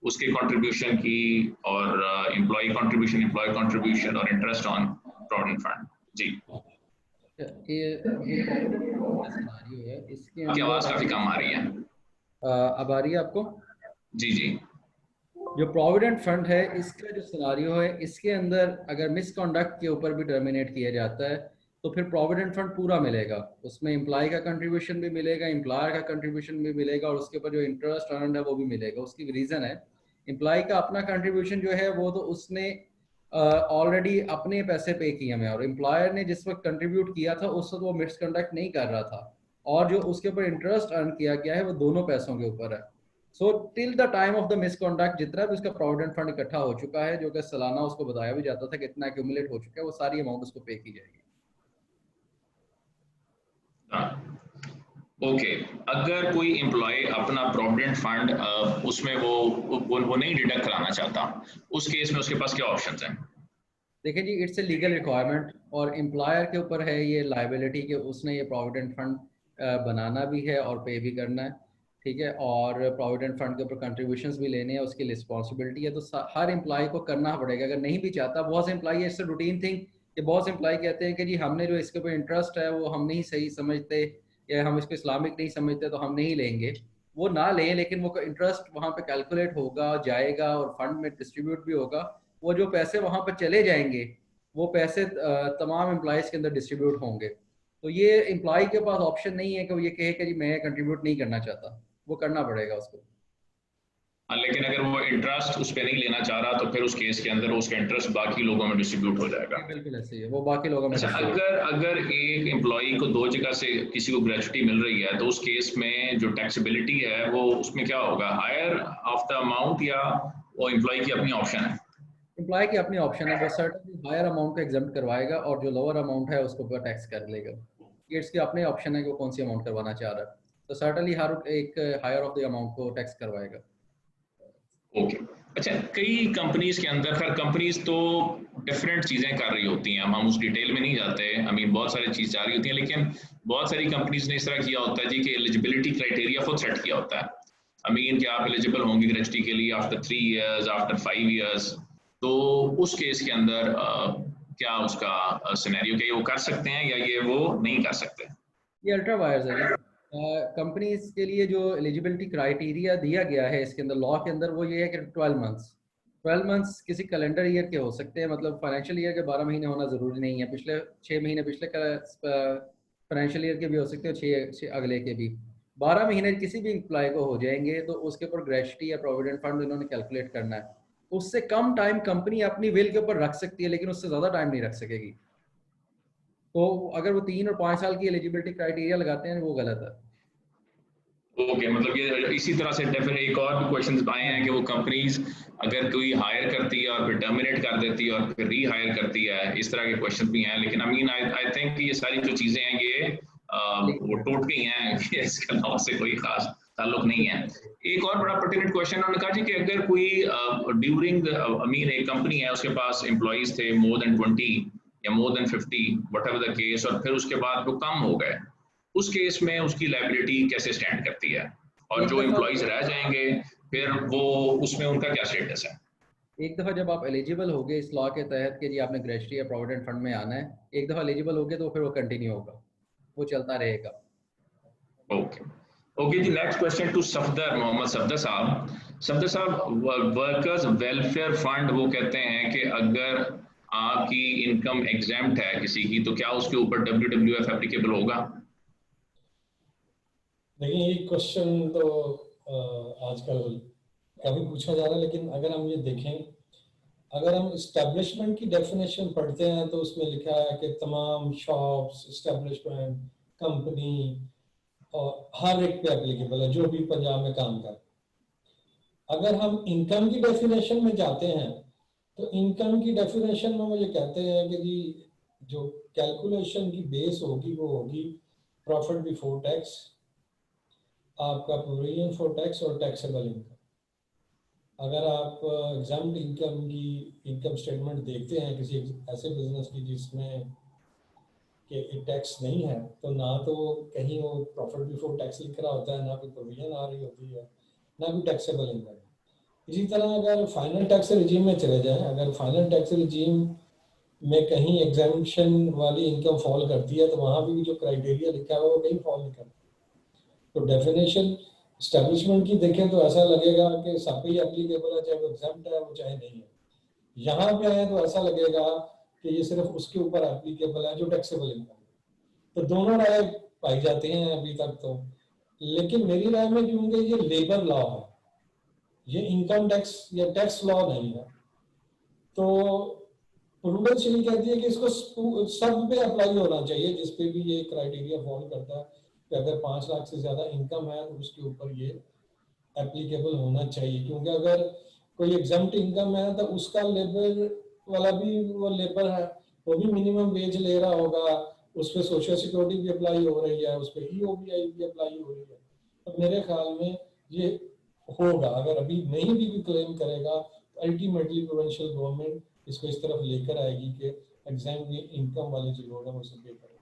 उसके कंट्रीब्यूशन की और एम्प्लॉय कंट्रीब्यूशन और इंटरेस्ट ऑन प्रोविडेंट फंड। जी ये है, इसके आपकी आवाज काफी कम आ रही है। अब आ रही है आपको? जी जी जो प्रोविडेंट फंड है इसका जो सिनारियो है, इसके अंदर अगर मिसकंडक्ट के ऊपर भी टर्मिनेट किया जाता है तो फिर प्रोविडेंट फंड पूरा मिलेगा, उसमें एम्प्लॉय का कंट्रीब्यूशन भी मिलेगा, एम्प्लॉयर का कंट्रीब्यूशन भी मिलेगा और उसके ऊपर जो इंटरेस्ट अर्न है वो भी मिलेगा। उसकी रीज़न है एम्प्लॉय का अपना कंट्रीब्यूशन जो है वो तो उसने ऑलरेडी अपने पैसे पे किए हैं और एम्प्लॉयर ने जिस वक्त कंट्रीब्यूट किया था उस वक्त वो मिसकंडक्ट नहीं कर रहा था, और जो उसके ऊपर इंटरेस्ट अर्न किया गया है वो दोनों पैसों के ऊपर है। So till the time of the misconduct जितना भी उसका प्रोविडेंट फंड इकट्ठा हो चुका है, जो कि सालाना उसको बताया भी जाता था कि इतना एक्यूमुलेट हो चुका है, वो सारी अमाउंट उसको पे की जाएगी। ओके अगर कोई एम्प्लॉय अपना प्रोविडेंट फंड उसमें वो नहीं डिडक्ट कराना चाहता, उस केस में उसके पास क्या ऑप्शंस हैं? देखिए जी, इट्स ए लीगल रिक्वायरमेंट और एम्प्लॉयर के ऊपर है ये लाइबिलिटी कि उसने ये प्रोविडेंट फंड बनाना भी है और पे भी करना है, ठीक है, और प्रोविडेंट फंड के ऊपर कंट्रीब्यूशंस भी लेने हैं, उसकी रिस्पॉन्सिबिलिटी है, तो हर एम्प्लॉय को करना पड़ेगा। अगर नहीं भी चाहता, बहुत से एम्प्लॉय इससे रूटीन थिंग कि बहुत से एम्प्लॉय कहते हैं कि जी हमने जो इसके ऊपर इंटरेस्ट है वो हम नहीं सही समझते या हम इसको इस्लामिक नहीं समझते तो हम नहीं लेंगे, वो ना लें, लेकिन वो इंटरेस्ट वहाँ पे कैलकुलेट होगा, जाएगा और फंड में डिस्ट्रीब्यूट भी होगा। वो जो पैसे वहाँ पर चले जाएंगे वो पैसे तमाम एम्प्लॉयज़ के अंदर डिस्ट्रीब्यूट होंगे। तो ये एम्प्लॉय के पास ऑप्शन नहीं है कि वो ये कहे कि जी मैं कंट्रीब्यूट नहीं करना चाहता, वो करना पड़ेगा उसको। लेकिन अगर वो इंटरेस्ट उस पर नहीं लेना चाह रहा तो फिर उस केस के अंदर उसका इंटरेस्ट बाकी लोगों में डिस्ट्रीब्यूट हो जाएगा। बिल्कुल ऐसे ही है, वो बाकी लोगों में अच्छा अगर एक एम्प्लॉय को दो जगह से किसी को ग्रेचुटी मिल रही है तो उस केस में जो टैक्सेबिलिटी है वो उसमें क्या होगा, हायर ऑफ द अमाउंट या वो एम्प्लॉय की अपनी ऑप्शन है? एम्प्लॉय की अपनी ऑप्शन है, वो सर्टेनली हायर अमाउंट को एग्जाम्प्ट करवाएगा और जो लोअर अमाउंट है उसको ऊपर टैक्स कर लेगा। ये इसकी अपनी ऑप्शन है कि वो कौन सी अमाउंट करवाना चाह रहा है, तो सर्टेनली हर एक हायर ऑफ द अमाउंट को टैक्स करवाएगा। ओके अच्छा कई कंपनीज के अंदर, खैर कंपनीज तो डिफरेंट चीज़ें कर रही होती हैं, हम उस डिटेल में नहीं जाते, आई मीन बहुत सारी चीज़ जा रही होती हैं, लेकिन बहुत सारी कंपनीज ने इस तरह किया होता है जी कि एलिजिबिलिटी क्राइटेरिया खुद सेट किया होता है। आई मीन कि आप एलिजिबल होंगे ग्रेचुटी के लिए आफ्टर 3 years, आफ्टर 5 years, तो उस केस के अंदर क्या उसका सिनेरियो क्या वो कर सकते हैं या ये वो नहीं कर सकते? ये अल्ट्रा वायर्स है जी, कंपनीज के लिए जो एलिजिबिलिटी क्राइटेरिया दिया गया है इसके अंदर लॉ के अंदर वो ये है कि 12 मंथ्स किसी कैलेंडर ईयर के हो सकते हैं, मतलब फाइनेंशियल ईयर के 12 महीने होना ज़रूरी नहीं है, पिछले 6 महीने पिछले फाइनेंशियल ईयर के भी हो सकते हैं, 6 अगले के भी 12 महीने किसी भी एम्प्लॉय को हो जाएंगे, तो उसके ऊपर ग्रेचुटी या प्रोविडेंट फंड इन्होंने कैलकुलेट करना है। उससे कम टाइम कंपनी अपनी विल के ऊपर रख सकती है, लेकिन उससे ज़्यादा टाइम नहीं रख सकेगी। तो अगर वो 3 और 5 साल की एलिजिबिलिटी क्राइटेरिया लगाते हैं वो गलत है। ओके मतलब ये इसी तरह से डेफिनेट एक और भी क्वेश्चंस आए हैं कि वो कंपनीज अगर कोई हायर करती है और फिर टर्मिनेट कर देती है और फिर रीहायर करती है, इस तरह के क्वेश्चन भी हैं, लेकिन आई मीन आई थिंक ये सारी जो चीजें हैं ये वो टूट गई हैं, इसके लॉ से कोई खास ताल्लुक नहीं है। एक और बड़ा पर्टिनेंट क्वेश्चन उन्होंने कहा जी कि अगर कोई ड्यूरिंग आई मीन एक कंपनी है उसके पास एम्प्लॉइज थे मोर देन 20 या more than 50 whatever the case, और फिर उसके बाद वो कम हो गए, उस केस में उसकी लायबिलिटी कैसे स्टैंड करती है, और जो एम्प्लॉइज रह जाएंगे फिर वो उसमें उनका क्या स्टेटस है? एक दफ़ा जब आप एलिजिबल हो गए इस लॉ के तहत कि जी आपने ग्रेचुटी या प्रोविडेंट फंड में आना है, एक दफ़ा एलिजिबल हो गए तो फिर वो कंटिन्यू होगा, वो चलता रहेगा। ओके ओके जी next question to Safdar, Mohammad Safdar sahab. Safdar साहब, वर्कर्स वेलफेयर फंड वो कहते हैं कि अगर आपकी इनकम एग्जेम्प्ट है किसी की तो क्या उसके ऊपर WWF एप्लीकेबल होगा? देखिए ये क्वेश्चन तो आजकल काफी पूछा जा रहा है, लेकिन अगर हम ये देखें, अगर हम इस्टेब्लिशमेंट की डेफिनेशन पढ़ते हैं तो उसमें लिखा है कि तमाम शॉप्स, इस्टेब्लिशमेंट, कंपनी और हर एक पे एप्लीकेबल है जो भी पंजाब में काम कर। अगर हम इनकम की डेफिनेशन में जाते हैं तो इनकम की डेफिनेशन में वो ये कहते हैं कि जी जो कैलकुलेशन की बेस होगी वो होगी प्रॉफिट बिफोर टैक्स, आपका प्रोविजन फॉर टैक्स और टैक्सेबल इनकम। अगर आप एग्जाम्प्ट इनकम की इनकम स्टेटमेंट देखते हैं किसी ऐसे बिजनेस की जिसमें कि टैक्स नहीं है, तो ना तो कहीं वो प्रॉफिट बिफोर टैक्स लिख रहा होता है, ना कोई प्रोविजन आ रही होती है, ना कोई टैक्सेबल इनकम। इसी तरह अगर फाइनल टैक्स रिजीम में चले जाएं, अगर फाइनल टैक्स रिजीम में कहीं एग्जामिशन वाली इनकम फॉल करती है तो वहाँ भी जो क्राइटेरिया लिखा है वो कहीं फॉल नहीं करता। तो डेफिनेशन एस्टेब्लिशमेंट की देखें तो ऐसा लगेगा कि सब पे एप्लीकेबल है, चाहे वो एग्जाम्प्ट है वो चाहे नहीं है। यहाँ पे आए तो ऐसा लगेगा कि ये सिर्फ उसके ऊपर एप्लीकेबल है जो टैक्सेबल इनकम। तो दोनों राय पाई जाती हैं अभी तक तो, लेकिन मेरी राय में क्योंकि ये लेबर लॉ है, ये इनकम टैक्स या टैक्स लॉ नहीं है, तो प्रूडेंस ये कहती है कि इसको सब पे अप्लाई होना चाहिए जिसपे भी ये क्राइटेरिया फॉलो करता है कि अगर 5 लाख से ज्यादा इनकम है तो उसके ऊपर ये एप्लीकेबल होना चाहिए। क्योंकि अगर कोई एग्जम्प्ट इनकम है तो उसका लेबर वाला भी वो लेबर है, वो भी मिनिमम वेज ले रहा होगा, उस पर सोशल सिक्योरिटी भी अप्लाई हो रही है, उस पर EOBI भी अप्लाई हो रही है। तो मेरे ख्याल में ये होगा, अगर अभी नहीं भी क्लेम करेगा तो अल्टीमेटली प्रोविंशियल गवर्नमेंट इसको इस तरफ लेकर आएगी कि एग्जाम इनकम वाले जो लोग हैं वो सब पे करें।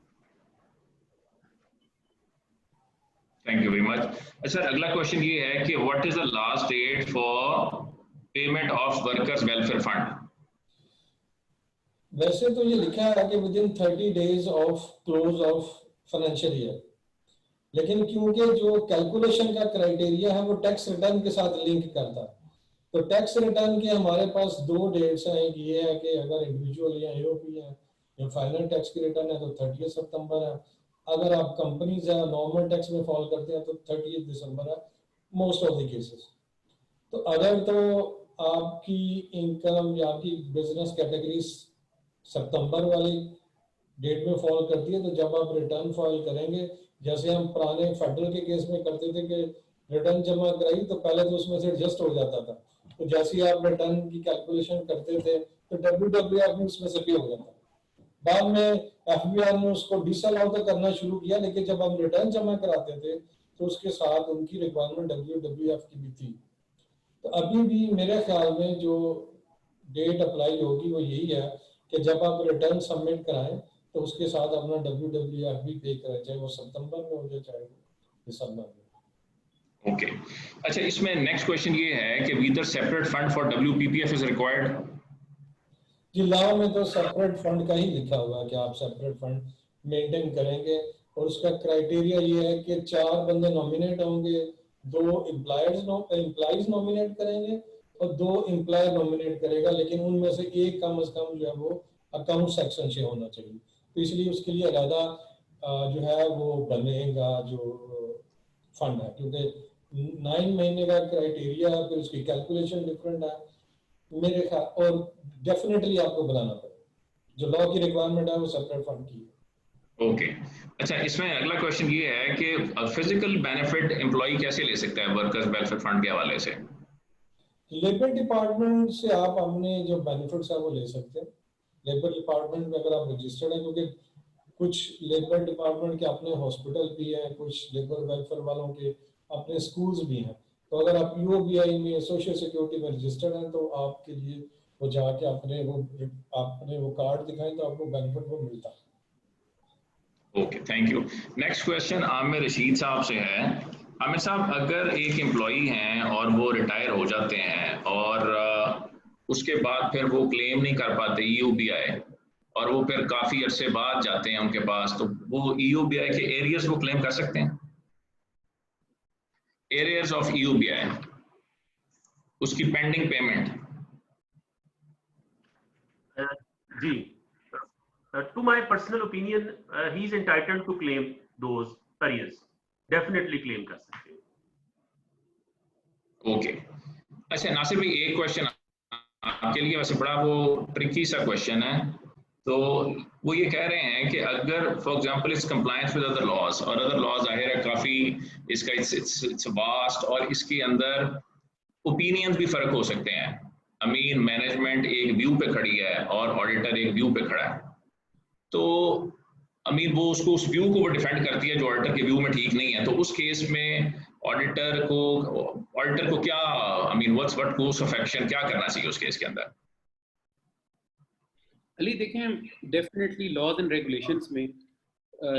Thank you very much sir. अगला क्वेश्चन ये है कि what is the last date for payment of workers welfare fund? वैसे तो ये लिखा है कि within 30 days of close of financial year, लेकिन क्योंकि जो कैलकुलेशन का क्राइटेरिया है वो टैक्स रिटर्न के साथ लिंक करता है, तो टैक्स रिटर्न के हमारे पास 2 डेट्स हैं। एक ये है कि अगर इंडिविजुअल या AOP है या फाइनल टैक्स की रिटर्न है तो 30 सितंबर है, अगर आप कंपनीज या नॉर्मल टैक्स में फॉल करते हैं तो 30 दिसंबर है मोस्ट ऑफ द केसेस। तो अगर तो आपकी इनकम या आपकी बिजनेस कैटेगरी सितंबर वाली डेट में फॉल करती है तो जब आप रिटर्न फाइल करेंगे, जैसे हम पुराने फेडरल के केस में करते थे कि रिटर्न जमा कराई तो पहले तो उसमें से एडजस्ट हो जाता था, तो जैसे ही आप रिटर्न की कैलकुलेशन करते थे तो WWR भी उसमें से भी हो जाता। बाद में FBR ने उसको डिसअलाउ तो करना शुरू किया, लेकिन जब हम रिटर्न जमा कराते थे तो उसके साथ उनकी रिक्वायरमेंट WWF की भी थी। तो अभी भी मेरे ख्याल में जो डेट अप्लाई होगी वो यही है कि जब आप रिटर्न सबमिट कराएं तो उसके साथ अपना WWF भी पे करें, चाहे वो सितंबर में हो जाए चाहे वो दिसंबर में। ओके अच्छा, इसमें नेक्स्ट क्वेश्चन ये है कि whether separate fund for WPPF is required? जी, लॉ में तो सेपरेट फंड का ही लिखा हुआ है कि आप सेपरेट फंड मेंटेन करेंगे, और उसका क्राइटेरिया ये है कि 4 बंदे नॉमिनेट होंगे, 2 एम्प्लॉइज नॉमिनेट करेंगे और 2 एम्प्लॉय नॉमिनेट करेगा, लेकिन उनमें से एक कम से कम जो है वो अकाउंट सेक्शन से होना चाहिए। तो इसलिए उसके लिए अलग जो है वो बनेगा जो फंड है, क्योंकि 9 महीने का क्राइटेरिया है, फिर उसकी कैलकुलेशन डिफरेंट है मेरे ख्याल, और डेफिनेटली आपको बनाना पड़ेगा, जो लॉ की रिक्वायरमेंट है वो सेपरेट फंड की है। ओके अच्छा, इसमें अगला क्वेश्चन ये है कि फिजिकल बेनिफिट एम्प्लॉय कैसे ले सकता है वर्कर्स वेलफेयर फंड के हवाले से? लेबर डिपार्टमेंट से आप अपने जो बेनिफिट्स है वो ले सकते हैं। लेबर डिपार्टमेंट में अगर आप रजिस्टर्ड है, क्योंकि कुछ लेबर डिपार्टमेंट के अपने हॉस्पिटल भी हैं, कुछ लेबर वेलफेयर वालों के अपने स्कूल्स भी हैं, तो अगर आप EOBI में सोशल सिक्योरिटी में रजिस्टर्ड हैं तो आपके लिए वो जाके अपने वो कार्ड दिखाएं तो आपको बेनिफिट वो मिलता है। Okay thank you. Next question Aamir Rashid साहब से है। आमिर साहब, अगर एक एम्प्लॉई हैं और वो रिटायर हो जाते हैं और उसके बाद फिर वो क्लेम नहीं कर पाते EOBI, और वो फिर काफी अरसे बाद जाते हैं उनके पास, तो वो EOBI के एरियर्स वो क्लेम कर सकते हैं? एरियर्स ऑफ EOBI, उसकी पेंडिंग पेमेंट। जी, to my personal opinion, he is entitled to claim those arrears. Definitely claim कर सकते हैं। ओके अच्छा नासिर भाई, एक क्वेश्चन आपके लिए, वैसे बड़ा वो ट्रिकी सा क्वेश्चन है। तो वो ये कह रहे हैं कि अगर for example it's compliance with other laws, और अदर लॉज जाहिर है काफी इसका इट्स वास्ट, और इसके अंदर ओपिनियंस भी फर्क हो सकते हैं। अमीन मैनेजमेंट एक व्यू पे खड़ी है और ऑडिटर एक व्यू पे खड़ा है, तो अमीन वो उसको उस व्यू को वो डिफेंड करती है जो ऑडिटर के व्यू में ठीक नहीं है, तो उस केस में ऑडिटर को क्या व्हाट कोर्स ऑफ एक्शन क्या करना चाहिए उस केस के अंदर? अली देखें, डेफिनेटली लॉज एंड रेगुलेशंस में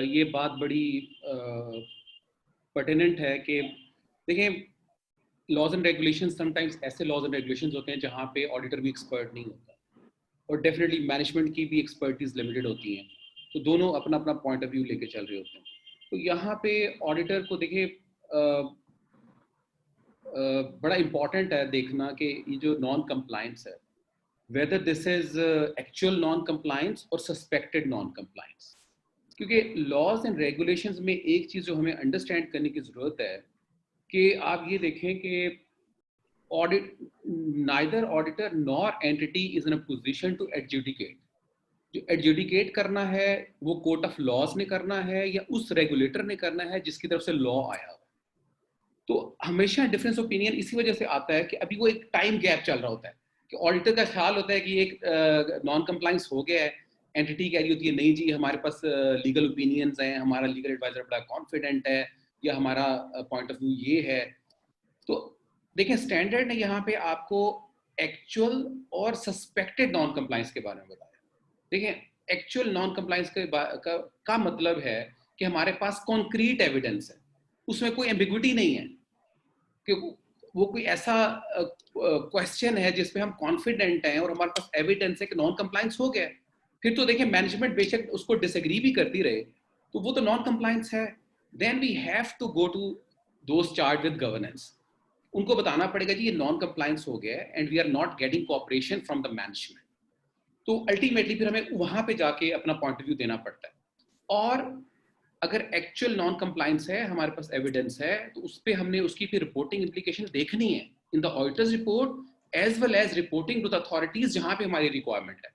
ये बात बड़ी पर्टिनेंट है कि देखें, लॉज एंड रेगुलेशंस समटाइम्स ऐसे लॉज एंड रेगुलेशंस होते हैं जहाँ पे ऑडिटर भी एक्सपर्ट नहीं होता, और डेफिनेटली मैनेजमेंट की भी एक्सपर्टीज लिमिटेड होती हैं, तो दोनों अपना अपना पॉइंट ऑफ व्यू लेके चल रहे होते हैं। तो यहाँ पे ऑडिटर को देखिए, बड़ा इम्पॉर्टेंट है देखना कि ये जो नॉन कंप्लायंस है, whether this is actual non compliance और सस्पेक्टेड नॉन कंप्लायंस। क्योंकि लॉज एंड रेगुलेशंस में एक चीज़ जो हमें अंडरस्टैंड करने की ज़रूरत है कि आप ये देखें कि audit, neither auditor nor entity is in a position to adjudicate. जो एडजुडिकेट करना है वो कोर्ट ऑफ लॉज ने करना है या उस रेगुलेटर ने करना है जिसकी तरफ से लॉ आया। तो हमेशा डिफरेंस ओपिनियन इसी वजह से आता है कि अभी वो एक टाइम गैप चल रहा होता है कि ऑडिटर का ख्याल होता है कि एक नॉन कंप्लायंस हो गया है, एंटिटी कह रही होती है नहीं जी हमारे पास लीगल ओपिनियंस हैं, हमारा लीगल एडवाइजर बड़ा कॉन्फिडेंट है या हमारा पॉइंट ऑफ व्यू ये है। तो देखें स्टैंडर्ड ने यहाँ पे आपको एक्चुअल और सस्पेक्टेड नॉन कंप्लायंस के बारे में बताया। देखें एक्चुअल नॉन कंप्लायंस का मतलब है कि हमारे पास कॉन्क्रीट एविडेंस है, उसमें कोई एम्बिग्विटी नहीं है कि वो कोई ऐसा क्वेश्चन है जिसपे हम कॉन्फिडेंट हैं और हमारे पास एविडेंस है कि नॉन कंप्लायंस हो गया। फिर तो देखिए मैनेजमेंट बेशक उसको डिसएग्री भी करती रहे तो वो तो नॉन कंप्लायंस है। Then we have to go to those charge with governance, उनको बताना पड़ेगा जी ये नॉन कंप्लायंस हो गया है and we are not getting cooperation from the management. तो अल्टीमेटली फिर हमें वहां पे जाके अपना पॉइंट ऑफ व्यू देना पड़ता है। और अगर एक्चुअल नॉन कंप्लायंस है, हमारे पास एविडेंस है, तो उस पर हमने उसकी फिर रिपोर्टिंग इम्प्लीकेशन देखनी है in the auditor's report as well as reporting to the authorities जहां पे हमारी रिक्वायरमेंट है।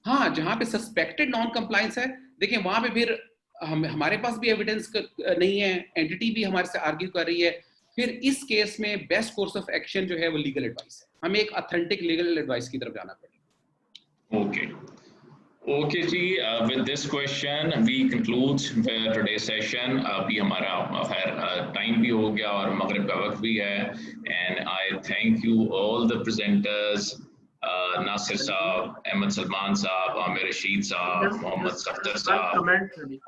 हाँ, जहां पे सस्पेक्टेड नॉन कंप्लायंस है देखिए वहां पे फिर हमारे पास भी एविडेंस नहीं है, एंटिटी भी हमारे से आर्ग्यू कर रही है, फिर इस केस में बेस्ट कोर्स ऑफ एक्शन जो है वो लीगल एडवाइस है। हमें एक ऑथेंटिक लीगल एडवाइस की तरफ जाना पड़ेगा। ओके जी, with this question we conclude today's session। अभी हमारा खैर टाइम भी हो गया और मगरिब का वक्त भी है, and I thank you all the presenters, Nasir साहब, अहमद सलमान साहब, आमिर रशीद साहब, मोहम्मद सफ्तर साहब।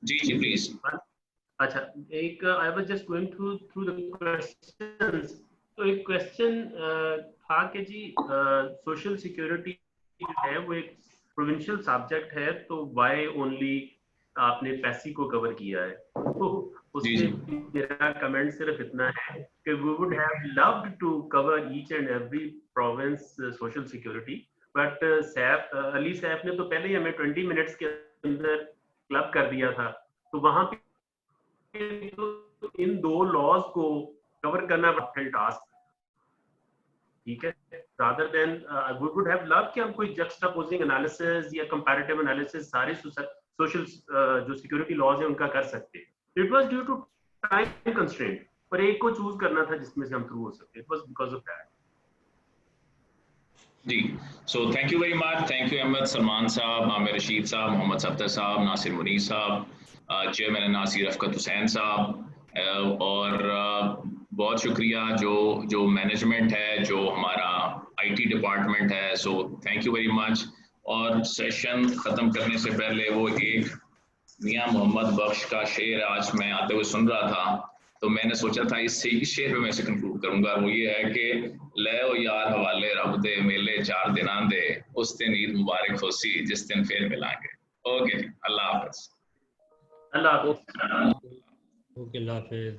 जी जी प्लीज। अच्छा, एक I was just going through the questions. तो एक क्वेश्चन था कि जी सोशल सिक्योरिटी जो है वो एक प्रोविंशियल सब्जेक्ट है, तो व्हाई ओनली आपने पैसी को कवर किया है? तो उसमें मेरा कमेंट सिर्फ इतना है कि we would have loved to cover each and every province social security, but Ali Saif ने तो पहले ही हमें 20 मिनट्स के अंदर क्लब कर दिया था, तो वहां पे तो इन दो लॉज को कवर करना बड़ा टास्क, ठीक है। rather than we would have loved कि हम कोई juxtaposing analysis या comparative analysis सारे social जो security laws हैं उनका कर सकते। It was due to time constraint, पर एक को choose करना था जिसमें से हम through हो सकते। It was because of that। Ji, so thank you very much, thank you Ahmad Salman साहब, आमिर रशीद साहब, मोहम्मद सफ्तर साहब, नासिर मुनीर साहब, चेयरमैन नासिर रफकत हुसैन साहब, और बहुत शुक्रिया जो मैनेजमेंट है, जो हमारा आईटी डिपार्टमेंट है। So thank you very much. और सेशन ख़त्म करने से पहले वो एक मियां मोहम्मद बख्श का शेर आज मैं आते हुए सुन रहा था, तो मैंने सोचा था इस शेर पे मैं इसे कंक्लूड करूंगा। वो ये है कि ले ओ यार हवाले रब दे, मेले 4 दिन आंदे, उस दिन ईद मुबारक होसी जिस दिन फिर मिलांगे। ओके जी, अल्लाह हाफ़िज़। अल्लाह हाफ़िज़। ओके, अल्लाह हाफ़िज़।